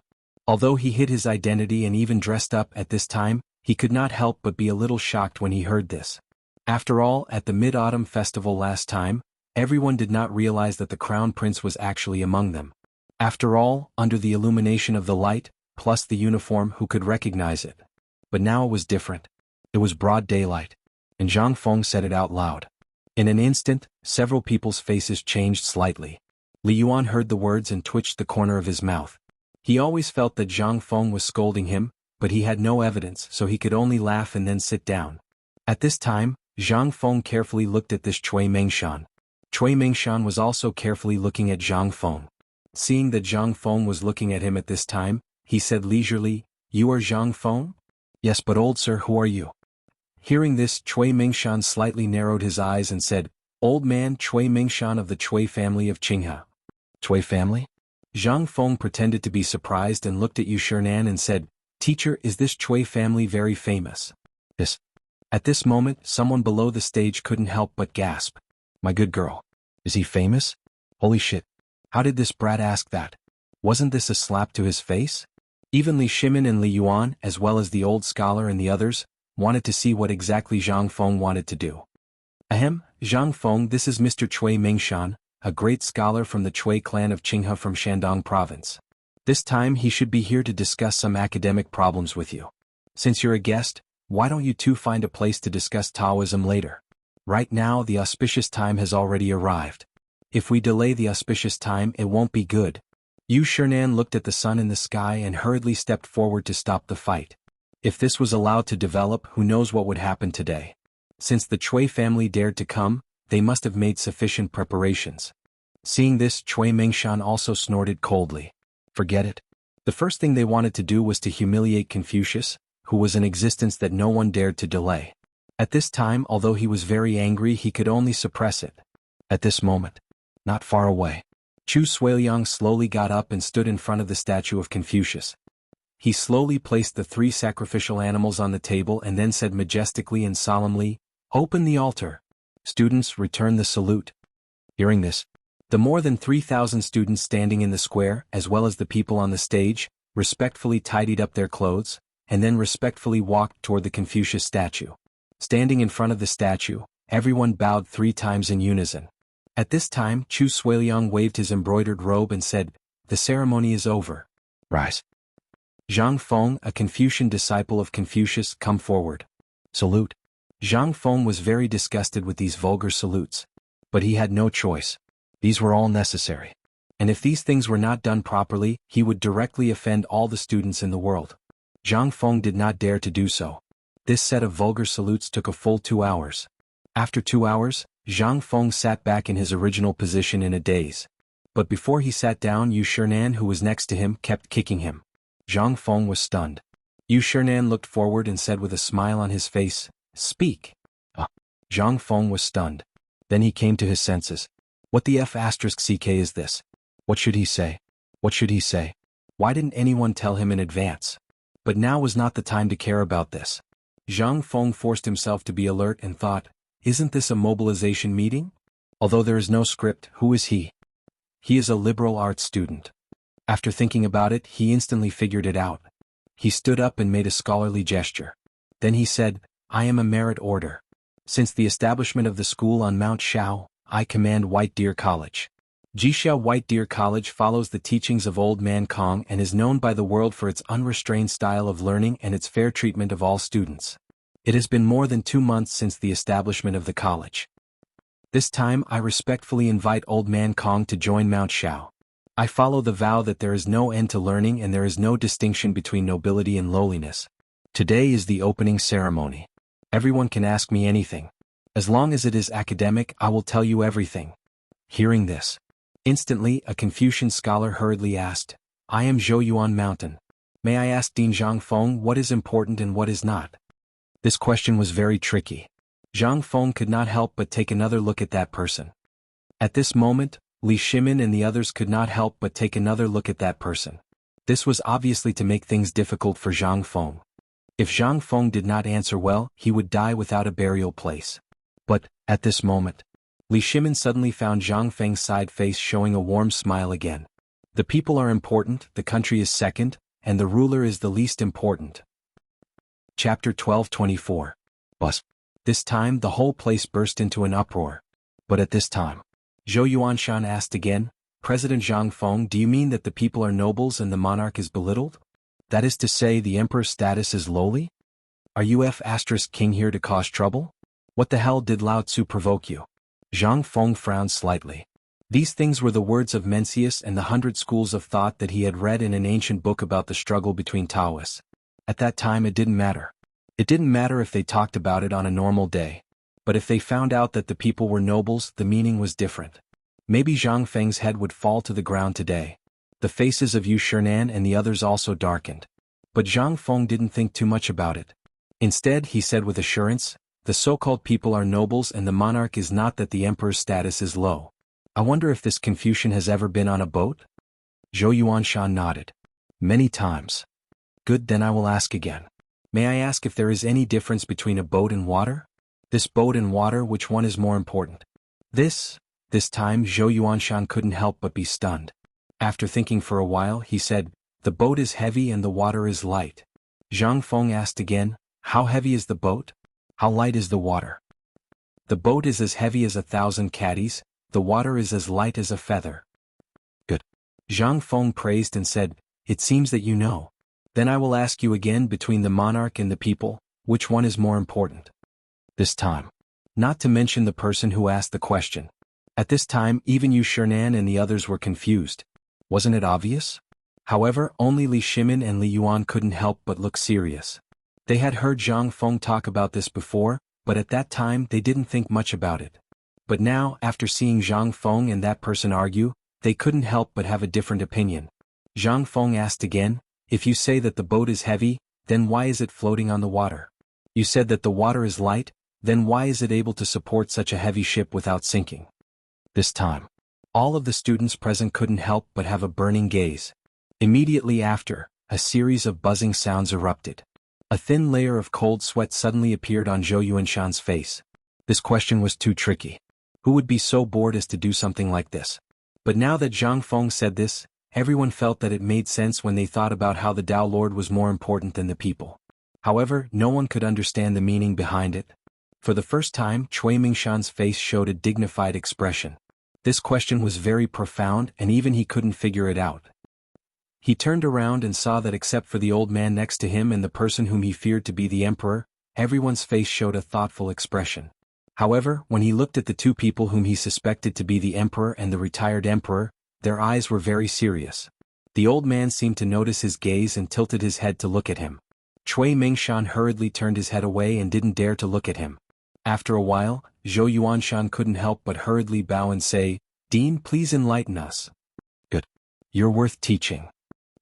Although he hid his identity and even dressed up at this time, he could not help but be a little shocked when he heard this. After all, at the Mid-Autumn Festival last time, everyone did not realize that the Crown Prince was actually among them. After all, under the illumination of the light, plus the uniform, who could recognize it? But now it was different. It was broad daylight. And Zhang Feng said it out loud. In an instant, several people's faces changed slightly. Li Yuan heard the words and twitched the corner of his mouth. He always felt that Zhang Feng was scolding him, but he had no evidence, so he could only laugh and then sit down. At this time, Zhang Feng carefully looked at this Cui Mingshan. Cui Mingshan was also carefully looking at Zhang Feng. Seeing that Zhang Feng was looking at him at this time, he said leisurely, "You are Zhang Feng?" "Yes, but old sir, who are you?" Hearing this, Cui Mingshan slightly narrowed his eyes and said, "Old man Cui Mingshan of the Cui family of Qinghe." "Cui family?" Zhang Feng pretended to be surprised and looked at Yu Shernan and said, "Teacher, is this Cui family very famous?" "Yes." At this moment, someone below the stage couldn't help but gasp. "My good girl. Is he famous? Holy shit. How did this brat ask that? Wasn't this a slap to his face?" Even Li Shimin and Li Yuan, as well as the old scholar and the others, wanted to see what exactly Zhang Feng wanted to do. "Ahem, Zhang Feng, this is Mr. Cui Mingshan, a great scholar from the Cui clan of Qinghe from Shandong province. This time he should be here to discuss some academic problems with you. Since you're a guest, why don't you two find a place to discuss Taoism later? Right now the auspicious time has already arrived. If we delay the auspicious time it won't be good." Yu Shernan looked at the sun in the sky and hurriedly stepped forward to stop the fight. If this was allowed to develop, who knows what would happen today. Since the Cui family dared to come, they must have made sufficient preparations. Seeing this, Cui Mingshan also snorted coldly. Forget it. The first thing they wanted to do was to humiliate Confucius, who was in existence that no one dared to delay. At this time, although he was very angry, he could only suppress it. At this moment, not far away, Chu Suiliang slowly got up and stood in front of the statue of Confucius. He slowly placed the 3 sacrificial animals on the table and then said majestically and solemnly, "Open the altar. Students, return the salute." Hearing this, the more than 3,000 students standing in the square, as well as the people on the stage, respectfully tidied up their clothes, and then respectfully walked toward the Confucius statue. Standing in front of the statue, everyone bowed 3 times in unison. At this time, Chu Suiliang waved his embroidered robe and said, "The ceremony is over. Rise." Zhang Feng, a Confucian disciple of Confucius, come forward. Salute. Zhang Feng was very disgusted with these vulgar salutes. But he had no choice. These were all necessary. And if these things were not done properly, he would directly offend all the students in the world. Zhang Feng did not dare to do so. This set of vulgar salutes took a full 2 hours. After 2 hours, Zhang Feng sat back in his original position in a daze. But before he sat down, Yu Shernan, who was next to him, kept kicking him. Zhang Feng was stunned. Yu Shernan looked forward and said with a smile on his face, "Speak." Zhang Feng was stunned. Then he came to his senses. What the F***ck is this? What should he say? What should he say? Why didn't anyone tell him in advance? But now was not the time to care about this. Zhang Feng forced himself to be alert and thought, isn't this a mobilization meeting? Although there is no script, who is he? He is a liberal arts student. After thinking about it, he instantly figured it out. He stood up and made a scholarly gesture. Then he said, I am a merit order. Since the establishment of the school on Mount Shao, I command White Deer College. Jishao White Deer College follows the teachings of Old Man Kong and is known by the world for its unrestrained style of learning and its fair treatment of all students. It has been more than 2 months since the establishment of the college. This time I respectfully invite Old Man Kong to join Mount Shao. I follow the vow that there is no end to learning and there is no distinction between nobility and lowliness. Today is the opening ceremony. Everyone can ask me anything. As long as it is academic, I will tell you everything. Hearing this, instantly a Confucian scholar hurriedly asked, I am Zhou Yuan Mountain. May I ask Dean Zhang Feng what is important and what is not? This question was very tricky. Zhang Feng could not help but take another look at that person. At this moment, Li Shimin and the others could not help but take another look at that person. This was obviously to make things difficult for Zhang Feng. If Zhang Feng did not answer well, he would die without a burial place. But, at this moment, Li Shimin suddenly found Zhang Feng's side face showing a warm smile again. The people are important, the country is second, and the ruler is the least important. Chapter 12:24. Bus. This time the whole place burst into an uproar. But at this time, Zhou Yuanshan asked again, President Zhang Feng, do you mean that the people are nobles and the monarch is belittled? That is to say the emperor's status is lowly? Are you F***king here to cause trouble? What the hell did Lao Tzu provoke you? Zhang Feng frowned slightly. These things were the words of Mencius and the 100 schools of thought that he had read in an ancient book about the struggle between Taoists. At that time it didn't matter. It didn't matter if they talked about it on a normal day. But if they found out that the people were nobles, the meaning was different. Maybe Zhang Feng's head would fall to the ground today. The faces of Yu Shernan and the others also darkened. But Zhang Feng didn't think too much about it. Instead, he said with assurance, the so-called people are nobles and the monarch is not, that the emperor's status is low. I wonder if this Confucian has ever been on a boat? Zhou Yuanshan nodded. Many times. Good, then I will ask again. May I ask if there is any difference between a boat and water? This boat and water, which one is more important? This time Zhou Yuanshan couldn't help but be stunned. After thinking for a while, he said, the boat is heavy and the water is light. Zhang Feng asked again, how heavy is the boat? How light is the water? The boat is as heavy as 1,000 caddies, the water is as light as a feather. Good. Zhang Feng praised and said, it seems that you know. Then I will ask you again, between the monarch and the people, which one is more important? This time. Not to mention the person who asked the question. At this time even Yu Shernan and the others were confused. Wasn't it obvious? However, only Li Shimin and Li Yuan couldn't help but look serious. They had heard Zhang Feng talk about this before, but at that time they didn't think much about it. But now, after seeing Zhang Feng and that person argue, they couldn't help but have a different opinion. Zhang Feng asked again, if you say that the boat is heavy, then why is it floating on the water? You said that the water is light, then why is it able to support such a heavy ship without sinking? This time, all of the students present couldn't help but have a burning gaze. Immediately after, a series of buzzing sounds erupted. A thin layer of cold sweat suddenly appeared on Zhou Yuanshan's face. This question was too tricky. Who would be so bored as to do something like this? But now that Zhang Feng said this, everyone felt that it made sense when they thought about how the Tao Lord was more important than the people. However, no one could understand the meaning behind it. For the first time, Cui Mingshan's face showed a dignified expression. This question was very profound and even he couldn't figure it out. He turned around and saw that except for the old man next to him and the person whom he feared to be the emperor, everyone's face showed a thoughtful expression. However, when he looked at the two people whom he suspected to be the emperor and the retired emperor, their eyes were very serious. The old man seemed to notice his gaze and tilted his head to look at him. Cui Mingshan hurriedly turned his head away and didn't dare to look at him. After a while, Zhou Yuanshan couldn't help but hurriedly bow and say, "Dean, please enlighten us." "Good. You're worth teaching."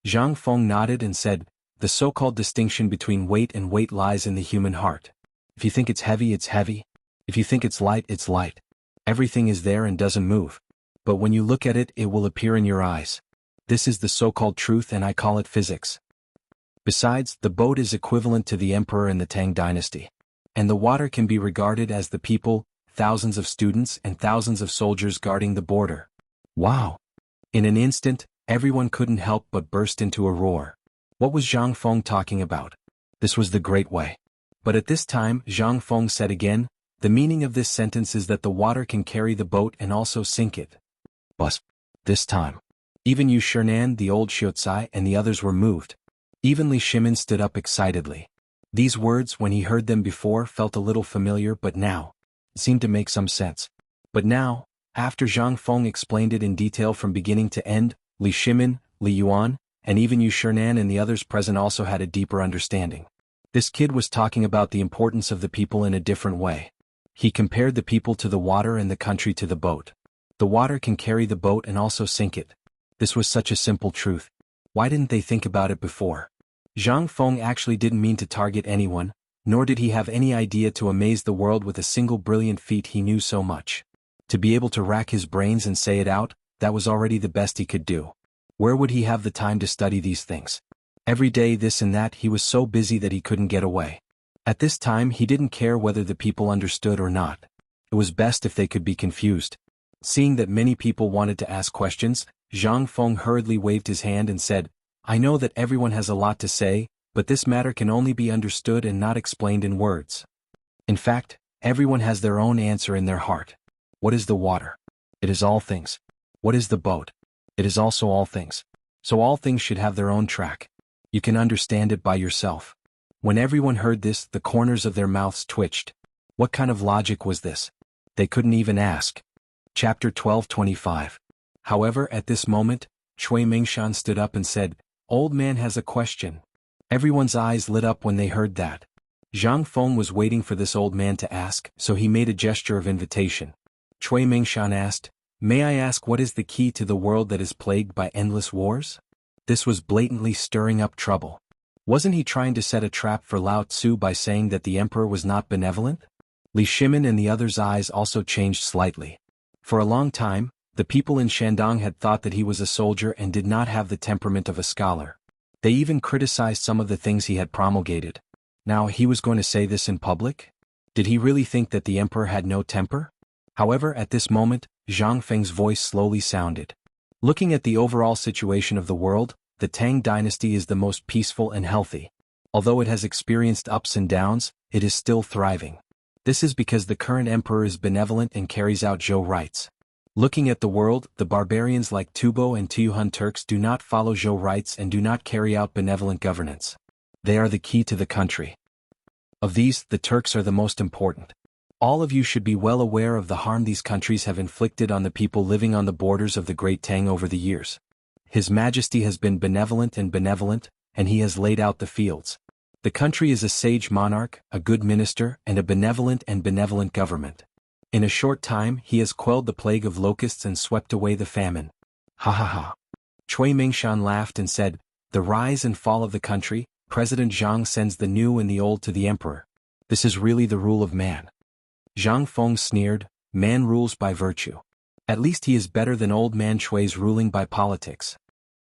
Zhang Feng nodded and said, "The so-called distinction between weight and weight lies in the human heart. If you think it's heavy, it's heavy. If you think it's light, it's light. Everything is there and doesn't move. But when you look at it, it will appear in your eyes. This is the so-called truth and I call it physics. Besides, the boat is equivalent to the emperor in the Tang Dynasty. And the water can be regarded as the people, thousands of students and thousands of soldiers guarding the border." Wow! In an instant, everyone couldn't help but burst into a roar. What was Zhang Feng talking about? This was the Great Way. But at this time, Zhang Feng said again, "The meaning of this sentence is that the water can carry the boat and also sink it." But this time, even Yu Shernan, the old Xiucai and the others were moved. Even Li Shimin stood up excitedly. These words, when he heard them before, felt a little familiar, but now seemed to make some sense. But now, after Zhang Feng explained it in detail from beginning to end, Li Shimin, Li Yuan, and even Yu Shernan and the others present also had a deeper understanding. This kid was talking about the importance of the people in a different way. He compared the people to the water and the country to the boat. The water can carry the boat and also sink it. This was such a simple truth. Why didn't they think about it before? Zhang Feng actually didn't mean to target anyone, nor did he have any idea to amaze the world with a single brilliant feat he knew so much. To be able to rack his brains and say it out, that was already the best he could do. Where would he have the time to study these things? Every day this and that, he was so busy that he couldn't get away. At this time he didn't care whether the people understood or not. It was best if they could be confused. Seeing that many people wanted to ask questions, Zhang Feng hurriedly waved his hand and said, "I know that everyone has a lot to say, but this matter can only be understood and not explained in words. In fact, everyone has their own answer in their heart. What is the water? It is all things. What is the boat? It is also all things. So all things should have their own track. You can understand it by yourself." When everyone heard this, the corners of their mouths twitched. What kind of logic was this? They couldn't even ask. Chapter 12:25. However, at this moment, Cui Mingshan stood up and said, "Old man has a question." Everyone's eyes lit up when they heard that. Zhang Feng was waiting for this old man to ask, so he made a gesture of invitation. Cui Mingshan asked, "May I ask what is the key to the world that is plagued by endless wars?" This was blatantly stirring up trouble. Wasn't he trying to set a trap for Lao Tzu by saying that the emperor was not benevolent? Li Shimin and the others' eyes also changed slightly. For a long time, the people in Shandong had thought that he was a soldier and did not have the temperament of a scholar. They even criticized some of the things he had promulgated. Now he was going to say this in public? Did he really think that the emperor had no temper? However, at this moment, Zhang Feng's voice slowly sounded. Looking at the overall situation of the world, the Tang Dynasty is the most peaceful and healthy. Although it has experienced ups and downs, it is still thriving. This is because the current emperor is benevolent and carries out Zhou rights. Looking at the world, the barbarians like Tubo and Tuyuhun Turks do not follow Zhou rights and do not carry out benevolent governance. They are the key to the country. Of these, the Turks are the most important. All of you should be well aware of the harm these countries have inflicted on the people living on the borders of the Great Tang over the years. His Majesty has been benevolent, and he has laid out the fields. The country is a sage monarch, a good minister, and a benevolent government. In a short time he has quelled the plague of locusts and swept away the famine. Ha ha ha. Cui Mingshan laughed and said, "The rise and fall of the country, President Zhang sends the new and the old to the emperor. This is really the rule of man." Zhang Feng sneered, "Man rules by virtue. At least he is better than old man Chui's ruling by politics."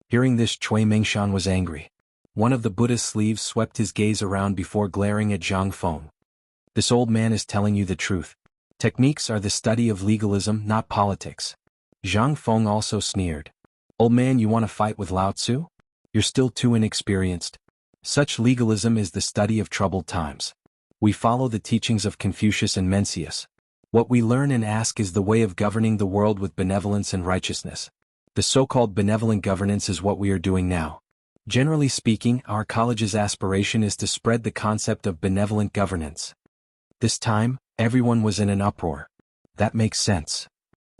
Hearing this, Cui Mingshan was angry. One of the Buddha's sleeves swept his gaze around before glaring at Zhang Feng. "This old man is telling you the truth. Techniques are the study of legalism, not politics." Zhang Feng also sneered. "Old man, you want to fight with Lao Tzu? You're still too inexperienced. Such legalism is the study of troubled times. We follow the teachings of Confucius and Mencius. What we learn and ask is the way of governing the world with benevolence and righteousness. The so-called benevolent governance is what we are doing now. Generally speaking, our college's aspiration is to spread the concept of benevolent governance. This time, everyone was in an uproar. That makes sense.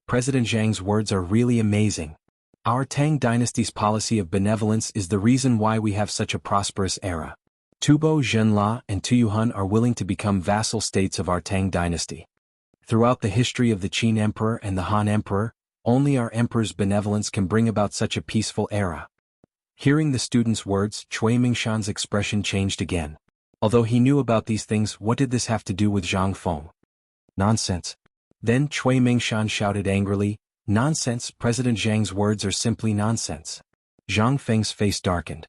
President Zhang's words are really amazing. Our Tang Dynasty's policy of benevolence is the reason why we have such a prosperous era. Tubo, Zhenla, and Tuyuhun are willing to become vassal states of our Tang Dynasty. Throughout the history of the Qin Emperor and the Han Emperor, only our emperor's benevolence can bring about such a peaceful era. Hearing the student's words, Cui Mingshan's expression changed again. Although he knew about these things, what did this have to do with Zhang Feng? Nonsense. Then Cui Mingshan shouted angrily, "Nonsense! President Zhang's words are simply nonsense." Zhang Feng's face darkened.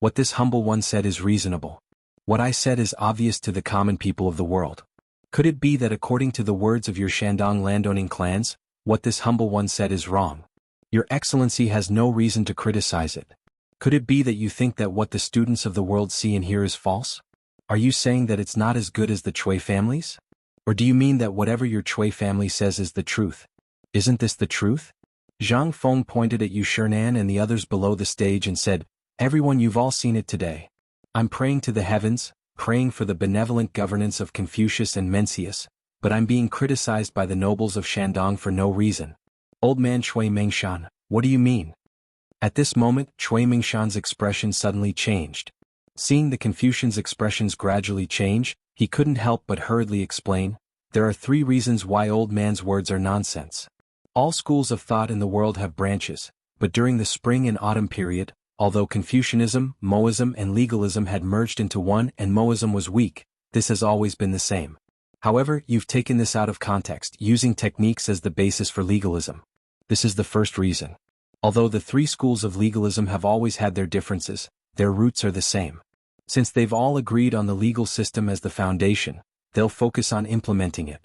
What this humble one said is reasonable. What I said is obvious to the common people of the world. Could it be that according to the words of your Shandong landowning clans, what this humble one said is wrong? Your Excellency has no reason to criticize it. Could it be that you think that what the students of the world see and hear is false? Are you saying that it's not as good as the Cui families? Or do you mean that whatever your Cui family says is the truth? Isn't this the truth? Zhang Feng pointed at Yu Shernan and the others below the stage and said, "Everyone, you've all seen it today. I'm praying to the heavens, praying for the benevolent governance of Confucius and Mencius, but I'm being criticized by the nobles of Shandong for no reason." Old man Cui Mingshan, what do you mean? At this moment, Cui Mingshan's expression suddenly changed. Seeing the Confucian's expressions gradually change, he couldn't help but hurriedly explain, "There are 3 reasons why old man's words are nonsense. All schools of thought in the world have branches, but during the spring and autumn period, although Confucianism, Moism and legalism had merged into one and Moism was weak, this has always been the same. However, you've taken this out of context, using techniques as the basis for legalism. This is the first reason. Although the 3 schools of legalism have always had their differences, their roots are the same. Since they've all agreed on the legal system as the foundation, they'll focus on implementing it.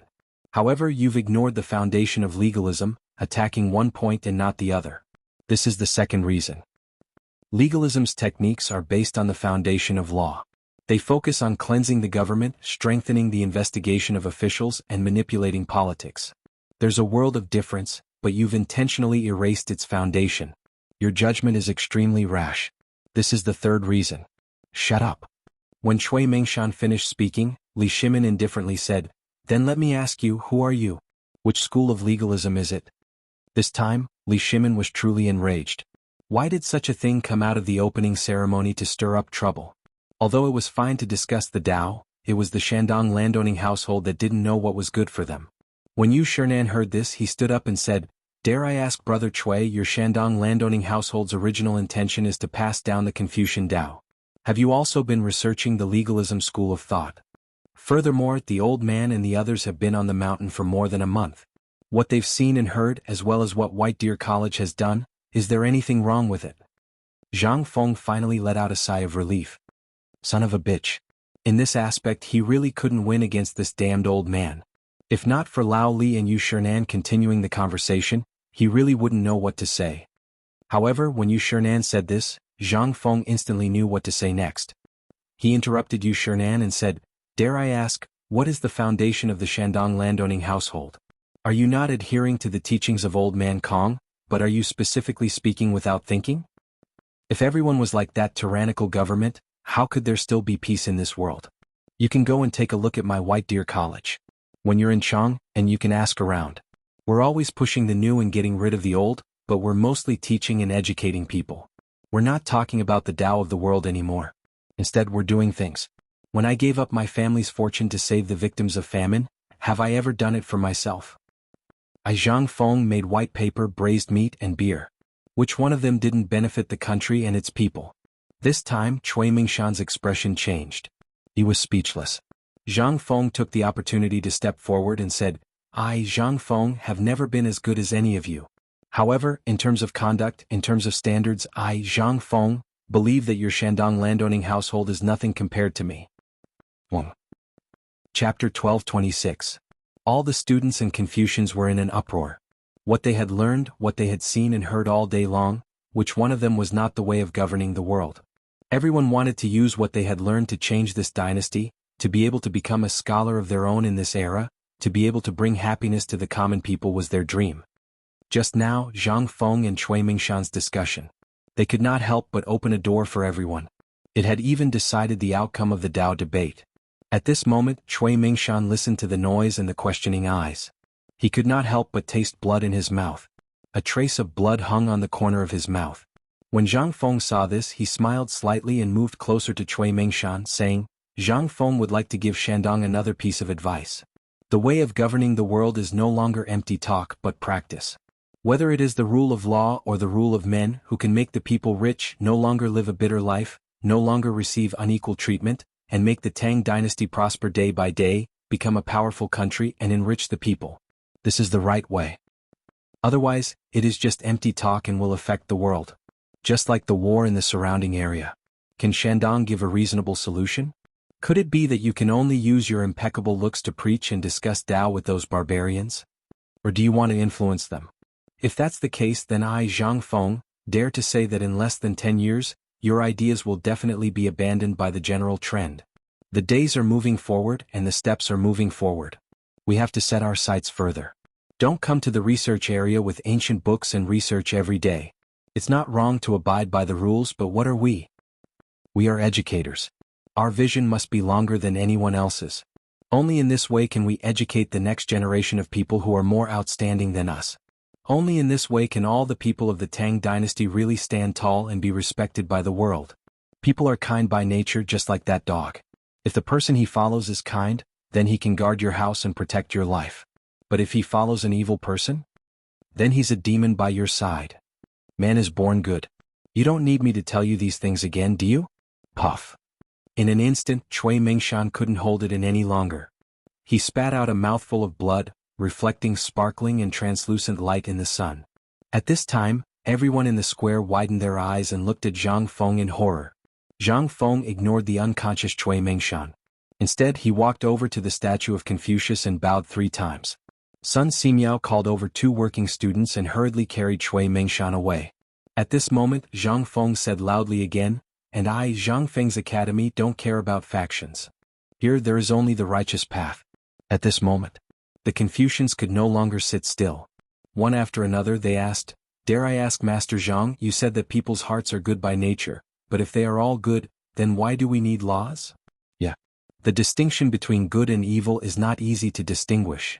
However, you've ignored the foundation of legalism, attacking one point and not the other. This is the second reason. Legalism's techniques are based on the foundation of law. They focus on cleansing the government, strengthening the investigation of officials, and manipulating politics. There's a world of difference, but you've intentionally erased its foundation. Your judgment is extremely rash. This is the third reason. Shut up. When Cui Mingshan finished speaking, Li Shimin indifferently said, "Then let me ask you, who are you? Which school of legalism is it?" This time, Li Shimin was truly enraged. Why did such a thing come out of the opening ceremony to stir up trouble? Although it was fine to discuss the Tao, it was the Shandong landowning household that didn't know what was good for them. When Yu Shernan heard this, he stood up and said, "Dare I ask Brother Cui, your Shandong landowning household's original intention is to pass down the Confucian Tao. Have you also been researching the legalism school of thought? Furthermore, the old man and the others have been on the mountain for more than a month. What they've seen and heard, as well as what White Deer College has done, is there anything wrong with it?" Zhang Feng finally let out a sigh of relief. Son of a bitch. In this aspect he really couldn't win against this damned old man. If not for Lao Li and Yu Shernan continuing the conversation, he really wouldn't know what to say. However, when Yu Shernan said this, Zhang Feng instantly knew what to say next. He interrupted Yu Shernan and said, "Dare I ask, what is the foundation of the Shandong landowning household? Are you not adhering to the teachings of old man Kong, but are you specifically speaking without thinking? If everyone was like that tyrannical government, how could there still be peace in this world? You can go and take a look at my White Deer College. When you're in Chang, and you can ask around. We're always pushing the new and getting rid of the old, but we're mostly teaching and educating people. We're not talking about the Tao of the world anymore. Instead, we're doing things. When I gave up my family's fortune to save the victims of famine, have I ever done it for myself? Zhang Feng made white paper, braised meat, and beer. Which one of them didn't benefit the country and its people?" This time, Cui Mingshan's expression changed. He was speechless. Zhang Feng took the opportunity to step forward and said, "I, Zhang Feng, have never been as good as any of you. However, in terms of conduct, in terms of standards, I, Zhang Feng, believe that your Shandong landowning household is nothing compared to me." 1. Chapter 12:26. All the students and Confucians were in an uproar. What they had learned, what they had seen and heard all day long, which one of them was not the way of governing the world? Everyone wanted to use what they had learned to change this dynasty, to be able to become a scholar of their own in this era, to be able to bring happiness to the common people was their dream. Just now, Zhang Feng and Cui Mingshan's discussion. They could not help but open a door for everyone. It had even decided the outcome of the Dao debate. At this moment, Cui Mingshan listened to the noise and the questioning eyes. He could not help but taste blood in his mouth. A trace of blood hung on the corner of his mouth. When Zhang Feng saw this, he smiled slightly and moved closer to Cui Mingshan, saying, Zhang Feng would like to give Shandong another piece of advice. The way of governing the world is no longer empty talk but practice. Whether it is the rule of law or the rule of men who can make the people rich no longer live a bitter life, no longer receive unequal treatment, and make the Tang Dynasty prosper day by day, become a powerful country and enrich the people. This is the right way. Otherwise, it is just empty talk and will affect the world. Just like the war in the surrounding area. Can Shandong give a reasonable solution? Could it be that you can only use your impeccable looks to preach and discuss Tao with those barbarians? Or do you want to influence them? If that's the case, then I, Zhang Feng, dare to say that in less than 10 years, your ideas will definitely be abandoned by the general trend. The days are moving forward and the steps are moving forward. We have to set our sights further. Don't come to the research area with ancient books and research every day. It's not wrong to abide by the rules, but what are we? We are educators. Our vision must be longer than anyone else's. Only in this way can we educate the next generation of people who are more outstanding than us. Only in this way can all the people of the Tang Dynasty really stand tall and be respected by the world. People are kind by nature, just like that dog. If the person he follows is kind, then he can guard your house and protect your life. But if he follows an evil person, then he's a demon by your side. Man is born good. You don't need me to tell you these things again, do you? Puff. In an instant, Cui Mingshan couldn't hold it in any longer. He spat out a mouthful of blood, reflecting sparkling and translucent light in the sun. At this time, everyone in the square widened their eyes and looked at Zhang Feng in horror. Zhang Feng ignored the unconscious Cui Mingshan. Instead, he walked over to the statue of Confucius and bowed 3 times. Sun Simiao called over 2 working students and hurriedly carried Cui Mingshan away. At this moment, Zhang Feng said loudly again, and I, Zhang Feng's academy, don't care about factions. Here there is only the righteous path. At this moment, the Confucians could no longer sit still. One after another they asked, Dare I ask Master Zhang, you said that people's hearts are good by nature, but if they are all good, then why do we need laws? Yeah. The distinction between good and evil is not easy to distinguish.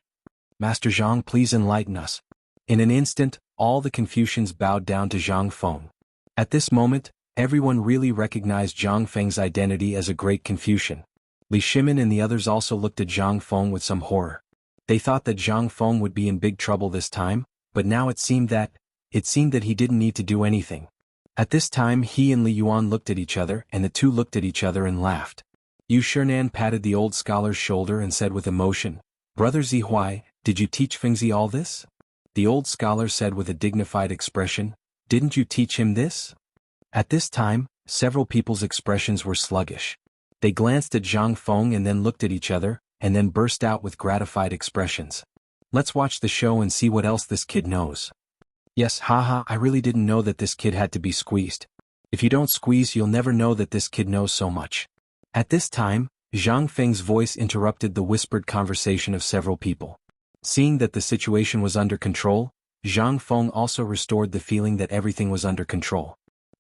Master Zhang, please enlighten us. In an instant, all the Confucians bowed down to Zhang Feng. At this moment, everyone really recognized Zhang Feng's identity as a great Confucian. Li Shimin and the others also looked at Zhang Feng with some horror. They thought that Zhang Feng would be in big trouble this time, but now it seemed that he didn't need to do anything. At this time he and Li Yuan looked at each other, and the two looked at each other and laughed. Yu Shernan patted the old scholar's shoulder and said with emotion, Brother Zihuai, did you teach Fengzi all this? The old scholar said with a dignified expression, Didn't you teach him this? At this time, several people's expressions were sluggish. They glanced at Zhang Feng and then looked at each other, and then burst out with gratified expressions. Let's watch the show and see what else this kid knows. Yes, haha, I really didn't know that this kid had to be squeezed. If you don't squeeze, you'll never know that this kid knows so much. At this time, Zhang Feng's voice interrupted the whispered conversation of several people. Seeing that the situation was under control, Zhang Feng also restored the feeling that everything was under control.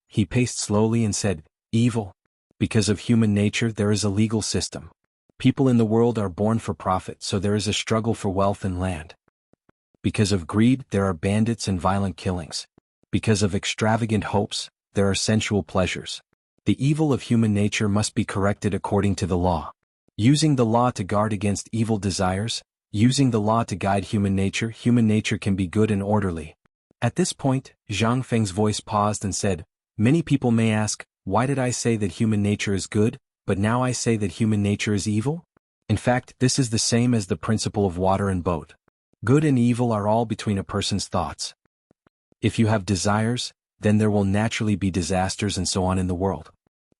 He paced slowly and said, Evil. Because of human nature there is a legal system. People in the world are born for profit, so there is a struggle for wealth and land. Because of greed there are bandits and violent killings. Because of extravagant hopes, there are sensual pleasures. The evil of human nature must be corrected according to the law. Using the law to guard against evil desires, using the law to guide human nature can be good and orderly. At this point, Zhang Feng's voice paused and said, Many people may ask, why did I say that human nature is good, but now I say that human nature is evil? In fact, this is the same as the principle of water and boat. Good and evil are all between a person's thoughts. If you have desires, then there will naturally be disasters and so on in the world.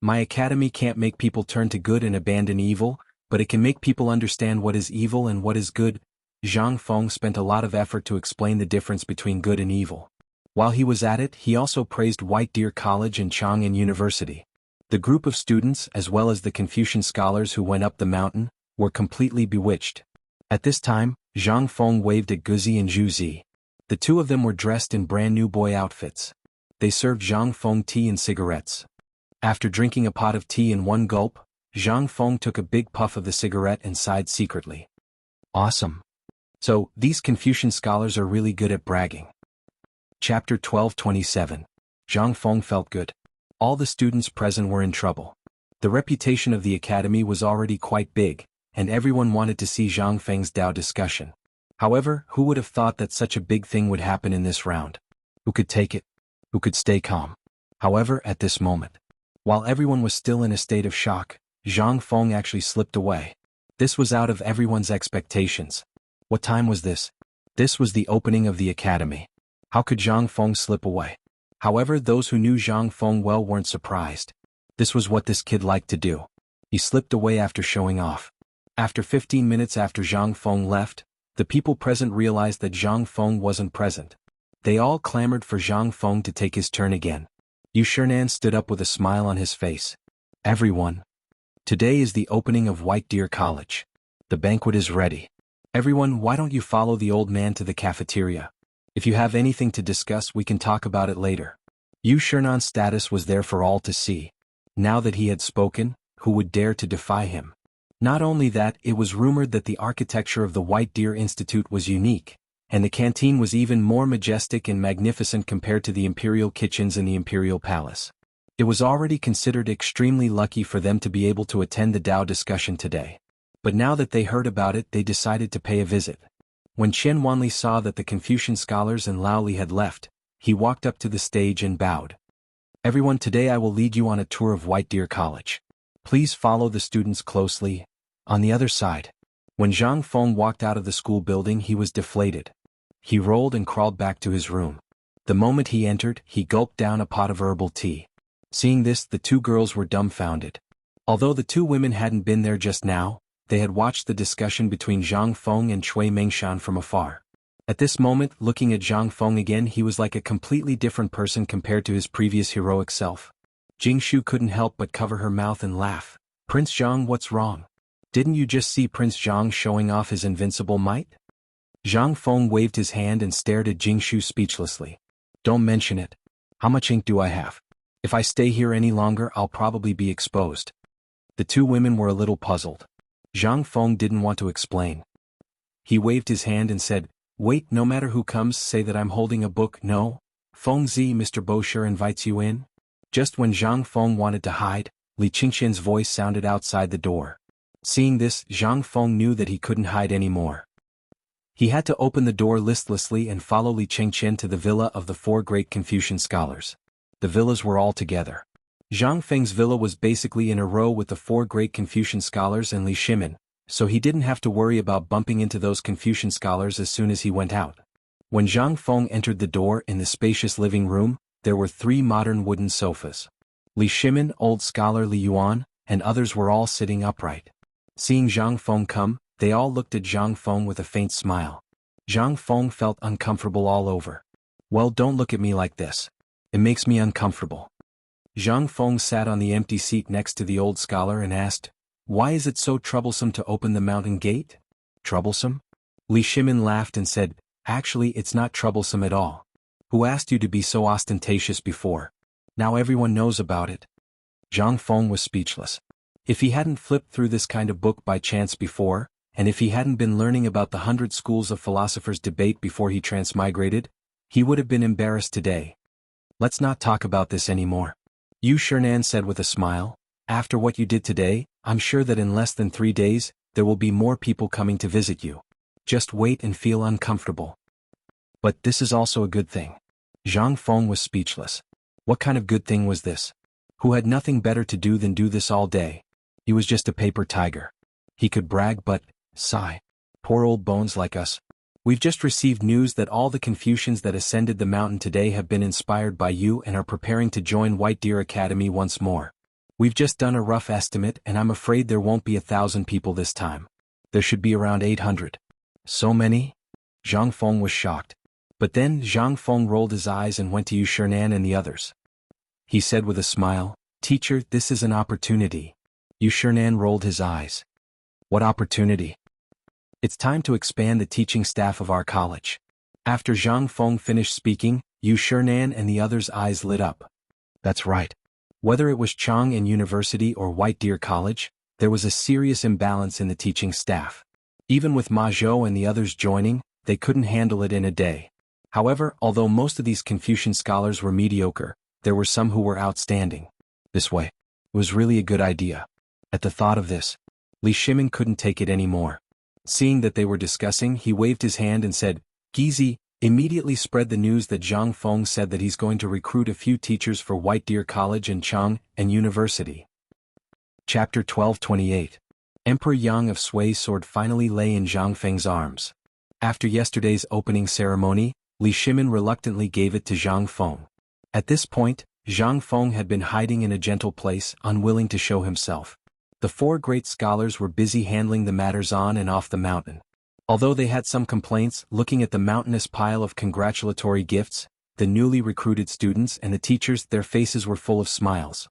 My academy can't make people turn to good and abandon evil, but it can make people understand what is evil and what is good. Zhang Feng spent a lot of effort to explain the difference between good and evil. While he was at it, he also praised White Deer College and Chang'an University. The group of students, as well as the Confucian scholars who went up the mountain, were completely bewitched. At this time, Zhang Feng waved at Guzi and Zhu Zi. The two of them were dressed in brand new boy outfits. They served Zhang Feng tea and cigarettes. After drinking a pot of tea in one gulp, Zhang Feng took a big puff of the cigarette and sighed secretly. Awesome. So, these Confucian scholars are really good at bragging. Chapter 12:27. Zhang Feng felt good. All the students present were in trouble. The reputation of the academy was already quite big, and everyone wanted to see Zhang Feng's Tao discussion. However, who would have thought that such a big thing would happen in this round? Who could take it? Who could stay calm? However, at this moment, while everyone was still in a state of shock, Zhang Feng actually slipped away. This was out of everyone's expectations. What time was this? This was the opening of the academy. How could Zhang Feng slip away? However, those who knew Zhang Feng well weren't surprised. This was what this kid liked to do. He slipped away after showing off. After 15 minutes after Zhang Feng left, the people present realized that Zhang Feng wasn't present. They all clamored for Zhang Feng to take his turn again. Yu Shernan stood up with a smile on his face. Everyone. Today is the opening of White Deer College. The banquet is ready. Everyone, why don't you follow the old man to the cafeteria? If you have anything to discuss, we can talk about it later. Yu Shernan's status was there for all to see. Now that he had spoken, who would dare to defy him? Not only that, it was rumored that the architecture of the White Deer Institute was unique, and the canteen was even more majestic and magnificent compared to the imperial kitchens in the imperial palace. It was already considered extremely lucky for them to be able to attend the Tao discussion today. But now that they heard about it, they decided to pay a visit. When Chen Wanli saw that the Confucian scholars and Lao Li had left, he walked up to the stage and bowed. Everyone, today I will lead you on a tour of White Deer College. Please follow the students closely. On the other side. When Zhang Feng walked out of the school building, he was deflated. He rolled and crawled back to his room. The moment he entered, he gulped down a pot of herbal tea. Seeing this, the two girls were dumbfounded. Although the two women hadn't been there just now, they had watched the discussion between Zhang Feng and Cui Mengshan from afar. At this moment, looking at Zhang Feng again, he was like a completely different person compared to his previous heroic self. Jingshu couldn't help but cover her mouth and laugh. Prince Zhang, what's wrong? Didn't you just see Prince Zhang showing off his invincible might? Zhang Feng waved his hand and stared at Jingshu speechlessly. Don't mention it. How much ink do I have? If I stay here any longer, I'll probably be exposed. The two women were a little puzzled. Zhang Feng didn't want to explain. He waved his hand and said, wait, no matter who comes, say that I'm holding a book. No? Feng Zi, Mr. Bosher invites you in? Just when Zhang Feng wanted to hide, Li Qingxian's voice sounded outside the door. Seeing this, Zhang Feng knew that he couldn't hide anymore. He had to open the door listlessly and follow Li Qingxian to the villa of the four great Confucian scholars. The villas were all together. Zhang Feng's villa was basically in a row with the four great Confucian scholars and Li Shimin, so he didn't have to worry about bumping into those Confucian scholars as soon as he went out. When Zhang Feng entered the door in the spacious living room, there were 3 modern wooden sofas. Li Shimin, old scholar Li Yuan, and others were all sitting upright. Seeing Zhang Feng come, they all looked at Zhang Feng with a faint smile. Zhang Feng felt uncomfortable all over. Well, don't look at me like this. It makes me uncomfortable. Zhang Feng sat on the empty seat next to the old scholar and asked, why is it so troublesome to open the mountain gate? Troublesome? Li Shimin laughed and said, actually it's not troublesome at all. Who asked you to be so ostentatious before? Now everyone knows about it. Zhang Feng was speechless. If he hadn't flipped through this kind of book by chance before, and if he hadn't been learning about the 100 schools of philosophers' debate before he transmigrated, he would have been embarrassed today. Let's not talk about this anymore. Yu Shernan said with a smile, after what you did today, I'm sure that in less than 3 days, there will be more people coming to visit you. Just wait and feel uncomfortable. But this is also a good thing. Zhang Feng was speechless. What kind of good thing was this? Who had nothing better to do than do this all day? He was just a paper tiger. He could brag but, sigh. Poor old bones like us. We've just received news that all the Confucians that ascended the mountain today have been inspired by you and are preparing to join White Deer Academy once more. We've just done a rough estimate and I'm afraid there won't be 1,000 people this time. There should be around 800. So many? Zhang Feng was shocked. But then Zhang Feng rolled his eyes and went to Yu Shernan and the others. He said with a smile, teacher, this is an opportunity. Yu Shernan rolled his eyes. What opportunity? It's time to expand the teaching staff of our college. After Zhang Feng finished speaking, Yu Shinan and the others' eyes lit up. That's right. Whether it was Chang'an University or White Deer College, there was a serious imbalance in the teaching staff. Even with Ma Zhou and the others joining, they couldn't handle it in a day. However, although most of these Confucian scholars were mediocre, there were some who were outstanding. This way. It was really a good idea. At the thought of this, Li Shimin couldn't take it anymore. Seeing that they were discussing, he waved his hand and said, Gizi, immediately spread the news that Zhang Feng said that he's going to recruit a few teachers for White Deer College and Chang'an University. Chapter 12:28. Emperor Yang of Sui's sword finally lay in Zhang Feng's arms. After yesterday's opening ceremony, Li Shimin reluctantly gave it to Zhang Feng. At this point, Zhang Feng had been hiding in a gentle place, unwilling to show himself. The four great scholars were busy handling the matters on and off the mountain. Although they had some complaints, looking at the mountainous pile of congratulatory gifts, the newly recruited students and the teachers, their faces were full of smiles.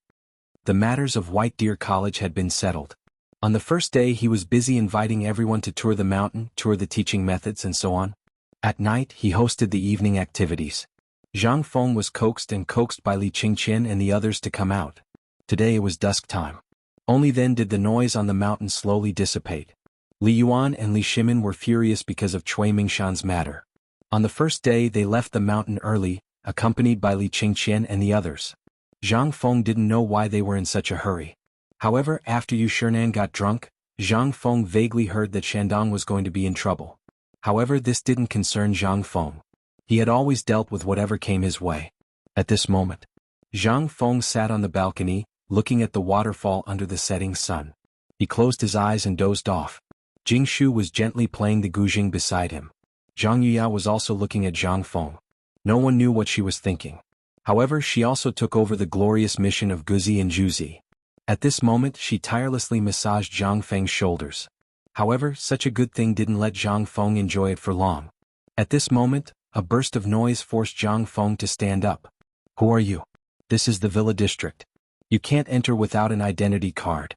The matters of White Deer College had been settled. On the first day he was busy inviting everyone to tour the mountain, tour the teaching methods and so on. At night he hosted the evening activities. Zhang Feng was coaxed by Li Qingqian and the others to come out. Today it was dusk time. Only then did the noise on the mountain slowly dissipate. Li Yuan and Li Shimin were furious because of Cui Mingshan's matter. On the first day they left the mountain early, accompanied by Li Qingqian and the others. Zhang Feng didn't know why they were in such a hurry. However, after Yu Shinan got drunk, Zhang Feng vaguely heard that Shandong was going to be in trouble. However, this didn't concern Zhang Feng. He had always dealt with whatever came his way. At this moment, Zhang Feng sat on the balcony, looking at the waterfall under the setting sun. He closed his eyes and dozed off. Jing Shu was gently playing the guzheng beside him. Zhang Yuya was also looking at Zhang Feng. No one knew what she was thinking. However, she also took over the glorious mission of Guzi and Juzi. At this moment she tirelessly massaged Zhang Feng's shoulders. However, such a good thing didn't let Zhang Feng enjoy it for long. At this moment, a burst of noise forced Zhang Feng to stand up. Who are you? This is the Villa District. You can't enter without an identity card.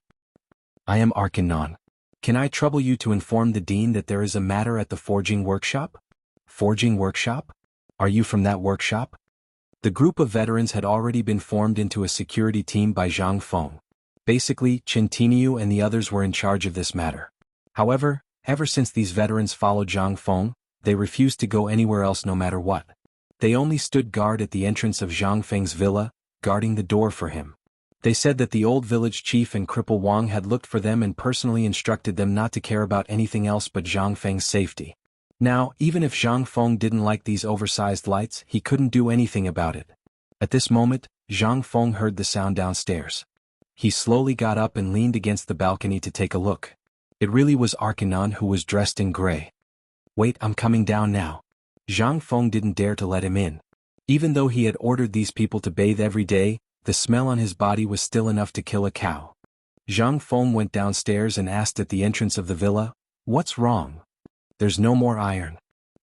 I am Arkanon. Can I trouble you to inform the dean that there is a matter at the forging workshop? Forging workshop? Are you from that workshop? The group of veterans had already been formed into a security team by Zhang Feng. Basically, Chen Tiniu and the others were in charge of this matter. However, ever since these veterans followed Zhang Feng, they refused to go anywhere else no matter what. They only stood guard at the entrance of Zhang Feng's villa, guarding the door for him. They said that the old village chief and cripple Wang had looked for them and personally instructed them not to care about anything else but Zhang Feng's safety. Now, even if Zhang Feng didn't like these oversized lights, he couldn't do anything about it. At this moment, Zhang Feng heard the sound downstairs. He slowly got up and leaned against the balcony to take a look. It really was Arkanon, who was dressed in gray. Wait, I'm coming down now. Zhang Feng didn't dare to let him in. Even though he had ordered these people to bathe every day, the smell on his body was still enough to kill a cow. Zhang Feng went downstairs and asked at the entrance of the villa, "What's wrong?" "There's no more iron."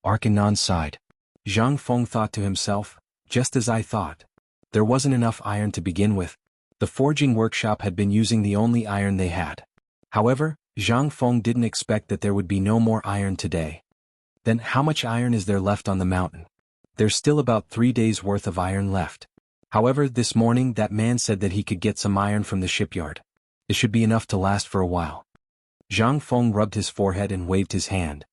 Arkanon sighed. Zhang Feng thought to himself, just as I thought. There wasn't enough iron to begin with. The forging workshop had been using the only iron they had. However, Zhang Feng didn't expect that there would be no more iron today. Then how much iron is there left on the mountain? There's still about 3 days' worth of iron left. However, this morning that man said that he could get some iron from the shipyard. It should be enough to last for a while. Zhang Feng rubbed his forehead and waved his hand.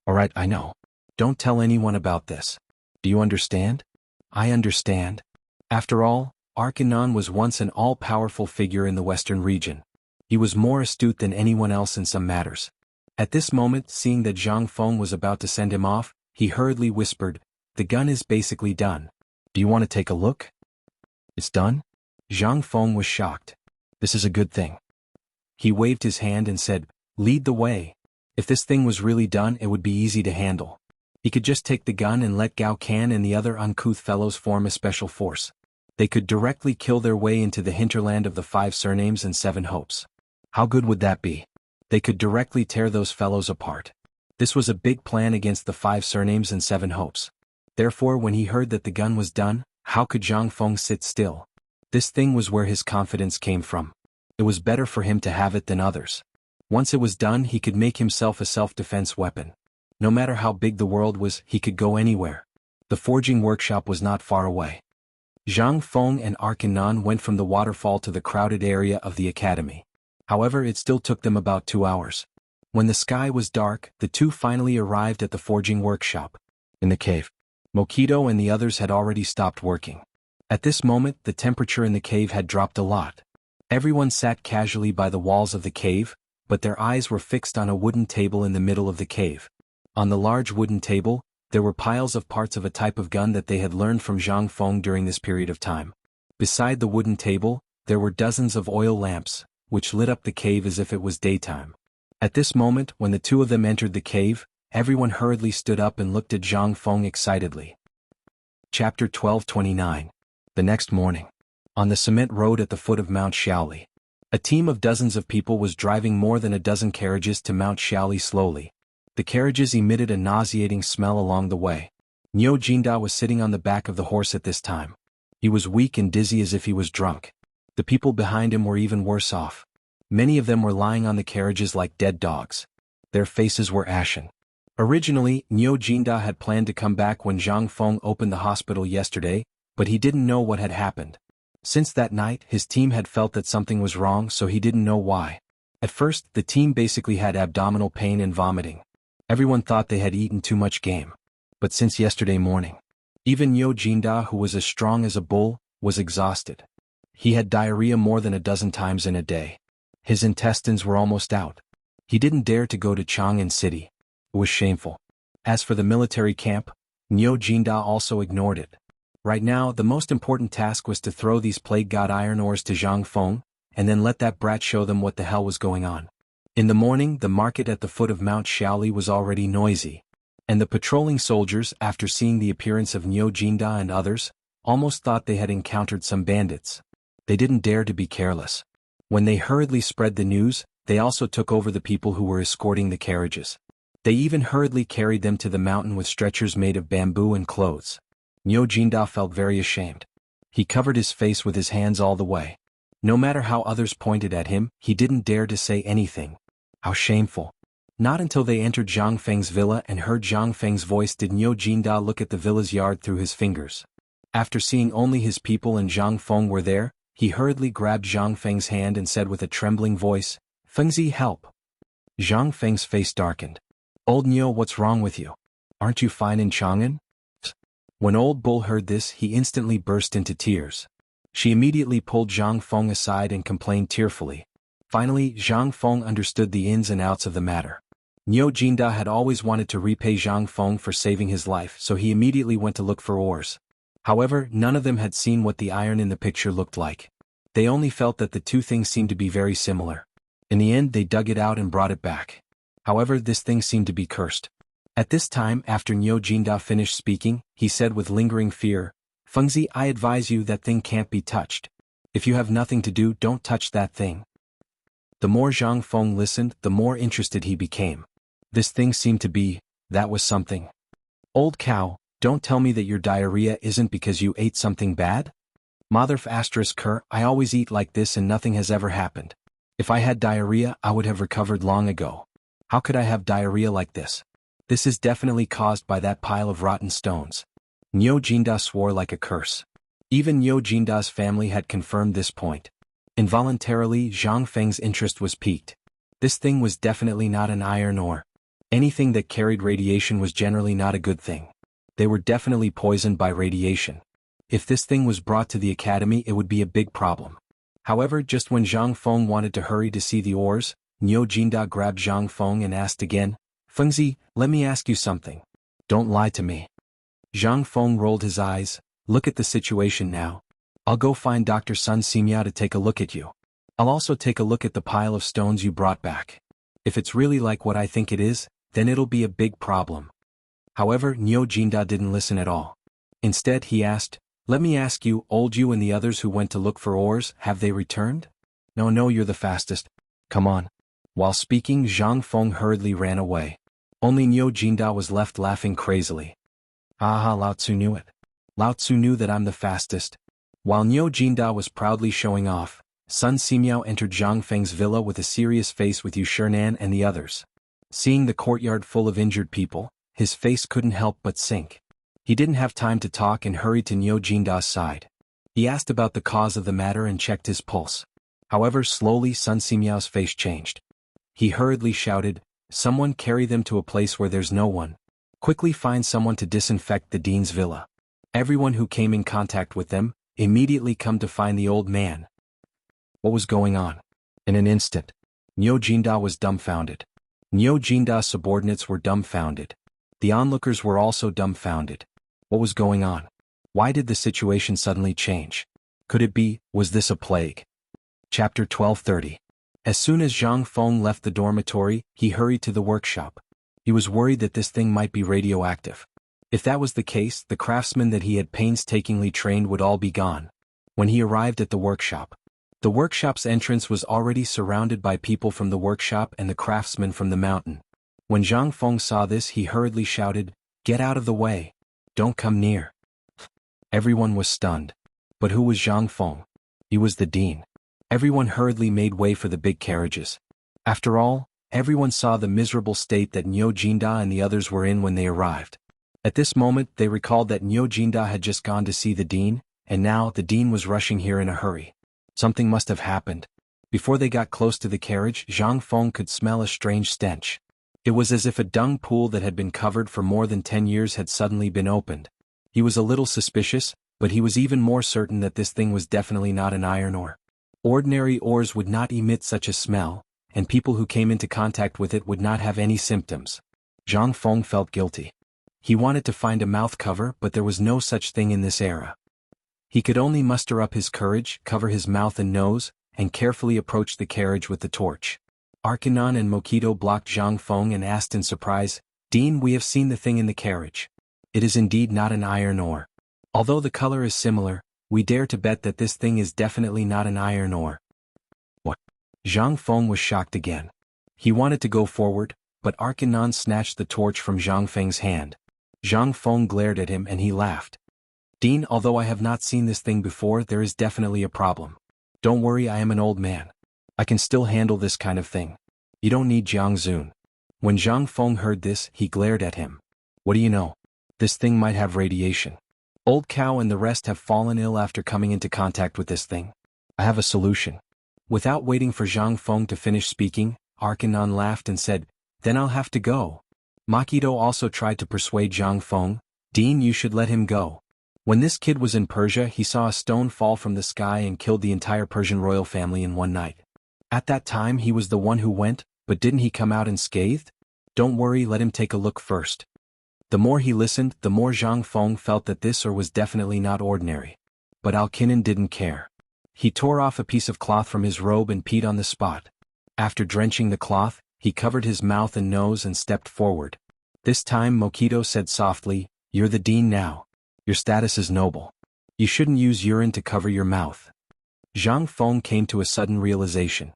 Alright, I know. Don't tell anyone about this. Do you understand? I understand. After all, Arkanon was once an all-powerful figure in the western region. He was more astute than anyone else in some matters. At this moment, seeing that Zhang Feng was about to send him off, he hurriedly whispered, "The gun is basically done. Do you want to take a look?" "It's done?" Zhang Feng was shocked. "This is a good thing." He waved his hand and said, "Lead the way." If this thing was really done, it would be easy to handle. He could just take the gun and let Gao Can and the other uncouth fellows form a special force. They could directly kill their way into the hinterland of the 5 surnames and 7 hopes. How good would that be? They could directly tear those fellows apart. This was a big plan against the 5 surnames and 7 hopes. Therefore, when he heard that the gun was done, how could Zhang Feng sit still? This thing was where his confidence came from. It was better for him to have it than others. Once it was done, he could make himself a self-defense weapon. No matter how big the world was, he could go anywhere. The forging workshop was not far away. Zhang Feng and Arkanan went from the waterfall to the crowded area of the academy. However, it still took them about 2 hours. When the sky was dark, the two finally arrived at the forging workshop. In the cave, Mokito and the others had already stopped working. At this moment, the temperature in the cave had dropped a lot. Everyone sat casually by the walls of the cave, but their eyes were fixed on a wooden table in the middle of the cave. On the large wooden table, there were piles of parts of a type of gun that they had learned from Zhang Feng during this period of time. Beside the wooden table, there were dozens of oil lamps, which lit up the cave as if it was daytime. At this moment, when the two of them entered the cave, everyone hurriedly stood up and looked at Zhang Feng excitedly. Chapter 12:29. The next morning. On the cement road at the foot of Mount Shaoli. A team of dozens of people was driving more than a dozen carriages to Mount Shaoli slowly. The carriages emitted a nauseating smell along the way. Niu Jinda was sitting on the back of the horse at this time. He was weak and dizzy as if he was drunk. The people behind him were even worse off. Many of them were lying on the carriages like dead dogs. Their faces were ashen. Originally, Niu Jinda had planned to come back when Zhang Feng opened the hospital yesterday, but he didn't know what had happened. Since that night, his team had felt that something was wrong, so he didn't know why. At first, the team basically had abdominal pain and vomiting. Everyone thought they had eaten too much game. But since yesterday morning, even Niu Jinda, who was as strong as a bull, was exhausted. He had diarrhea more than a dozen times in a day. His intestines were almost out. He didn't dare to go to Chang'an City. It was shameful. As for the military camp, Niu Jinda also ignored it. Right now, the most important task was to throw these plague god iron ores to Zhang Feng, and then let that brat show them what the hell was going on. In the morning, the market at the foot of Mount Shaoli was already noisy. And the patrolling soldiers, after seeing the appearance of Niu Jinda and others, almost thought they had encountered some bandits. They didn't dare to be careless. When they hurriedly spread the news, they also took over the people who were escorting the carriages. They even hurriedly carried them to the mountain with stretchers made of bamboo and clothes. Niu Jinda felt very ashamed. He covered his face with his hands all the way. No matter how others pointed at him, he didn't dare to say anything. How shameful. Not until they entered Zhang Feng's villa and heard Zhang Feng's voice did Niu Jinda look at the villa's yard through his fingers. After seeing only his people and Zhang Feng were there, he hurriedly grabbed Zhang Feng's hand and said with a trembling voice, "Fengzi, help." Zhang Feng's face darkened. "Old Niu, what's wrong with you? Aren't you fine in Chang'an?" When Old Bull heard this, he instantly burst into tears. She immediately pulled Zhang Feng aside and complained tearfully. Finally, Zhang Feng understood the ins and outs of the matter. Niu Jinda had always wanted to repay Zhang Feng for saving his life, so he immediately went to look for ores. However, none of them had seen what the iron in the picture looked like. They only felt that the two things seemed to be very similar. In the end, they dug it out and brought it back. However, this thing seemed to be cursed. At this time, after Niu Jinda finished speaking, he said with lingering fear, "Fengzi, I advise you that thing can't be touched. If you have nothing to do, don't touch that thing." The more Zhang Feng listened, the more interested he became. This thing seemed to be, that was something. "Old cow, don't tell me that your diarrhea isn't because you ate something bad?" "Motherf *cur, I always eat like this and nothing has ever happened. If I had diarrhea, I would have recovered long ago. How could I have diarrhea like this? This is definitely caused by that pile of rotten stones." Niu Jinda swore like a curse. Even Niu Jinda's family had confirmed this point. Involuntarily, Zhang Feng's interest was piqued. This thing was definitely not an iron ore. Anything that carried radiation was generally not a good thing. They were definitely poisoned by radiation. If this thing was brought to the academy, it would be a big problem. However, just when Zhang Feng wanted to hurry to see the ores, Niu Jinda grabbed Zhang Feng and asked again, "Fengzi, let me ask you something. Don't lie to me." Zhang Feng rolled his eyes. "Look at the situation now. I'll go find Dr. Sun Simia to take a look at you. I'll also take a look at the pile of stones you brought back. If it's really like what I think it is, then it'll be a big problem." However, Niu Jinda didn't listen at all. Instead, he asked, "Let me ask you, old you and the others who went to look for ores, have they returned?" No, you're the fastest. Come on." While speaking, Zhang Feng hurriedly ran away. Only Niu Jinda was left laughing crazily. "Aha, Lao Tzu knew it. Lao Tzu knew that I'm the fastest." While Niu Jinda was proudly showing off, Sun Simiao entered Zhang Feng's villa with a serious face with Yu Shernan and the others. Seeing the courtyard full of injured people, his face couldn't help but sink. He didn't have time to talk and hurried to Niu Jinda's side. He asked about the cause of the matter and checked his pulse. However, slowly Sun Simiao's face changed. He hurriedly shouted, "Someone carry them to a place where there's no one. Quickly find someone to disinfect the dean's villa." Everyone who came in contact with them immediately come to find the old man. What was going on? In an instant, Niu Jinda was dumbfounded. Niu Jinda's subordinates were dumbfounded. The onlookers were also dumbfounded. What was going on? Why did the situation suddenly change? Could it be, was this a plague? Chapter 12:30. As soon as Zhang Feng left the dormitory, he hurried to the workshop. He was worried that this thing might be radioactive. If that was the case, the craftsmen that he had painstakingly trained would all be gone. When he arrived at the workshop's entrance was already surrounded by people from the workshop and the craftsmen from the mountain. When Zhang Feng saw this, he hurriedly shouted, "Get out of the way! Don't come near!" Everyone was stunned. But who was Zhang Feng? He was the dean. Everyone hurriedly made way for the big carriages. After all, everyone saw the miserable state that Niu Jinda and the others were in when they arrived. At this moment, they recalled that Niu Jinda had just gone to see the dean, and now the dean was rushing here in a hurry. Something must have happened. Before they got close to the carriage, Zhang Feng could smell a strange stench. It was as if a dung pool that had been covered for more than 10 years had suddenly been opened. He was a little suspicious, but he was even more certain that this thing was definitely not an iron ore. Ordinary ores would not emit such a smell, and people who came into contact with it would not have any symptoms. Zhang Feng felt guilty. He wanted to find a mouth cover, but there was no such thing in this era. He could only muster up his courage, cover his mouth and nose, and carefully approach the carriage with the torch. Arkanon and Mokido blocked Zhang Feng and asked in surprise, "Dean, we have seen the thing in the carriage. It is indeed not an iron ore. Although the color is similar, we dare to bet that this thing is definitely not an iron ore." What? Zhang Feng was shocked again. He wanted to go forward, but Arkanon snatched the torch from Zhang Feng's hand. Zhang Feng glared at him and he laughed. "Dean, although I have not seen this thing before, there is definitely a problem. Don't worry, I am an old man. I can still handle this kind of thing. You don't need Jiang Zun." When Zhang Feng heard this, he glared at him. "What do you know? This thing might have radiation. Old Cow and the rest have fallen ill after coming into contact with this thing. I have a solution." Without waiting for Zhang Feng to finish speaking, Arkanon laughed and said, "Then I'll have to go." Makido also tried to persuade Zhang Feng, "Dean, you should let him go. When this kid was in Persia, he saw a stone fall from the sky and killed the entire Persian royal family in one night. At that time he was the one who went, but didn't he come out unscathed? Don't worry, let him take a look first." The more he listened, the more Zhang Feng felt that this ore was definitely not ordinary. But Alkinen didn't care. He tore off a piece of cloth from his robe and peed on the spot. After drenching the cloth, he covered his mouth and nose and stepped forward. This time Mokido said softly, "You're the dean now. Your status is noble. You shouldn't use urine to cover your mouth." Zhang Feng came to a sudden realization.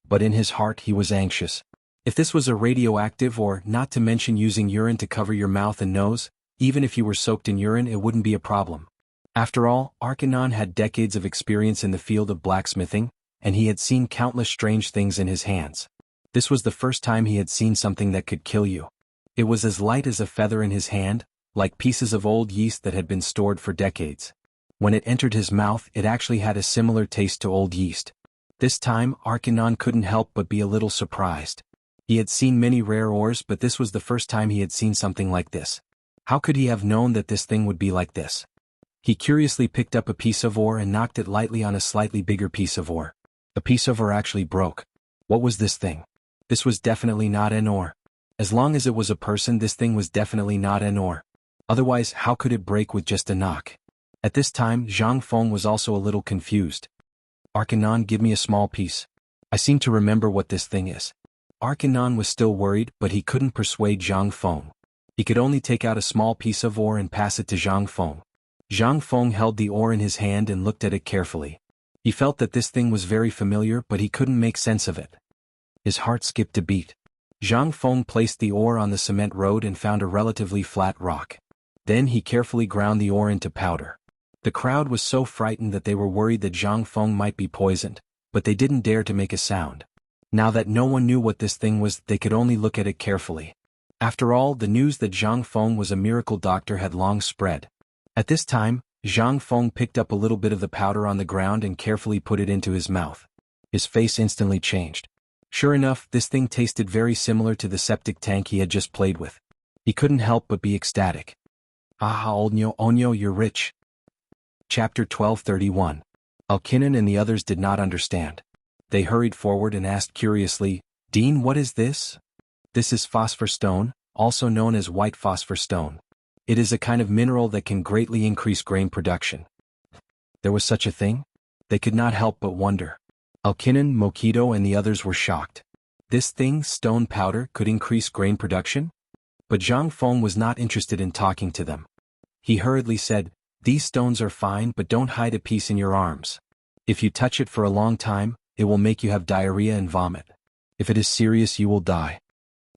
But in his heart he was anxious. If this was a radioactive or, not to mention using urine to cover your mouth and nose, even if you were soaked in urine it wouldn't be a problem. After all, Arkanon had decades of experience in the field of blacksmithing, and he had seen countless strange things in his hands. This was the first time he had seen something that could kill you. It was as light as a feather in his hand, like pieces of old yeast that had been stored for decades. When it entered his mouth, it actually had a similar taste to old yeast. This time, Arkanon couldn't help but be a little surprised. He had seen many rare ores, but this was the first time he had seen something like this. How could he have known that this thing would be like this? He curiously picked up a piece of ore and knocked it lightly on a slightly bigger piece of ore. A piece of ore actually broke. What was this thing? This was definitely not an ore. As long as it was a person, this thing was definitely not an ore. Otherwise, how could it break with just a knock? At this time, Zhang Feng was also a little confused. "Arkanon, give me a small piece. I seem to remember what this thing is." Arkanon was still worried, but he couldn't persuade Zhang Feng. He could only take out a small piece of ore and pass it to Zhang Feng. Zhang Feng held the ore in his hand and looked at it carefully. He felt that this thing was very familiar, but he couldn't make sense of it. His heart skipped a beat. Zhang Feng placed the ore on the cement road and found a relatively flat rock. Then he carefully ground the ore into powder. The crowd was so frightened that they were worried that Zhang Feng might be poisoned, but they didn't dare to make a sound. Now that no one knew what this thing was, they could only look at it carefully. After all, the news that Zhang Feng was a miracle doctor had long spread. At this time, Zhang Feng picked up a little bit of the powder on the ground and carefully put it into his mouth. His face instantly changed. Sure enough, this thing tasted very similar to the septic tank he had just played with. He couldn't help but be ecstatic. Ah, Onyo, you're rich. Chapter 12:31. Alkinon and the others did not understand. They hurried forward and asked curiously, Dean, what is this? This is phosphor stone, also known as white phosphor stone. It is a kind of mineral that can greatly increase grain production. There was such a thing? They could not help but wonder. Alkinon, Mokito and the others were shocked. This thing, stone powder, could increase grain production? But Zhang Feng was not interested in talking to them. He hurriedly said, These stones are fine, but don't hide a piece in your arms. If you touch it for a long time, it will make you have diarrhea and vomit. If it is serious, you will die.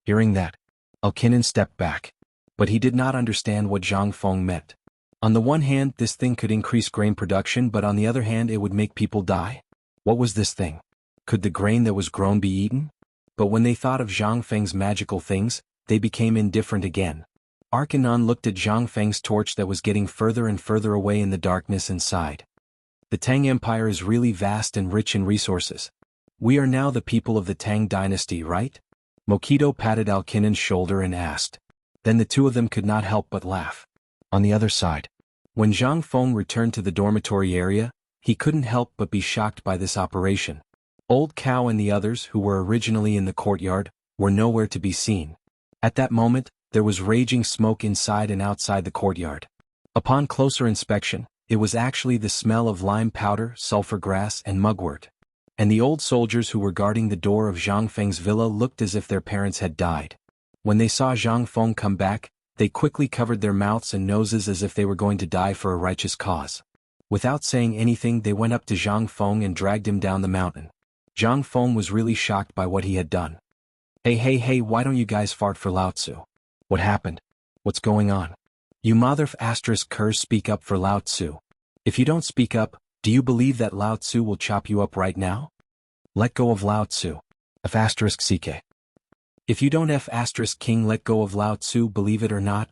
Hearing that, Alkinon stepped back. But he did not understand what Zhang Feng meant. On the one hand, this thing could increase grain production, but on the other hand, it would make people die. What was this thing? Could the grain that was grown be eaten? But when they thought of Zhang Feng's magical things, they became indifferent again. Arcanon looked at Zhang Feng's torch that was getting further and further away in the darkness and sighed. The Tang Empire is really vast and rich in resources. We are now the people of the Tang Dynasty, right? Mokito patted Alkinon's shoulder and asked. Then the two of them could not help but laugh. On the other side, when Zhang Feng returned to the dormitory area, he couldn't help but be shocked by this operation. Old Cow and the others, who were originally in the courtyard, were nowhere to be seen. At that moment, there was raging smoke inside and outside the courtyard. Upon closer inspection, it was actually the smell of lime powder, sulfur grass, and mugwort. And the old soldiers who were guarding the door of Zhang Feng's villa looked as if their parents had died. When they saw Zhang Feng come back, they quickly covered their mouths and noses as if they were going to die for a righteous cause. Without saying anything, they went up to Zhang Feng and dragged him down the mountain. Zhang Feng was really shocked by what he had done. Hey, why don't you guys fart for Lao Tzu? What happened? What's going on? You mother asterisk curse, speak up for Lao Tzu. If you don't speak up, do you believe that Lao Tzu will chop you up right now? Let go of Lao Tzu. F asterisk CK. If you don't F asterisk king let go of Lao Tzu, believe it or not.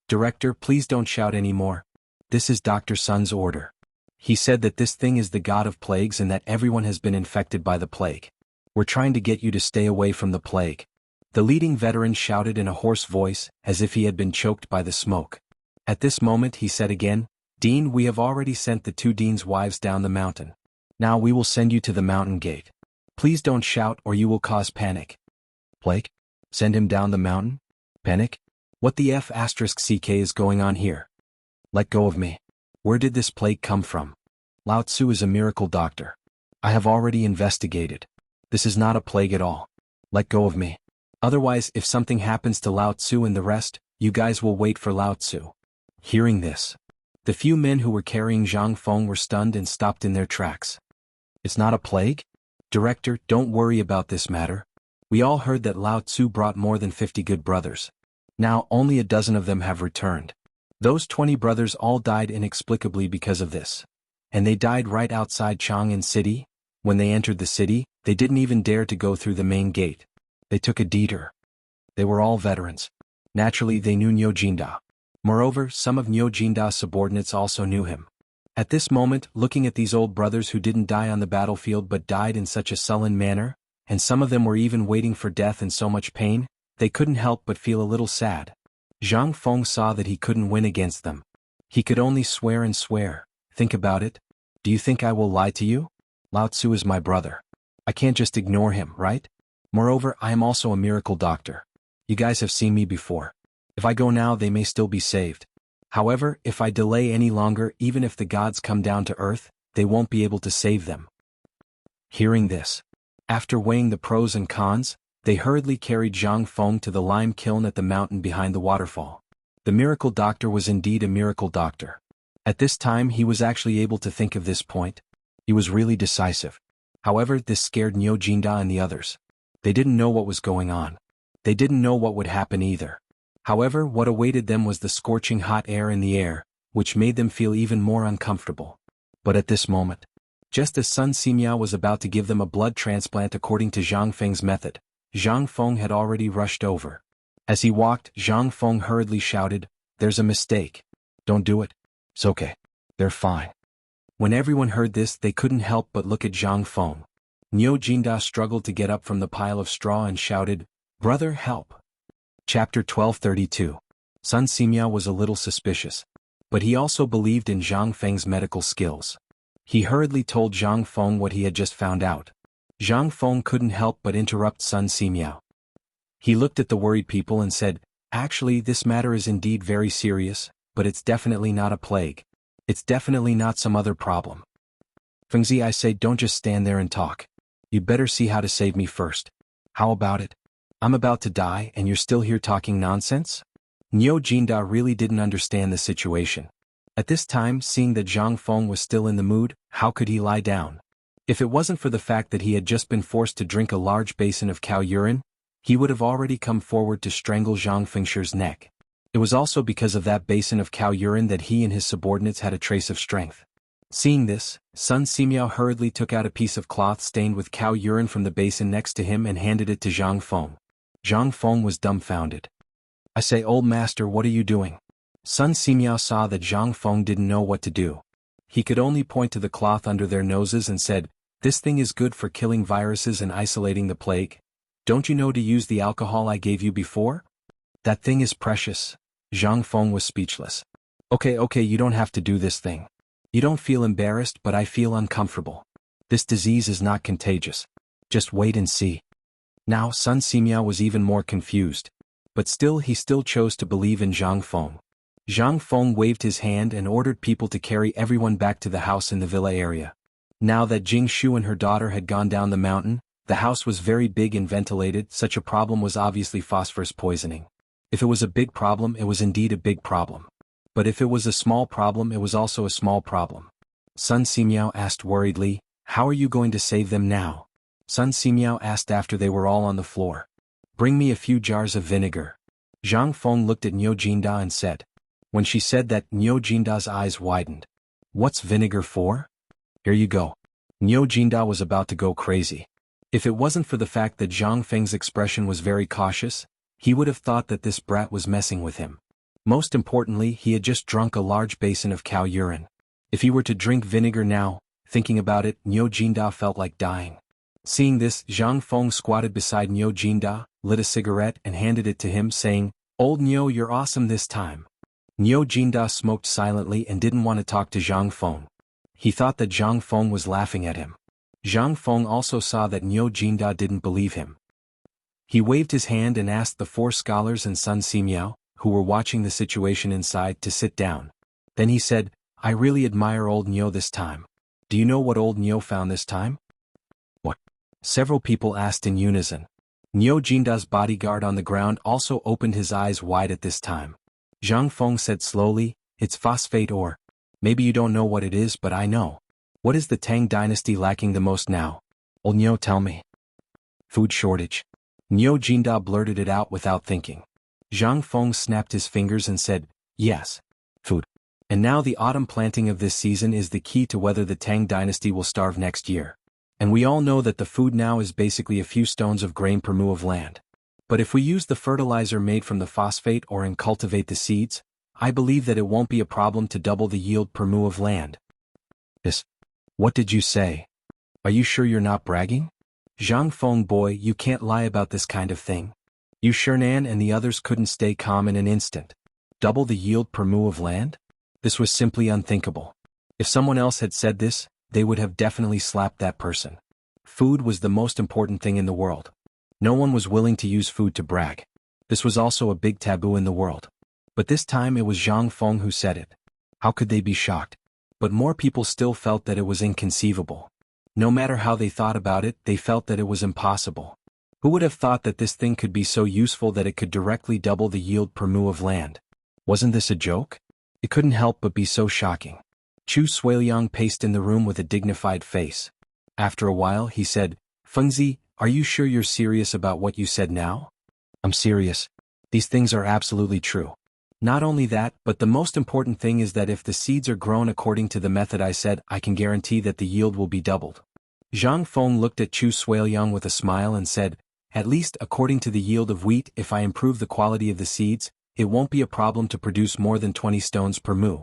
Director, please don't shout anymore. This is Dr. Sun's order. He said that this thing is the god of plagues and that everyone has been infected by the plague. We're trying to get you to stay away from the plague. The leading veteran shouted in a hoarse voice, as if he had been choked by the smoke. At this moment he said again, Dean, we have already sent the 2 deans' wives down the mountain. Now we will send you to the mountain gate. Please don't shout or you will cause panic. Plague? Send him down the mountain? Panic? What the F asterisk CK is going on here? Let go of me. Where did this plague come from? Lao Tzu is a miracle doctor. I have already investigated. This is not a plague at all. Let go of me. Otherwise, if something happens to Lao Tzu and the rest, you guys will wait for Lao Tzu. Hearing this, the few men who were carrying Zhang Feng were stunned and stopped in their tracks. It's not a plague? Director, don't worry about this matter. We all heard that Lao Tzu brought more than 50 good brothers. Now only a dozen of them have returned. Those 20 brothers all died inexplicably because of this. And they died right outside Chang'an City. When they entered the city, they didn't even dare to go through the main gate. They took a detour. They were all veterans. Naturally, they knew Niu Jinda. Moreover, some of Niu Jinda's subordinates also knew him. At this moment, looking at these old brothers who didn't die on the battlefield but died in such a sullen manner, and some of them were even waiting for death in so much pain, they couldn't help but feel a little sad. Zhang Feng saw that he couldn't win against them. He could only swear and swear. Think about it. Do you think I will lie to you? Lao Tzu is my brother. I can't just ignore him, right? Moreover, I am also a miracle doctor. You guys have seen me before. If I go now, they may still be saved. However, if I delay any longer, even if the gods come down to earth, they won't be able to save them. Hearing this, after weighing the pros and cons, they hurriedly carried Zhang Feng to the lime kiln at the mountain behind the waterfall. The miracle doctor was indeed a miracle doctor. At this time he was actually able to think of this point. He was really decisive. However, this scared Niu Jinda and the others. They didn't know what was going on. They didn't know what would happen either. However, what awaited them was the scorching hot air in the air, which made them feel even more uncomfortable. But at this moment, Just as Sun Simiao was about to give them a blood transplant according to Zhang Feng's method, Zhang Feng had already rushed over. As he walked, Zhang Feng hurriedly shouted, "There's a mistake. Don't do it. It's okay. They're fine." When everyone heard this, they couldn't help but look at Zhang Feng. Niu Jinda struggled to get up from the pile of straw and shouted, "Brother, help!" Chapter 1232. Sun Simiao was a little suspicious. But he also believed in Zhang Feng's medical skills. He hurriedly told Zhang Feng what he had just found out. Zhang Feng couldn't help but interrupt Sun Simiao. He looked at the worried people and said, "Actually, this matter is indeed very serious, but it's definitely not a plague. It's definitely not some other problem. Fengzi, I say, don't just stand there and talk. You'd better see how to save me first. How about it? I'm about to die and you're still here talking nonsense?" Niu Jinda really didn't understand the situation. At this time, seeing that Zhang Feng was still in the mood, how could he lie down? If it wasn't for the fact that he had just been forced to drink a large basin of cow urine, he would have already come forward to strangle Zhang Fengshi's neck. It was also because of that basin of cow urine that he and his subordinates had a trace of strength. Seeing this, Sun Simiao hurriedly took out a piece of cloth stained with cow urine from the basin next to him and handed it to Zhang Feng. Zhang Feng was dumbfounded. "I say, old master, what are you doing?" Sun Simiao saw that Zhang Feng didn't know what to do. He could only point to the cloth under their noses and said, "This thing is good for killing viruses and isolating the plague. Don't you know to use the alcohol I gave you before?" "That thing is precious." Zhang Feng was speechless. Okay, you don't have to do this thing. You don't feel embarrassed, but I feel uncomfortable. This disease is not contagious. Just wait and see." Now Sun Simiao was even more confused. But still he chose to believe in Zhang Feng. Zhang Feng waved his hand and ordered people to carry everyone back to the house in the villa area. Now that Jing Shu and her daughter had gone down the mountain, the house was very big and ventilated. Such a problem was obviously phosphorus poisoning. If it was a big problem, it was indeed a big problem. But if it was a small problem, it was also a small problem. Sun Simiao asked worriedly, "How are you going to save them now?" Sun Simiao asked after they were all on the floor. "Bring me a few jars of vinegar." Zhang Feng looked at Niu Jinda and said. When she said that, Niu Jinda's eyes widened. "What's vinegar for?" "Here you go." Niu Jinda was about to go crazy. If it wasn't for the fact that Zhang Feng's expression was very cautious, he would have thought that this brat was messing with him. Most importantly, he had just drunk a large basin of cow urine. If he were to drink vinegar now, thinking about it, Niu Jinda felt like dying. Seeing this, Zhang Feng squatted beside Niu Jinda, lit a cigarette and handed it to him, saying, "Old Niu, you're awesome this time." Niu Jinda smoked silently and didn't want to talk to Zhang Feng. He thought that Zhang Feng was laughing at him. Zhang Feng also saw that Niu Jinda didn't believe him. He waved his hand and asked the 4 scholars and Sun Simiao, who were watching the situation inside, to sit down. Then he said, "I really admire old Niu this time. Do you know what old Niu found this time?" "What?" several people asked in unison. Niu Jinda's bodyguard on the ground also opened his eyes wide at this time. Zhang Feng said slowly, "It's phosphate ore. Maybe you don't know what it is, but I know. What is the Tang Dynasty lacking the most now? Old Niu, tell me." "Food shortage." Niu Jinda blurted it out without thinking. Zhang Feng snapped his fingers and said, "Yes. Food. And now the autumn planting of this season is the key to whether the Tang Dynasty will starve next year. And we all know that the food now is basically a few stones of grain per mu of land. But if we use the fertilizer made from the phosphate ore and cultivate the seeds, I believe that it won't be a problem to double the yield per mu of land." "Yes. What did you say? Are you sure you're not bragging?" "Zhang Feng, boy, you can't lie about this kind of thing." Yu Shernan and the others couldn't stay calm in an instant. Double the yield per mu of land? This was simply unthinkable. If someone else had said this, they would have definitely slapped that person. Food was the most important thing in the world. No one was willing to use food to brag. This was also a big taboo in the world. But this time it was Zhang Feng who said it. How could they be shocked? But more people still felt that it was inconceivable. No matter how they thought about it, they felt that it was impossible. Who would have thought that this thing could be so useful that it could directly double the yield per mu of land? Wasn't this a joke? It couldn't help but be so shocking. Chu Suiliang paced in the room with a dignified face. After a while he said, "Fengzi, are you sure you're serious about what you said now?" "I'm serious. These things are absolutely true." Not only that, but the most important thing is that if the seeds are grown according to the method I said, I can guarantee that the yield will be doubled. Zhang Feng looked at Chu Suiliang with a smile and said, at least according to the yield of wheat, if I improve the quality of the seeds, it won't be a problem to produce more than 20 stones per mu.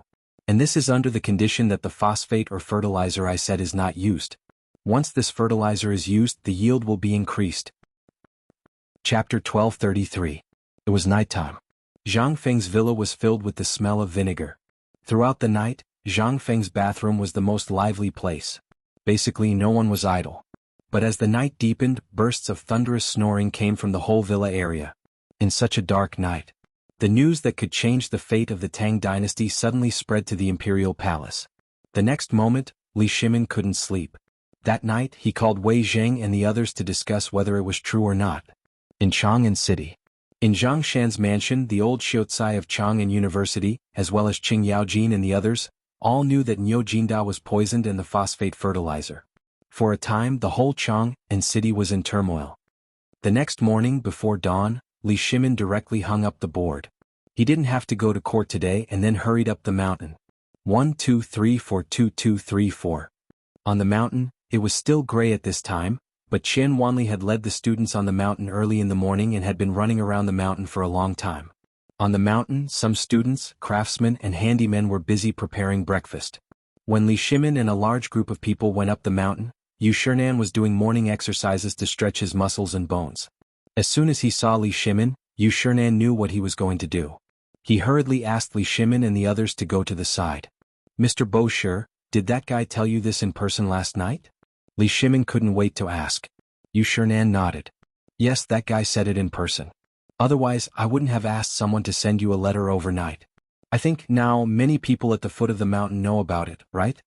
And this is under the condition that the phosphate or fertilizer I said is not used. Once this fertilizer is used, the yield will be increased. Chapter 1233. It was nighttime. Zhang Feng's villa was filled with the smell of vinegar. Throughout the night, Zhang Feng's bathroom was the most lively place. Basically no one was idle. But as the night deepened, bursts of thunderous snoring came from the whole villa area. In such a dark night, the news that could change the fate of the Tang dynasty suddenly spread to the imperial palace. The next moment, Li Shimin couldn't sleep. That night he called Wei Zheng and the others to discuss whether it was true or not. In Chang'an City. In Zhang Shan's mansion, the old Xiaocai of Chang'an University, as well as Qing Yaojin and the others, all knew that Niu Jinda was poisoned in the phosphate fertilizer. For a time the whole Chang'an city was in turmoil. The next morning before dawn, Li Shimin directly hung up the board. He didn't have to go to court today and then hurried up the mountain. 1-2-3-4-2-2-3-4. On the mountain, it was still gray at this time, but Qian Wanli had led the students on the mountain early in the morning and had been running around the mountain for a long time. On the mountain, some students, craftsmen and handymen were busy preparing breakfast. When Li Shimin and a large group of people went up the mountain, Yu Shernan was doing morning exercises to stretch his muscles and bones. As soon as he saw Li Shimin, Yu Shernan knew what he was going to do. He hurriedly asked Li Shimin and the others to go to the side. Mr. Boshir, did that guy tell you this in person last night? Li Shimin couldn't wait to ask. Yu Shernan nodded. Yes, that guy said it in person. Otherwise, I wouldn't have asked someone to send you a letter overnight. I think now many people at the foot of the mountain know about it, right?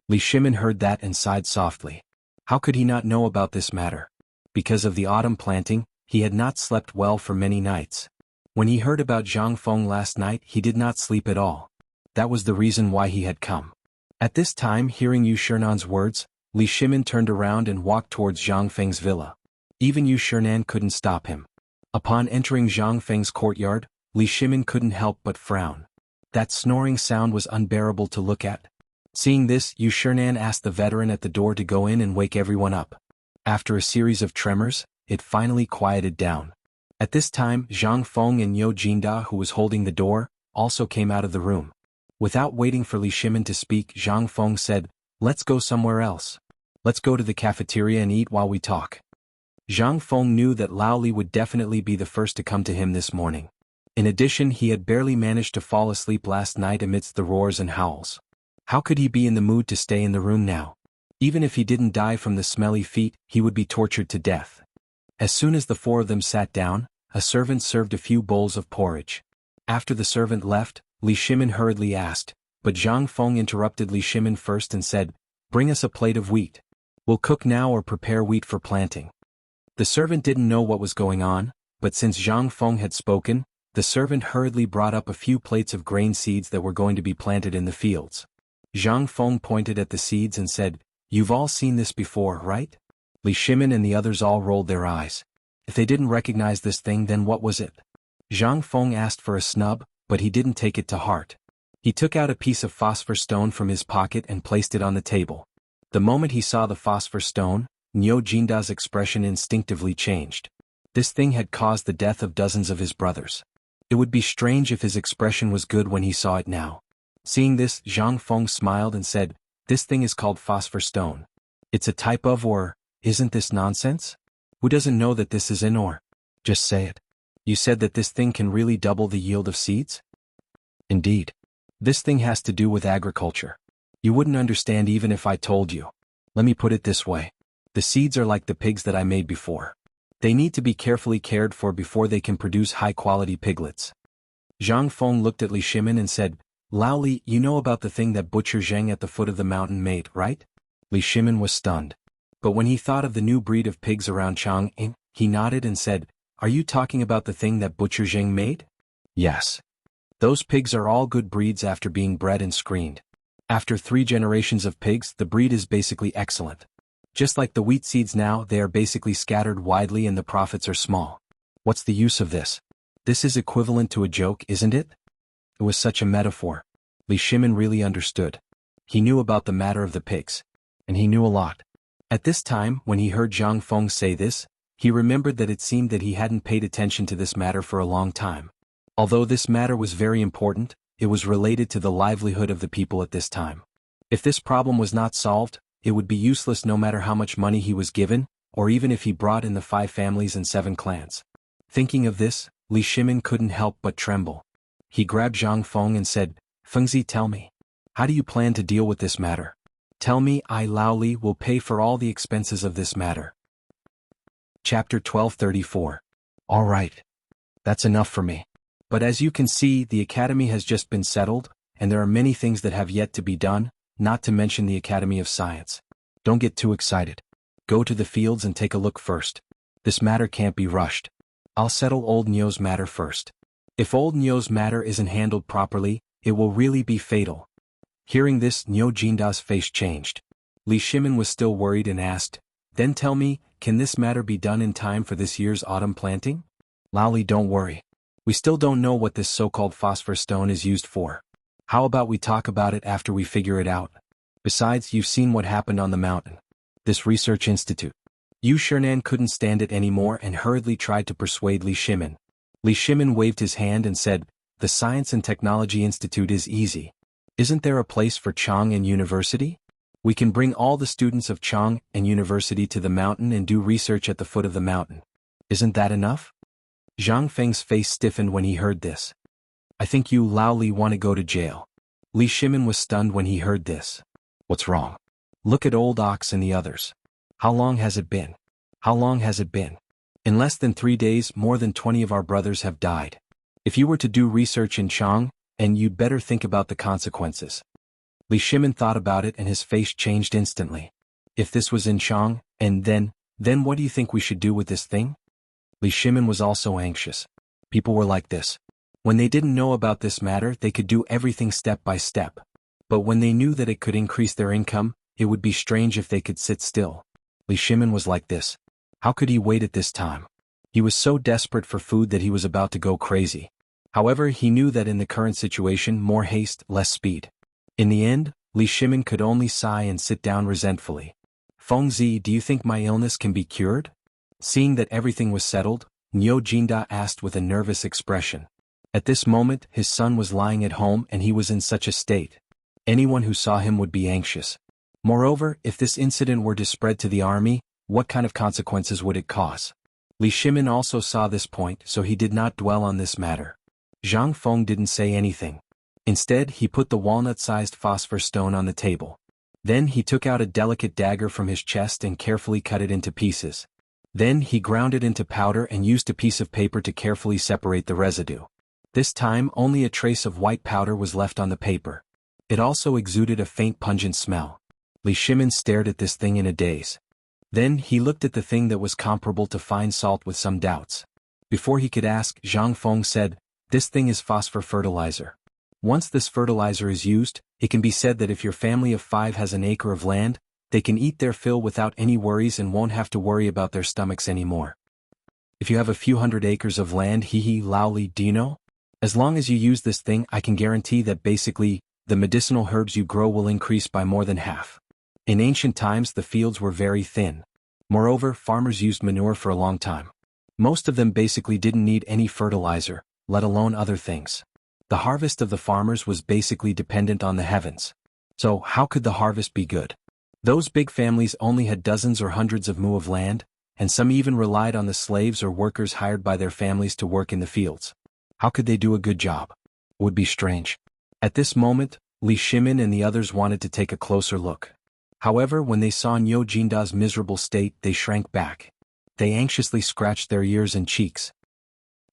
Li Shimin heard that and sighed softly. How could he not know about this matter? Because of the autumn planting, he had not slept well for many nights. When he heard about Zhang Feng last night, he did not sleep at all. That was the reason why he had come. At this time, hearing Yu Shernan's words, Li Shimin turned around and walked towards Zhang Feng's villa. Even Yu Shernan couldn't stop him. Upon entering Zhang Feng's courtyard, Li Shimin couldn't help but frown. That snoring sound was unbearable to look at. Seeing this, Yu Shernan asked the veteran at the door to go in and wake everyone up. After a series of tremors, it finally quieted down. At this time, Zhang Feng and Niu Jinda, who was holding the door, also came out of the room. Without waiting for Li Shimin to speak, Zhang Feng said, "Let's go somewhere else. Let's go to the cafeteria and eat while we talk." Zhang Feng knew that Lao Li would definitely be the first to come to him this morning. In addition, he had barely managed to fall asleep last night amidst the roars and howls. How could he be in the mood to stay in the room now? Even if he didn't die from the smelly feet, he would be tortured to death. As soon as the four of them sat down, a servant served a few bowls of porridge. After the servant left, Li Shimin hurriedly asked, but Zhang Feng interrupted Li Shimin first and said, "Bring us a plate of wheat. We'll cook now or prepare wheat for planting." The servant didn't know what was going on, but since Zhang Feng had spoken, the servant hurriedly brought up a few plates of grain seeds that were going to be planted in the fields. Zhang Feng pointed at the seeds and said, "You've all seen this before, right?" Li Shimin and the others all rolled their eyes. If they didn't recognize this thing, then what was it? Zhang Feng asked for a snub, but he didn't take it to heart. He took out a piece of phosphor stone from his pocket and placed it on the table. The moment he saw the phosphor stone, Niu Jinda's expression instinctively changed. This thing had caused the death of dozens of his brothers. It would be strange if his expression was good when he saw it now. Seeing this, Zhang Feng smiled and said, "This thing is called phosphor stone. It's a type of ore, isn't this nonsense? Who doesn't know that this is an ore? Just say it. You said that this thing can really double the yield of seeds?" "Indeed. This thing has to do with agriculture. You wouldn't understand even if I told you. Let me put it this way. The seeds are like the pigs that I made before. They need to be carefully cared for before they can produce high-quality piglets." Zhang Feng looked at Li Shimin and said, "Lao Li, you know about the thing that Butcher Zheng at the foot of the mountain made, right?" Li Shimin was stunned. But when he thought of the new breed of pigs around Chang'an, he nodded and said, "Are you talking about the thing that Butcher Zheng made?" "Yes. Those pigs are all good breeds after being bred and screened. After 3 generations of pigs, the breed is basically excellent. Just like the wheat seeds now, they are basically scattered widely and the profits are small. What's the use of this? This is equivalent to a joke, isn't it?" It was such a metaphor. Li Shimin really understood. He knew about the matter of the pigs. And he knew a lot. At this time, when he heard Zhang Feng say this, he remembered that it seemed that he hadn't paid attention to this matter for a long time. Although this matter was very important, it was related to the livelihood of the people at this time. If this problem was not solved, it would be useless no matter how much money he was given, or even if he brought in the 5 families and 7 clans. Thinking of this, Li Shimin couldn't help but tremble. He grabbed Zhang Feng and said, "Fengzi, tell me. How do you plan to deal with this matter? Tell me, I Lao Li will pay for all the expenses of this matter." Chapter 1234. All right. That's enough for me. But as you can see, the academy has just been settled, and there are many things that have yet to be done, not to mention the Academy of Science. Don't get too excited. Go to the fields and take a look first. This matter can't be rushed. I'll settle old Nyo's matter first. If old Nyo's matter isn't handled properly, it will really be fatal. Hearing this, Nyo Jinda's face changed. Li Shimin was still worried and asked, "Then tell me, can this matter be done in time for this year's autumn planting?" "Lao Li, don't worry. We still don't know what this so-called phosphor stone is used for. How about we talk about it after we figure it out? Besides, you've seen what happened on the mountain. This research institute." Yu Shernan couldn't stand it anymore and hurriedly tried to persuade Li Shimin. Li Shimin waved his hand and said, "The Science and Technology Institute is easy. Isn't there a place for Chang and University? We can bring all the students of Chang and University to the mountain and do research at the foot of the mountain. Isn't that enough?" Zhang Feng's face stiffened when he heard this. "I think you Lao Li want to go to jail." Li Shimin was stunned when he heard this. "What's wrong? Look at Old Ox and the others. How long has it been? How long has it been? In less than 3 days, more than 20 of our brothers have died. If you were to do research in Chang, and you'd better think about the consequences." Li Shimin thought about it and his face changed instantly. If this was in Chang, and then what do you think we should do with this thing? Li Shimin was also anxious. People were like this. When they didn't know about this matter, they could do everything step by step. But when they knew that it could increase their income, it would be strange if they could sit still. Li Shimin was like this. How could he wait at this time? He was so desperate for food that he was about to go crazy. However, he knew that in the current situation, more haste, less speed. In the end, Li Shimin could only sigh and sit down resentfully. "Fengzi, do you think my illness can be cured?" Seeing that everything was settled, Nyo Jinda asked with a nervous expression. At this moment, his son was lying at home and he was in such a state. Anyone who saw him would be anxious. Moreover, if this incident were to spread to the army, what kind of consequences would it cause? Li Shimin also saw this point, so he did not dwell on this matter. Zhang Feng didn't say anything. Instead, he put the walnut-sized phosphor stone on the table. Then he took out a delicate dagger from his chest and carefully cut it into pieces. Then he ground it into powder and used a piece of paper to carefully separate the residue. This time, only a trace of white powder was left on the paper. It also exuded a faint pungent smell. Li Shimin stared at this thing in a daze. Then he looked at the thing that was comparable to fine salt with some doubts. Before he could ask, Zhang Feng said, "This thing is phosphor fertilizer. Once this fertilizer is used, it can be said that if your family of 5 has an acre of land, they can eat their fill without any worries and won't have to worry about their stomachs anymore. If you have a few hundred acres of land, Lao Li, do you know? As long as you use this thing, I can guarantee that basically, the medicinal herbs you grow will increase by more than half." In ancient times, the fields were very thin. Moreover, farmers used manure for a long time. Most of them basically didn't need any fertilizer, let alone other things. The harvest of the farmers was basically dependent on the heavens. So, how could the harvest be good? Those big families only had dozens or hundreds of mu of land, and some even relied on the slaves or workers hired by their families to work in the fields. How could they do a good job? It would be strange. At this moment, Li Shimin and the others wanted to take a closer look. However, when they saw Nyo Jinda's miserable state, they shrank back. They anxiously scratched their ears and cheeks.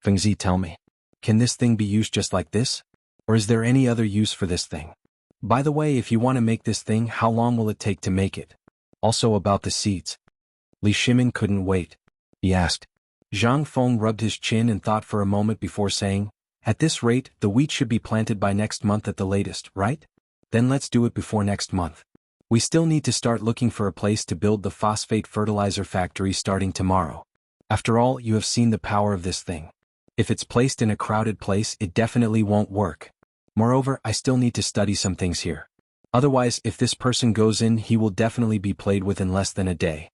"Fengzi, tell me, can this thing be used just like this? Or is there any other use for this thing? By the way, if you want to make this thing, how long will it take to make it? Also about the seeds." Li Shimin couldn't wait. He asked. Zhang Feng rubbed his chin and thought for a moment before saying, "At this rate, the wheat should be planted by next month at the latest, right? Then let's do it before next month. We still need to start looking for a place to build the phosphate fertilizer factory starting tomorrow. After all, you have seen the power of this thing. If it's placed in a crowded place, it definitely won't work. Moreover, I still need to study some things here. Otherwise, if this person goes in, he will definitely be played with in less than a day.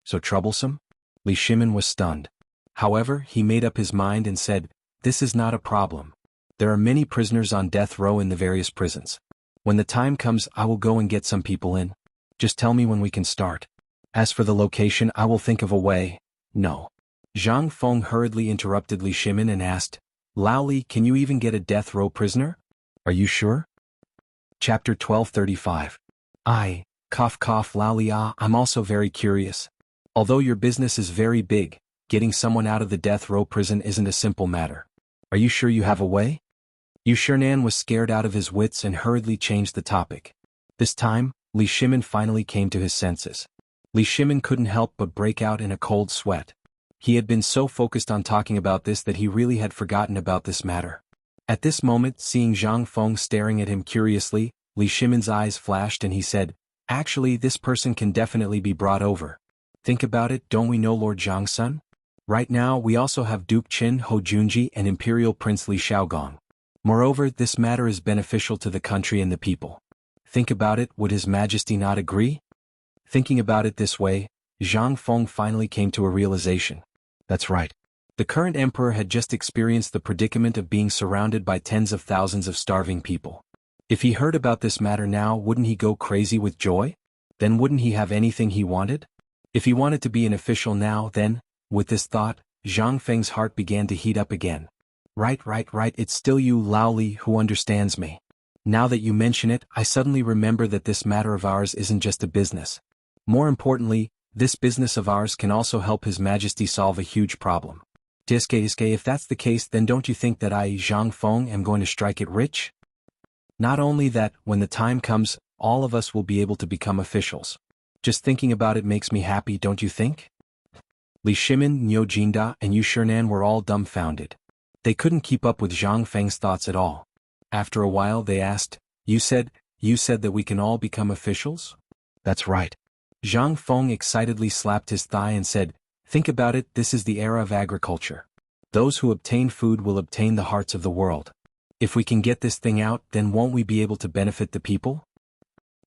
So troublesome? Li Shimin was stunned. However, he made up his mind and said, "This is not a problem. There are many prisoners on death row in the various prisons. When the time comes, I will go and get some people in. Just tell me when we can start. As for the location, I will think of a way." "No." Zhang Feng hurriedly interrupted Li Shimin and asked, "Lao Li, can you even get a death row prisoner? Are you sure?" Chapter 1235. Cough Lao Li, I'm also very curious. Although your business is very big, getting someone out of the death row prison isn't a simple matter. Are you sure you have a way? Yu Shernan was scared out of his wits and hurriedly changed the topic. This time, Li Shimin finally came to his senses. Li Shimin couldn't help but break out in a cold sweat. He had been so focused on talking about this that he really had forgotten about this matter. At this moment, seeing Zhang Feng staring at him curiously, Li Shimin's eyes flashed and he said, "Actually, this person can definitely be brought over. Think about it, don't we know Lord Zhang's son? Right now, we also have Duke Qin Ho Junji and Imperial Prince Li Shaogong. Moreover, this matter is beneficial to the country and the people. Think about it, would His Majesty not agree?" Thinking about it this way, Zhang Feng finally came to a realization. That's right. The current emperor had just experienced the predicament of being surrounded by tens of thousands of starving people. If he heard about this matter now, wouldn't he go crazy with joy? Then wouldn't he have anything he wanted? If he wanted to be an official now, then, with this thought, Zhang Feng's heart began to heat up again. Right, it's still you, Lao Li, who understands me. Now that you mention it, I suddenly remember that this matter of ours isn't just a business. More importantly, this business of ours can also help His Majesty solve a huge problem. If that's the case, then don't you think that I, Zhang Feng, am going to strike it rich? Not only that, when the time comes, all of us will be able to become officials. Just thinking about it makes me happy, don't you think? Li Shimin, Niu Jinda, and Yu Shernan were all dumbfounded. They couldn't keep up with Zhang Feng's thoughts at all. After a while they asked, You said that we can all become officials? That's right. Zhang Feng excitedly slapped his thigh and said, Think about it, this is the era of agriculture. Those who obtain food will obtain the hearts of the world. If we can get this thing out, then won't we be able to benefit the people?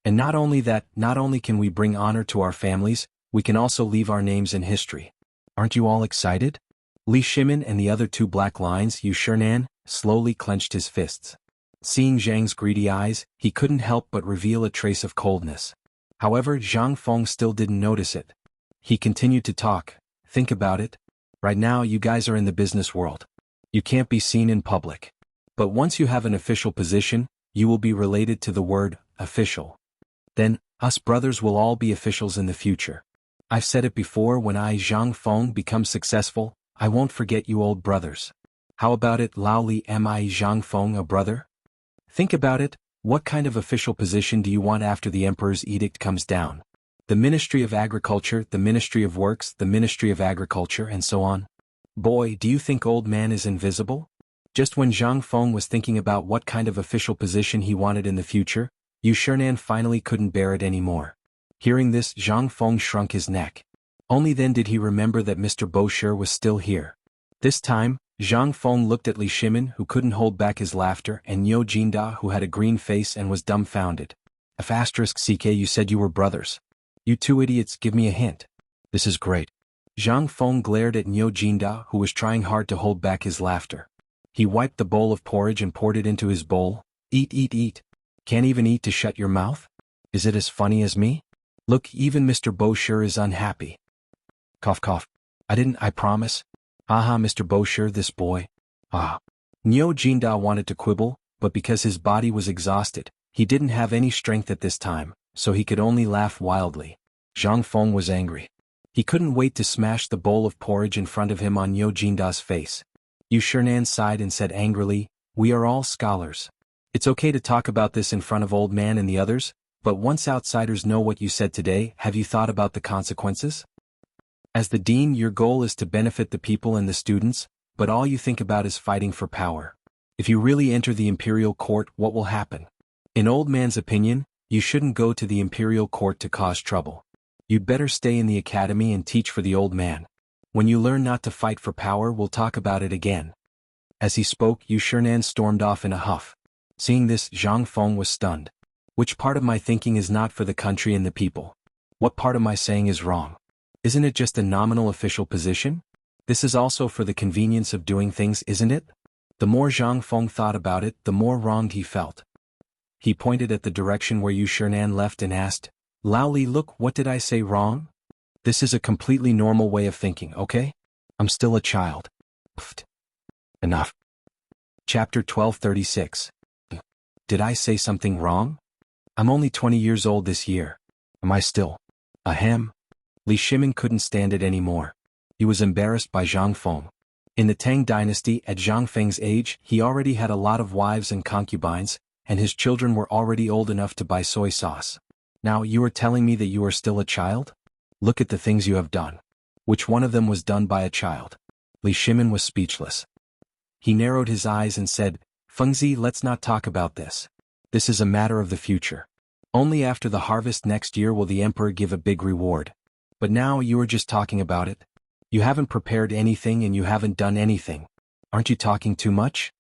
And not only that, not only can we bring honor to our families, we can also leave our names in history. Aren't you all excited? Li Shimin and the other two black lines, Yu Shernan, slowly clenched his fists. Seeing Zhang's greedy eyes, he couldn't help but reveal a trace of coldness. However, Zhang Feng still didn't notice it. He continued to talk. Think about it. Right now you guys are in the business world. You can't be seen in public. But once you have an official position, you will be related to the word, official. Then, us brothers will all be officials in the future. I've said it before, when I, Zhang Feng, become successful, I won't forget you old brothers. How about it, Lao Li, am I, Zhang Feng, a brother? Think about it, what kind of official position do you want after the emperor's edict comes down? The Ministry of Agriculture, the Ministry of Works, the Ministry of Agriculture, and so on. Boy, do you think old man is invisible? Just when Zhang Feng was thinking about what kind of official position he wanted in the future, Yu Shernan finally couldn't bear it anymore. Hearing this, Zhang Feng shrunk his neck. Only then did he remember that Mr. Bosher was still here. This time, Zhang Feng looked at Li Shimin, who couldn't hold back his laughter, and Niu Jinda, who had a green face and was dumbfounded. *CK, you said you were brothers. You two idiots, give me a hint. This is great. Zhang Feng glared at Niu Jinda, who was trying hard to hold back his laughter. He wiped the bowl of porridge and poured it into his bowl. Eat. Can't even eat to shut your mouth? Is it as funny as me? Look, even Mr. Bosher is unhappy. Cough. I promise. Aha, Mr. Bosher, this boy. Niu Jinda wanted to quibble, but because his body was exhausted, he didn't have any strength at this time, so he could only laugh wildly. Zhang Feng was angry. He couldn't wait to smash the bowl of porridge in front of him on Niu Jinda's face. Yu Shernan sighed and said angrily, We are all scholars. It's okay to talk about this in front of old man and the others, but once outsiders know what you said today, have you thought about the consequences? As the dean, your goal is to benefit the people and the students, but all you think about is fighting for power. If you really enter the imperial court, what will happen? In old man's opinion, you shouldn't go to the imperial court to cause trouble. You'd better stay in the academy and teach for the old man. When you learn not to fight for power, we'll talk about it again. As he spoke, Yu Shernan stormed off in a huff. Seeing this, Zhang Feng was stunned. Which part of my thinking is not for the country and the people? What part of my saying is wrong? Isn't it just a nominal official position? This is also for the convenience of doing things, isn't it? The more Zhang Feng thought about it, the more wronged he felt. He pointed at the direction where Yu Shernan left and asked, Lao Li, look, what did I say wrong? This is a completely normal way of thinking, okay? I'm still a child. Pfft. Enough. Chapter 1236. Did I say something wrong? I'm only 20 years old this year. Am I still? Ahem. Li Shimin couldn't stand it anymore. He was embarrassed by Zhang Feng. In the Tang Dynasty, at Zhang Feng's age, he already had a lot of wives and concubines, and his children were already old enough to buy soy sauce. Now you are telling me that you are still a child? Look at the things you have done. Which one of them was done by a child? Li Shimin was speechless. He narrowed his eyes and said, Fengzi, let's not talk about this. This is a matter of the future. Only after the harvest next year will the emperor give a big reward. But now you are just talking about it. You haven't prepared anything and you haven't done anything. Aren't you talking too much?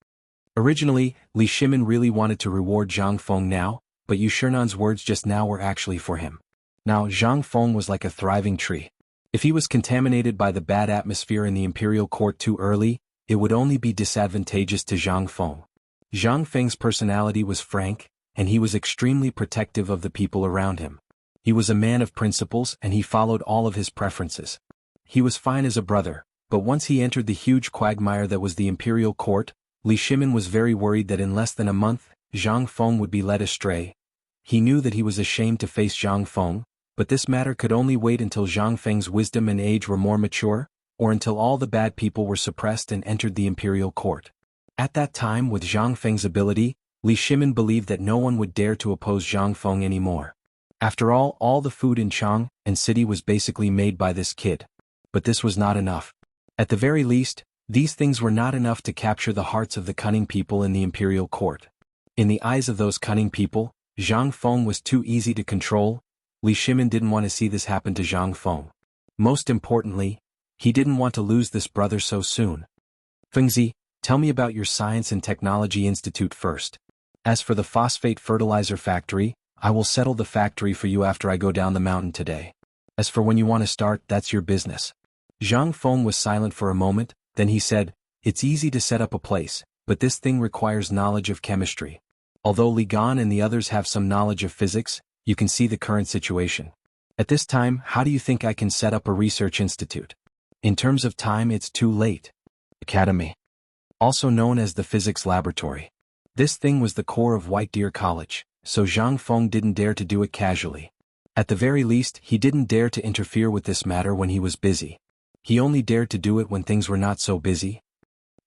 Originally, Li Shimin really wanted to reward Zhang Feng now, but Yu Shernan's words just now were actually for him. Now Zhang Feng was like a thriving tree. If he was contaminated by the bad atmosphere in the imperial court too early, it would only be disadvantageous to Zhang Feng. Zhang Feng's personality was frank, and he was extremely protective of the people around him. He was a man of principles and he followed all of his preferences. He was fine as a brother, but once he entered the huge quagmire that was the imperial court, Li Shimin was very worried that in less than a month, Zhang Feng would be led astray. He knew that he was ashamed to face Zhang Feng, but this matter could only wait until Zhang Feng's wisdom and age were more mature, or until all the bad people were suppressed and entered the imperial court. At that time, with Zhang Feng's ability, Li Shimin believed that no one would dare to oppose Zhang Feng anymore. After all the food in Chang and city was basically made by this kid. But this was not enough. At the very least, these things were not enough to capture the hearts of the cunning people in the imperial court. In the eyes of those cunning people, Zhang Feng was too easy to control. Li Shimin didn't want to see this happen to Zhang Feng. Most importantly, he didn't want to lose this brother so soon. Fengzi, tell me about your Science and Technology Institute first. As for the phosphate fertilizer factory, I will settle the factory for you after I go down the mountain today. As for when you want to start, that's your business. Zhang Feng was silent for a moment, then he said, It's easy to set up a place, but this thing requires knowledge of chemistry. Although Li Gan and the others have some knowledge of physics, you can see the current situation. At this time, how do you think I can set up a research institute? In terms of time, it's too late. Academy. Also known as the Physics Laboratory. This thing was the core of White Deer College, so Zhang Feng didn't dare to do it casually. At the very least, he didn't dare to interfere with this matter when he was busy. He only dared to do it when things were not so busy.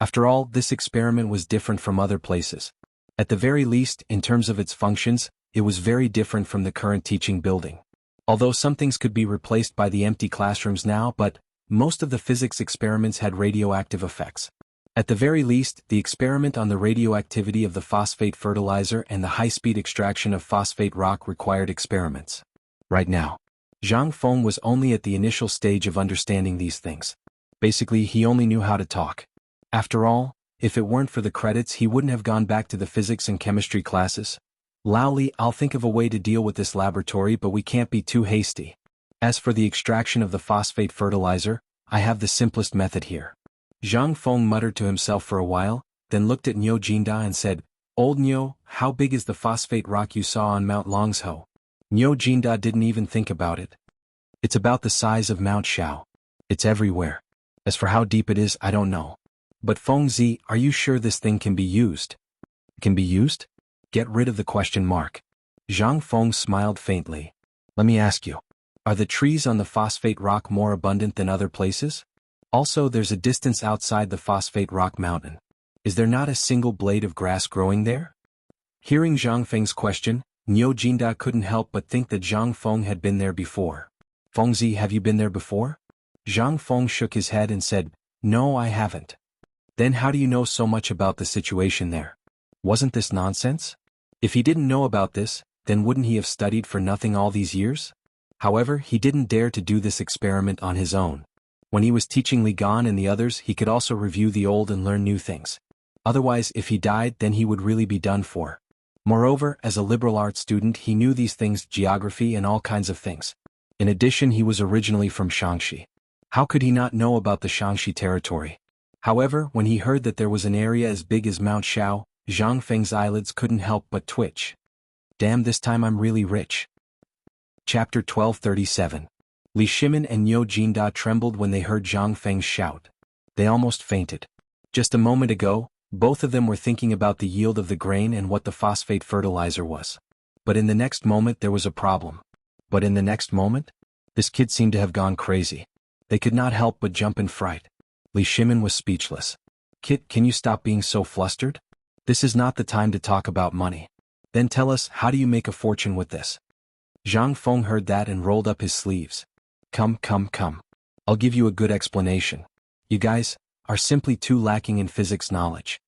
After all, this experiment was different from other places. At the very least, in terms of its functions, it was very different from the current teaching building. Although some things could be replaced by the empty classrooms now, but most of the physics experiments had radioactive effects. At the very least, the experiment on the radioactivity of the phosphate fertilizer and the high-speed extraction of phosphate rock required experiments. Right now, Zhang Feng was only at the initial stage of understanding these things. Basically, he only knew how to talk. After all, if it weren't for the credits, he wouldn't have gone back to the physics and chemistry classes. Lao Li, I'll think of a way to deal with this laboratory, but we can't be too hasty. As for the extraction of the phosphate fertilizer, I have the simplest method here. Zhang Feng muttered to himself for a while, then looked at Niu Jinda and said, Old Niu, how big is the phosphate rock you saw on Mount Longsho? Niu Jinda didn't even think about it. It's about the size of Mount Shao. It's everywhere. As for how deep it is, I don't know. But Fengzi, are you sure this thing can be used? Can be used? Get rid of the question mark. Zhang Feng smiled faintly. Let me ask you. Are the trees on the phosphate rock more abundant than other places? Also, there's a distance outside the phosphate rock mountain. Is there not a single blade of grass growing there? Hearing Zhang Feng's question, Niu Jinda couldn't help but think that Zhang Feng had been there before. Fengzi, have you been there before? Zhang Feng shook his head and said, No, I haven't. Then how do you know so much about the situation there? Wasn't this nonsense? If he didn't know about this, then wouldn't he have studied for nothing all these years? However, he didn't dare to do this experiment on his own. When he was teaching Li Gan and the others, he could also review the old and learn new things. Otherwise, if he died, then he would really be done for. Moreover, as a liberal arts student, he knew these things, geography and all kinds of things. In addition, he was originally from Shaanxi. How could he not know about the Shaanxi territory? However, when he heard that there was an area as big as Mount Shao, Zhang Feng's eyelids couldn't help but twitch. Damn, this time I'm really rich. Chapter 1237. Li Shimin and Niu Jinda trembled when they heard Zhang Feng's shout. They almost fainted. Just a moment ago, both of them were thinking about the yield of the grain and what the phosphate fertilizer was. But in the next moment there was a problem. But in the next moment? This kid seemed to have gone crazy. They could not help but jump in fright. Li Shimin was speechless. Kid, can you stop being so flustered? This is not the time to talk about money. Then tell us, how do you make a fortune with this? Zhang Feng heard that and rolled up his sleeves. Come. I'll give you a good explanation. You guys are simply too lacking in physics knowledge.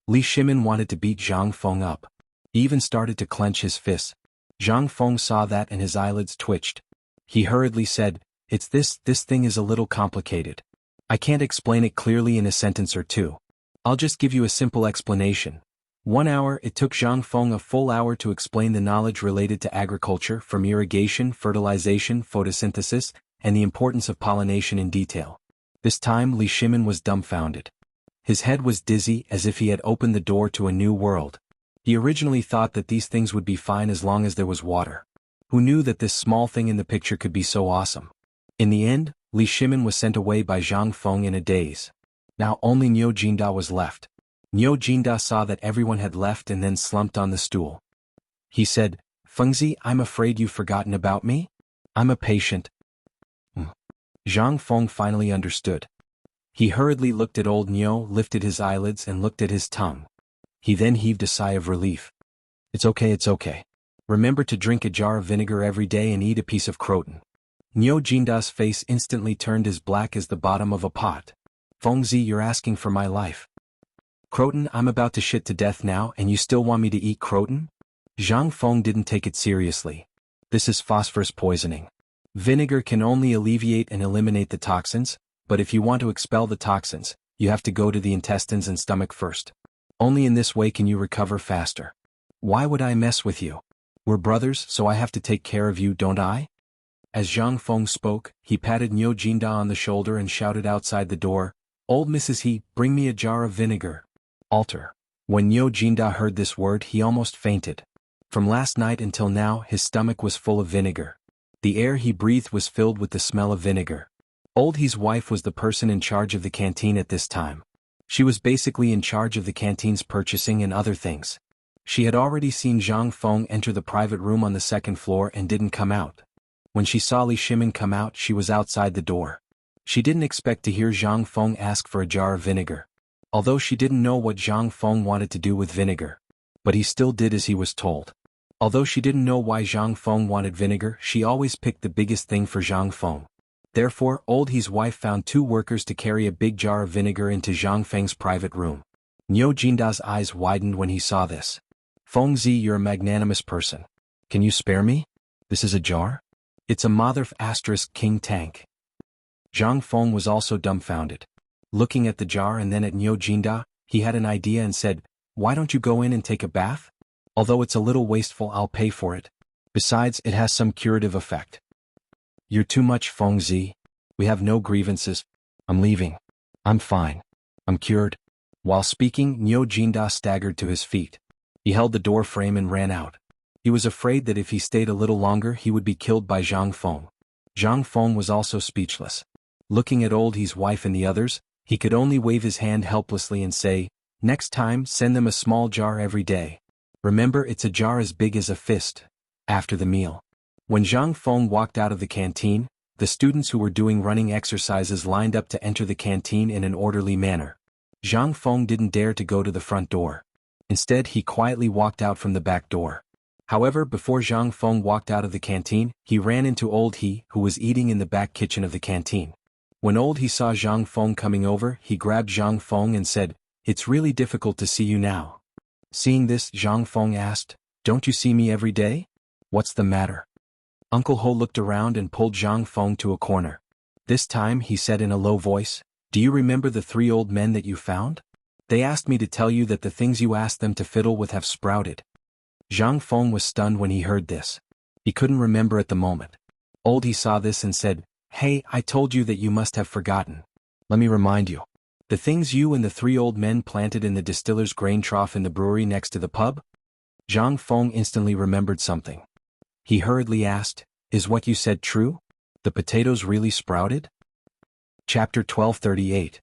Li Shimin wanted to beat Zhang Feng up. He even started to clench his fists. Zhang Feng saw that and his eyelids twitched. He hurriedly said, It's this thing is a little complicated. I can't explain it clearly in a sentence or two. I'll just give you a simple explanation. 1 hour. It took Zhang Feng a full hour to explain the knowledge related to agriculture, from irrigation, fertilization, photosynthesis, and the importance of pollination in detail. This time Li Shimin was dumbfounded. His head was dizzy, as if he had opened the door to a new world. He originally thought that these things would be fine as long as there was water. Who knew that this small thing in the picture could be so awesome? In the end, Li Shimin was sent away by Zhang Feng in a daze. Now only Niu Jinda was left. Niu Jinda saw that everyone had left and then slumped on the stool. He said, Fengzi, I'm afraid you've forgotten about me? I'm a patient. Zhang Feng finally understood. He hurriedly looked at old Niu, lifted his eyelids and looked at his tongue. He then heaved a sigh of relief. It's okay. Remember to drink a jar of vinegar every day and eat a piece of croton. Niu Jinda's face instantly turned as black as the bottom of a pot. Fengzi, you're asking for my life. Croton, I'm about to shit to death now and you still want me to eat croton? Zhang Feng didn't take it seriously. This is phosphorus poisoning. Vinegar can only alleviate and eliminate the toxins, but if you want to expel the toxins, you have to go to the intestines and stomach first. Only in this way can you recover faster. Why would I mess with you? We're brothers, so I have to take care of you, don't I? As Zhang Feng spoke, he patted Niu Jinda on the shoulder and shouted outside the door, Old Mrs. He, bring me a jar of vinegar. Alter. When Niu Jinda heard this word, he almost fainted. From last night until now, his stomach was full of vinegar. The air he breathed was filled with the smell of vinegar. Old He's wife was the person in charge of the canteen at this time. She was basically in charge of the canteen's purchasing and other things. She had already seen Zhang Feng enter the private room on the second floor and didn't come out. When she saw Li Shimin come out, she was outside the door. She didn't expect to hear Zhang Feng ask for a jar of vinegar. Although she didn't know what Zhang Feng wanted to do with vinegar. But he still did as he was told. Although she didn't know why Zhang Feng wanted vinegar, she always picked the biggest thing for Zhang Feng. Therefore, Old He's wife found 2 workers to carry a big jar of vinegar into Zhang Feng's private room. Niu Jinda's eyes widened when he saw this. Fengzi, you're a magnanimous person. Can you spare me? This is a jar? It's a mother * King Tank. Zhang Feng was also dumbfounded. Looking at the jar and then at Niu Jinda, he had an idea and said, Why don't you go in and take a bath? Although it's a little wasteful, I'll pay for it. Besides, it has some curative effect. You're too much, Fengzi. We have no grievances. I'm leaving. I'm fine. I'm cured. While speaking, Niu Jinda staggered to his feet. He held the door frame and ran out. He was afraid that if he stayed a little longer he would be killed by Zhang Feng. Zhang Feng was also speechless. Looking at Old He's wife and the others, he could only wave his hand helplessly and say, Next time, send them a small jar every day. Remember, it's a jar as big as a fist. After the meal. When Zhang Feng walked out of the canteen, the students who were doing running exercises lined up to enter the canteen in an orderly manner. Zhang Feng didn't dare to go to the front door. Instead, he quietly walked out from the back door. However, before Zhang Feng walked out of the canteen, he ran into Old He, who was eating in the back kitchen of the canteen. When Old He saw Zhang Feng coming over, he grabbed Zhang Feng and said, It's really difficult to see you now. Seeing this, Zhang Feng asked, Don't you see me every day? What's the matter? Uncle Ho looked around and pulled Zhang Feng to a corner. This time, he said in a low voice, Do you remember the 3 old men that you found? They asked me to tell you that the things you asked them to fiddle with have sprouted. Zhang Feng was stunned when he heard this. He couldn't remember at the moment. He saw this and said, "Hey, I told you that you must have forgotten. Let me remind you. The things you and the 3 old men planted in the distiller's grain trough in the brewery next to the pub?" Zhang Feng instantly remembered something. He hurriedly asked, "Is what you said true? The potatoes really sprouted?" Chapter 1238.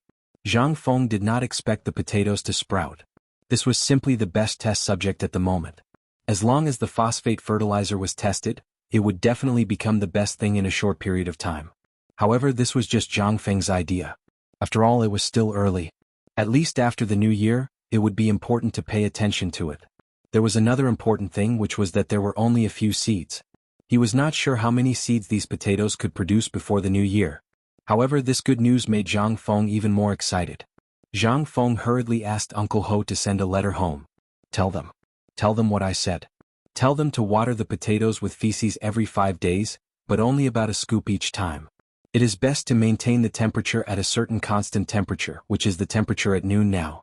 Zhang Feng did not expect the potatoes to sprout. This was simply the best test subject at the moment. As long as the phosphate fertilizer was tested, it would definitely become the best thing in a short period of time. However, this was just Zhang Feng's idea. After all, it was still early. At least after the new year, it would be important to pay attention to it. There was another important thing, which was that there were only a few seeds. He was not sure how many seeds these potatoes could produce before the new year. However, this good news made Zhang Feng even more excited. Zhang Feng hurriedly asked Uncle Ho to send a letter home. Tell them what I said. Tell them to water the potatoes with feces every 5 days, but only about a scoop each time. It is best to maintain the temperature at a certain constant temperature, which is the temperature at noon now.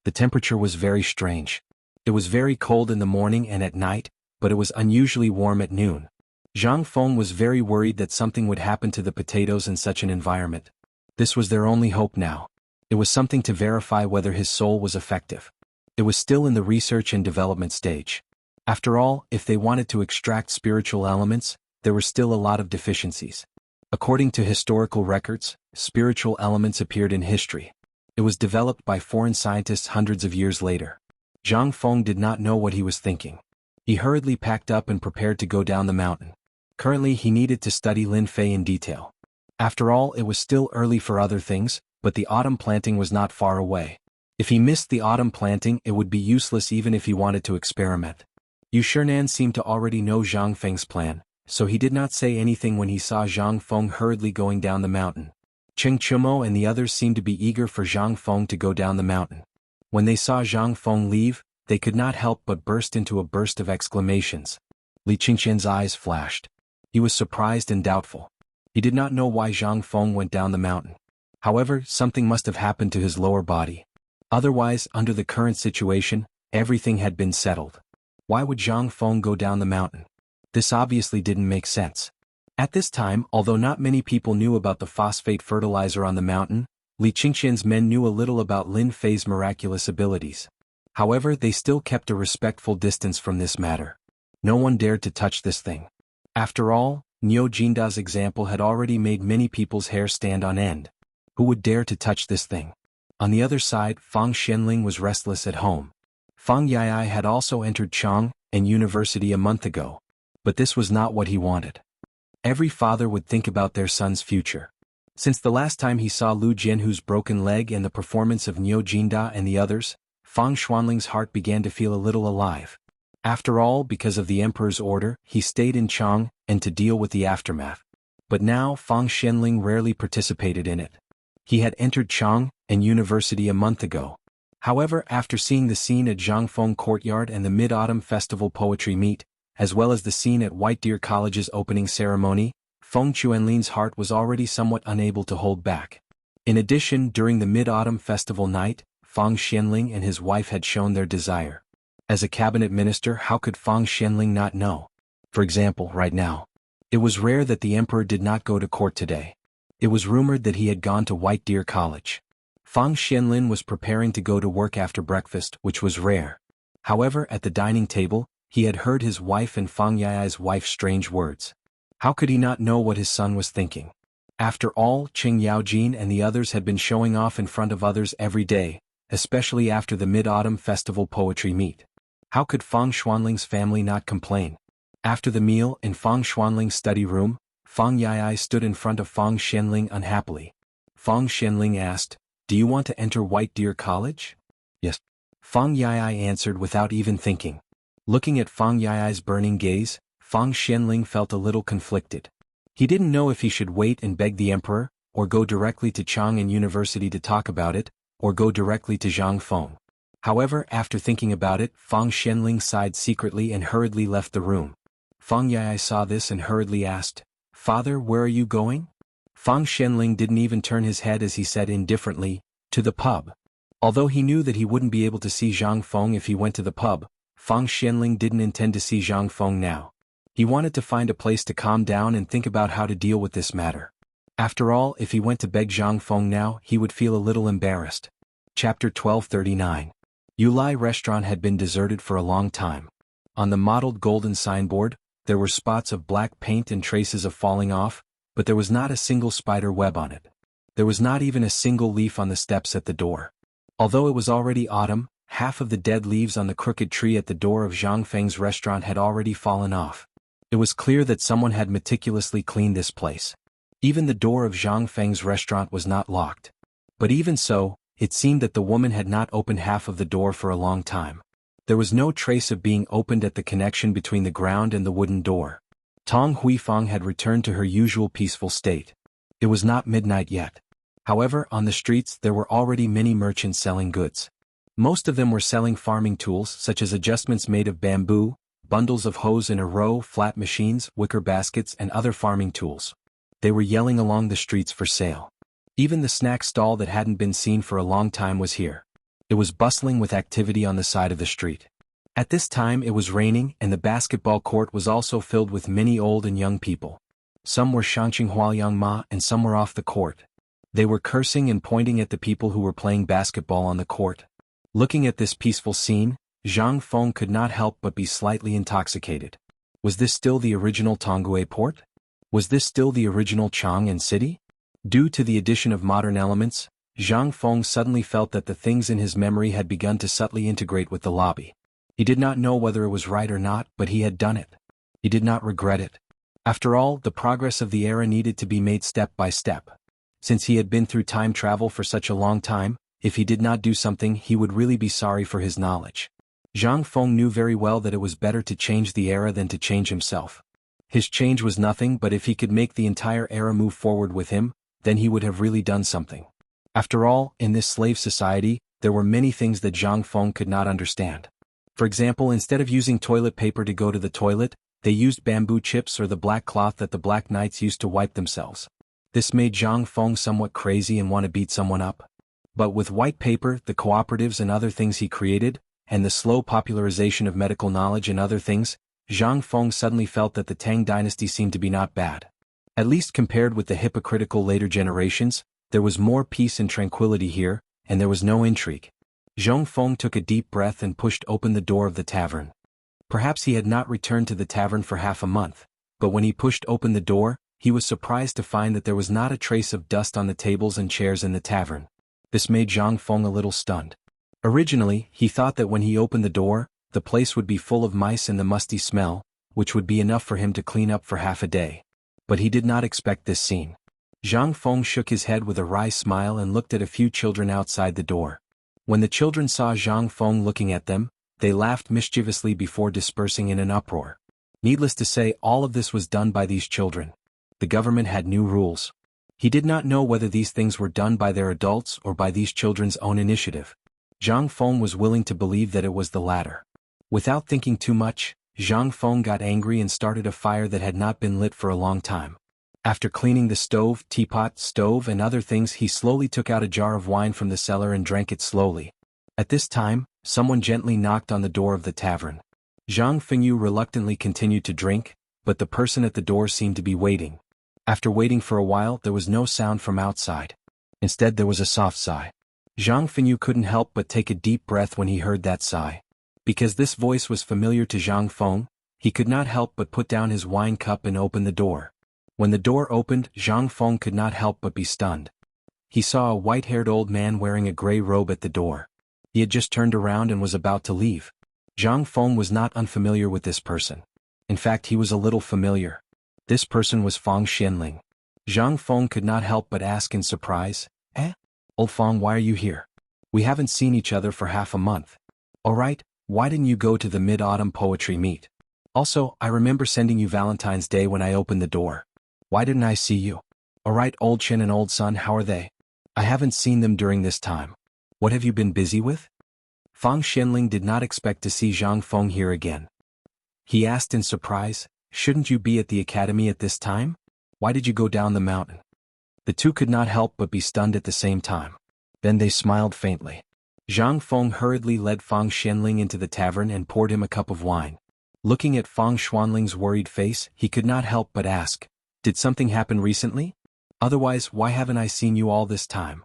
The temperature was very strange. It was very cold in the morning and at night, but it was unusually warm at noon. Zhang Feng was very worried that something would happen to the potatoes in such an environment. This was their only hope now. It was something to verify whether his soul was effective. It was still in the research and development stage. After all, if they wanted to extract spiritual elements, there were still a lot of deficiencies. According to historical records, spiritual elements appeared in history. It was developed by foreign scientists hundreds of years later. Zhang Feng did not know what he was thinking. He hurriedly packed up and prepared to go down the mountain. Currently, he needed to study Lin Fei in detail. After all, it was still early for other things, but the autumn planting was not far away. If he missed the autumn planting, it would be useless even if he wanted to experiment. Yu Shernan seemed to already know Zhang Feng's plan, so he did not say anything when he saw Zhang Feng hurriedly going down the mountain. Cheng Chumo and the others seemed to be eager for Zhang Feng to go down the mountain. When they saw Zhang Feng leave, they could not help but burst into a burst of exclamations. Li Qingqian's eyes flashed. He was surprised and doubtful. He did not know why Zhang Feng went down the mountain. However, something must have happened to his lower body. Otherwise, under the current situation, everything had been settled. Why would Zhang Feng go down the mountain? This obviously didn't make sense. At this time, although not many people knew about the phosphate fertilizer on the mountain, Li Qingqian's men knew a little about Lin Fei's miraculous abilities. However, they still kept a respectful distance from this matter. No one dared to touch this thing. After all, Niu Jinda's example had already made many people's hair stand on end. Who would dare to touch this thing? On the other side, Fang Xianling was restless at home. Fang Yai had also entered Chang and University a month ago. But this was not what he wanted. Every father would think about their son's future. Since the last time he saw Lu Jianhu's broken leg and the performance of Niu Jinda and the others, Fang Xuanling's heart began to feel a little alive. After all, because of the emperor's order, he stayed in Chang and to deal with the aftermath. But now Fang Xianling rarely participated in it. He had entered Chang and University a month ago. However, after seeing the scene at Zhangfeng Courtyard and the Mid-Autumn Festival Poetry Meet, as well as the scene at White Deer College's opening ceremony, Feng Chuanlin's heart was already somewhat unable to hold back. In addition, during the Mid-Autumn Festival night, Fang Xianling and his wife had shown their desire. As a cabinet minister, how could Fang Xianling not know? For example, right now. It was rare that the emperor did not go to court today. It was rumored that he had gone to White Deer College. Fang Xianlin was preparing to go to work after breakfast, which was rare. However, at the dining table, he had heard his wife and Fang Yai's wife's strange words. How could he not know what his son was thinking? After all, Qing Yaojin and the others had been showing off in front of others every day, especially after the Mid-Autumn Festival Poetry Meet. How could Fang Xuanling's family not complain? After the meal, in Fang Xuanling's study room, Fang Yai stood in front of Fang Xianling unhappily. Fang Xianling asked, "Do you want to enter White Deer College?" "Yes." Fang Yai answered without even thinking. Looking at Fang Yai's burning gaze, Fang Xianling felt a little conflicted. He didn't know if he should wait and beg the emperor, or go directly to Chang'an University to talk about it, or go directly to Zhang Feng. However, after thinking about it, Fang Xianling sighed secretly and hurriedly left the room. Fang Yai saw this and hurriedly asked, "Father, where are you going?" Fang Xianling didn't even turn his head as he said indifferently, "To the pub." Although he knew that he wouldn't be able to see Zhang Feng if he went to the pub, Fang Xianling didn't intend to see Zhang Feng now. He wanted to find a place to calm down and think about how to deal with this matter. After all, if he went to beg Zhang Feng now, he would feel a little embarrassed. Chapter 1239. Yulai Restaurant had been deserted for a long time. On the mottled golden signboard, there were spots of black paint and traces of falling off, but there was not a single spider web on it. There was not even a single leaf on the steps at the door. Although it was already autumn, half of the dead leaves on the crooked tree at the door of Zhang Feng's restaurant had already fallen off. It was clear that someone had meticulously cleaned this place. Even the door of Zhang Feng's restaurant was not locked. But even so, it seemed that the woman had not opened half of the door for a long time. There was no trace of being opened at the connection between the ground and the wooden door. Tang Huifang had returned to her usual peaceful state. It was not midnight yet. However, on the streets there were already many merchants selling goods. Most of them were selling farming tools such as adjustments made of bamboo, bundles of hose in a row, flat machines, wicker baskets and other farming tools. They were yelling along the streets for sale. Even the snack stall that hadn't been seen for a long time was here. It was bustling with activity on the side of the street. At this time it was raining and the basketball court was also filled with many old and young people. Some were shangqing huayang ma and some were off the court. They were cursing and pointing at the people who were playing basketball on the court. Looking at this peaceful scene, Zhang Feng could not help but be slightly intoxicated. Was this still the original Tonggué port? Was this still the original Chang'an city? Due to the addition of modern elements, Zhang Feng suddenly felt that the things in his memory had begun to subtly integrate with the lobby. He did not know whether it was right or not, but he had done it. He did not regret it. After all, the progress of the era needed to be made step by step. Since he had been through time travel for such a long time, if he did not do something he would really be sorry for his knowledge. Zhang Feng knew very well that it was better to change the era than to change himself. His change was nothing, but if he could make the entire era move forward with him, then he would have really done something. After all, in this slave society, there were many things that Zhang Feng could not understand. For example, instead of using toilet paper to go to the toilet, they used bamboo chips or the black cloth that the Black Knights used to wipe themselves. This made Zhang Feng somewhat crazy and want to beat someone up. But with white paper, the cooperatives and other things he created, and the slow popularization of medical knowledge and other things, Zhang Feng suddenly felt that the Tang Dynasty seemed to be not bad. At least compared with the hypocritical later generations, there was more peace and tranquility here, and there was no intrigue. Zhang Feng took a deep breath and pushed open the door of the tavern. Perhaps he had not returned to the tavern for half a month, but when he pushed open the door, he was surprised to find that there was not a trace of dust on the tables and chairs in the tavern. This made Zhang Feng a little stunned. Originally, he thought that when he opened the door, the place would be full of mice and the musty smell, which would be enough for him to clean up for half a day. But he did not expect this scene. Zhang Feng shook his head with a wry smile and looked at a few children outside the door. When the children saw Zhang Feng looking at them, they laughed mischievously before dispersing in an uproar. Needless to say, all of this was done by these children. The government had new rules. He did not know whether these things were done by their adults or by these children's own initiative. Zhang Feng was willing to believe that it was the latter. Without thinking too much, Zhang Feng got angry and started a fire that had not been lit for a long time. After cleaning the stove, teapot, stove and other things, he slowly took out a jar of wine from the cellar and drank it slowly. At this time, someone gently knocked on the door of the tavern. Zhang Fengyu reluctantly continued to drink, but the person at the door seemed to be waiting. After waiting for a while, there was no sound from outside. Instead, there was a soft sigh. Zhang Fengyu couldn't help but take a deep breath when he heard that sigh. Because this voice was familiar to Zhang Feng, he could not help but put down his wine cup and open the door. When the door opened, Zhang Feng could not help but be stunned. He saw a white-haired old man wearing a gray robe at the door. He had just turned around and was about to leave. Zhang Feng was not unfamiliar with this person. In fact, he was a little familiar. This person was Fang Xianling. Zhang Feng could not help but ask in surprise, Old Fang, why are you here? We haven't seen each other for half a month. Alright, why didn't you go to the mid-autumn poetry meet? Also, I remember sending you Valentine's Day when I opened the door. Why didn't I see you? Alright, Old Chin and Old Sun, how are they? I haven't seen them during this time. What have you been busy with? Fang Xianling did not expect to see Zhang Feng here again. He asked in surprise, shouldn't you be at the academy at this time? Why did you go down the mountain? The two could not help but be stunned at the same time. Then they smiled faintly. Zhang Feng hurriedly led Fang Xianling into the tavern and poured him a cup of wine. Looking at Fang Xuanling's worried face, he could not help but ask, "Did something happen recently? Otherwise, why haven't I seen you all this time?"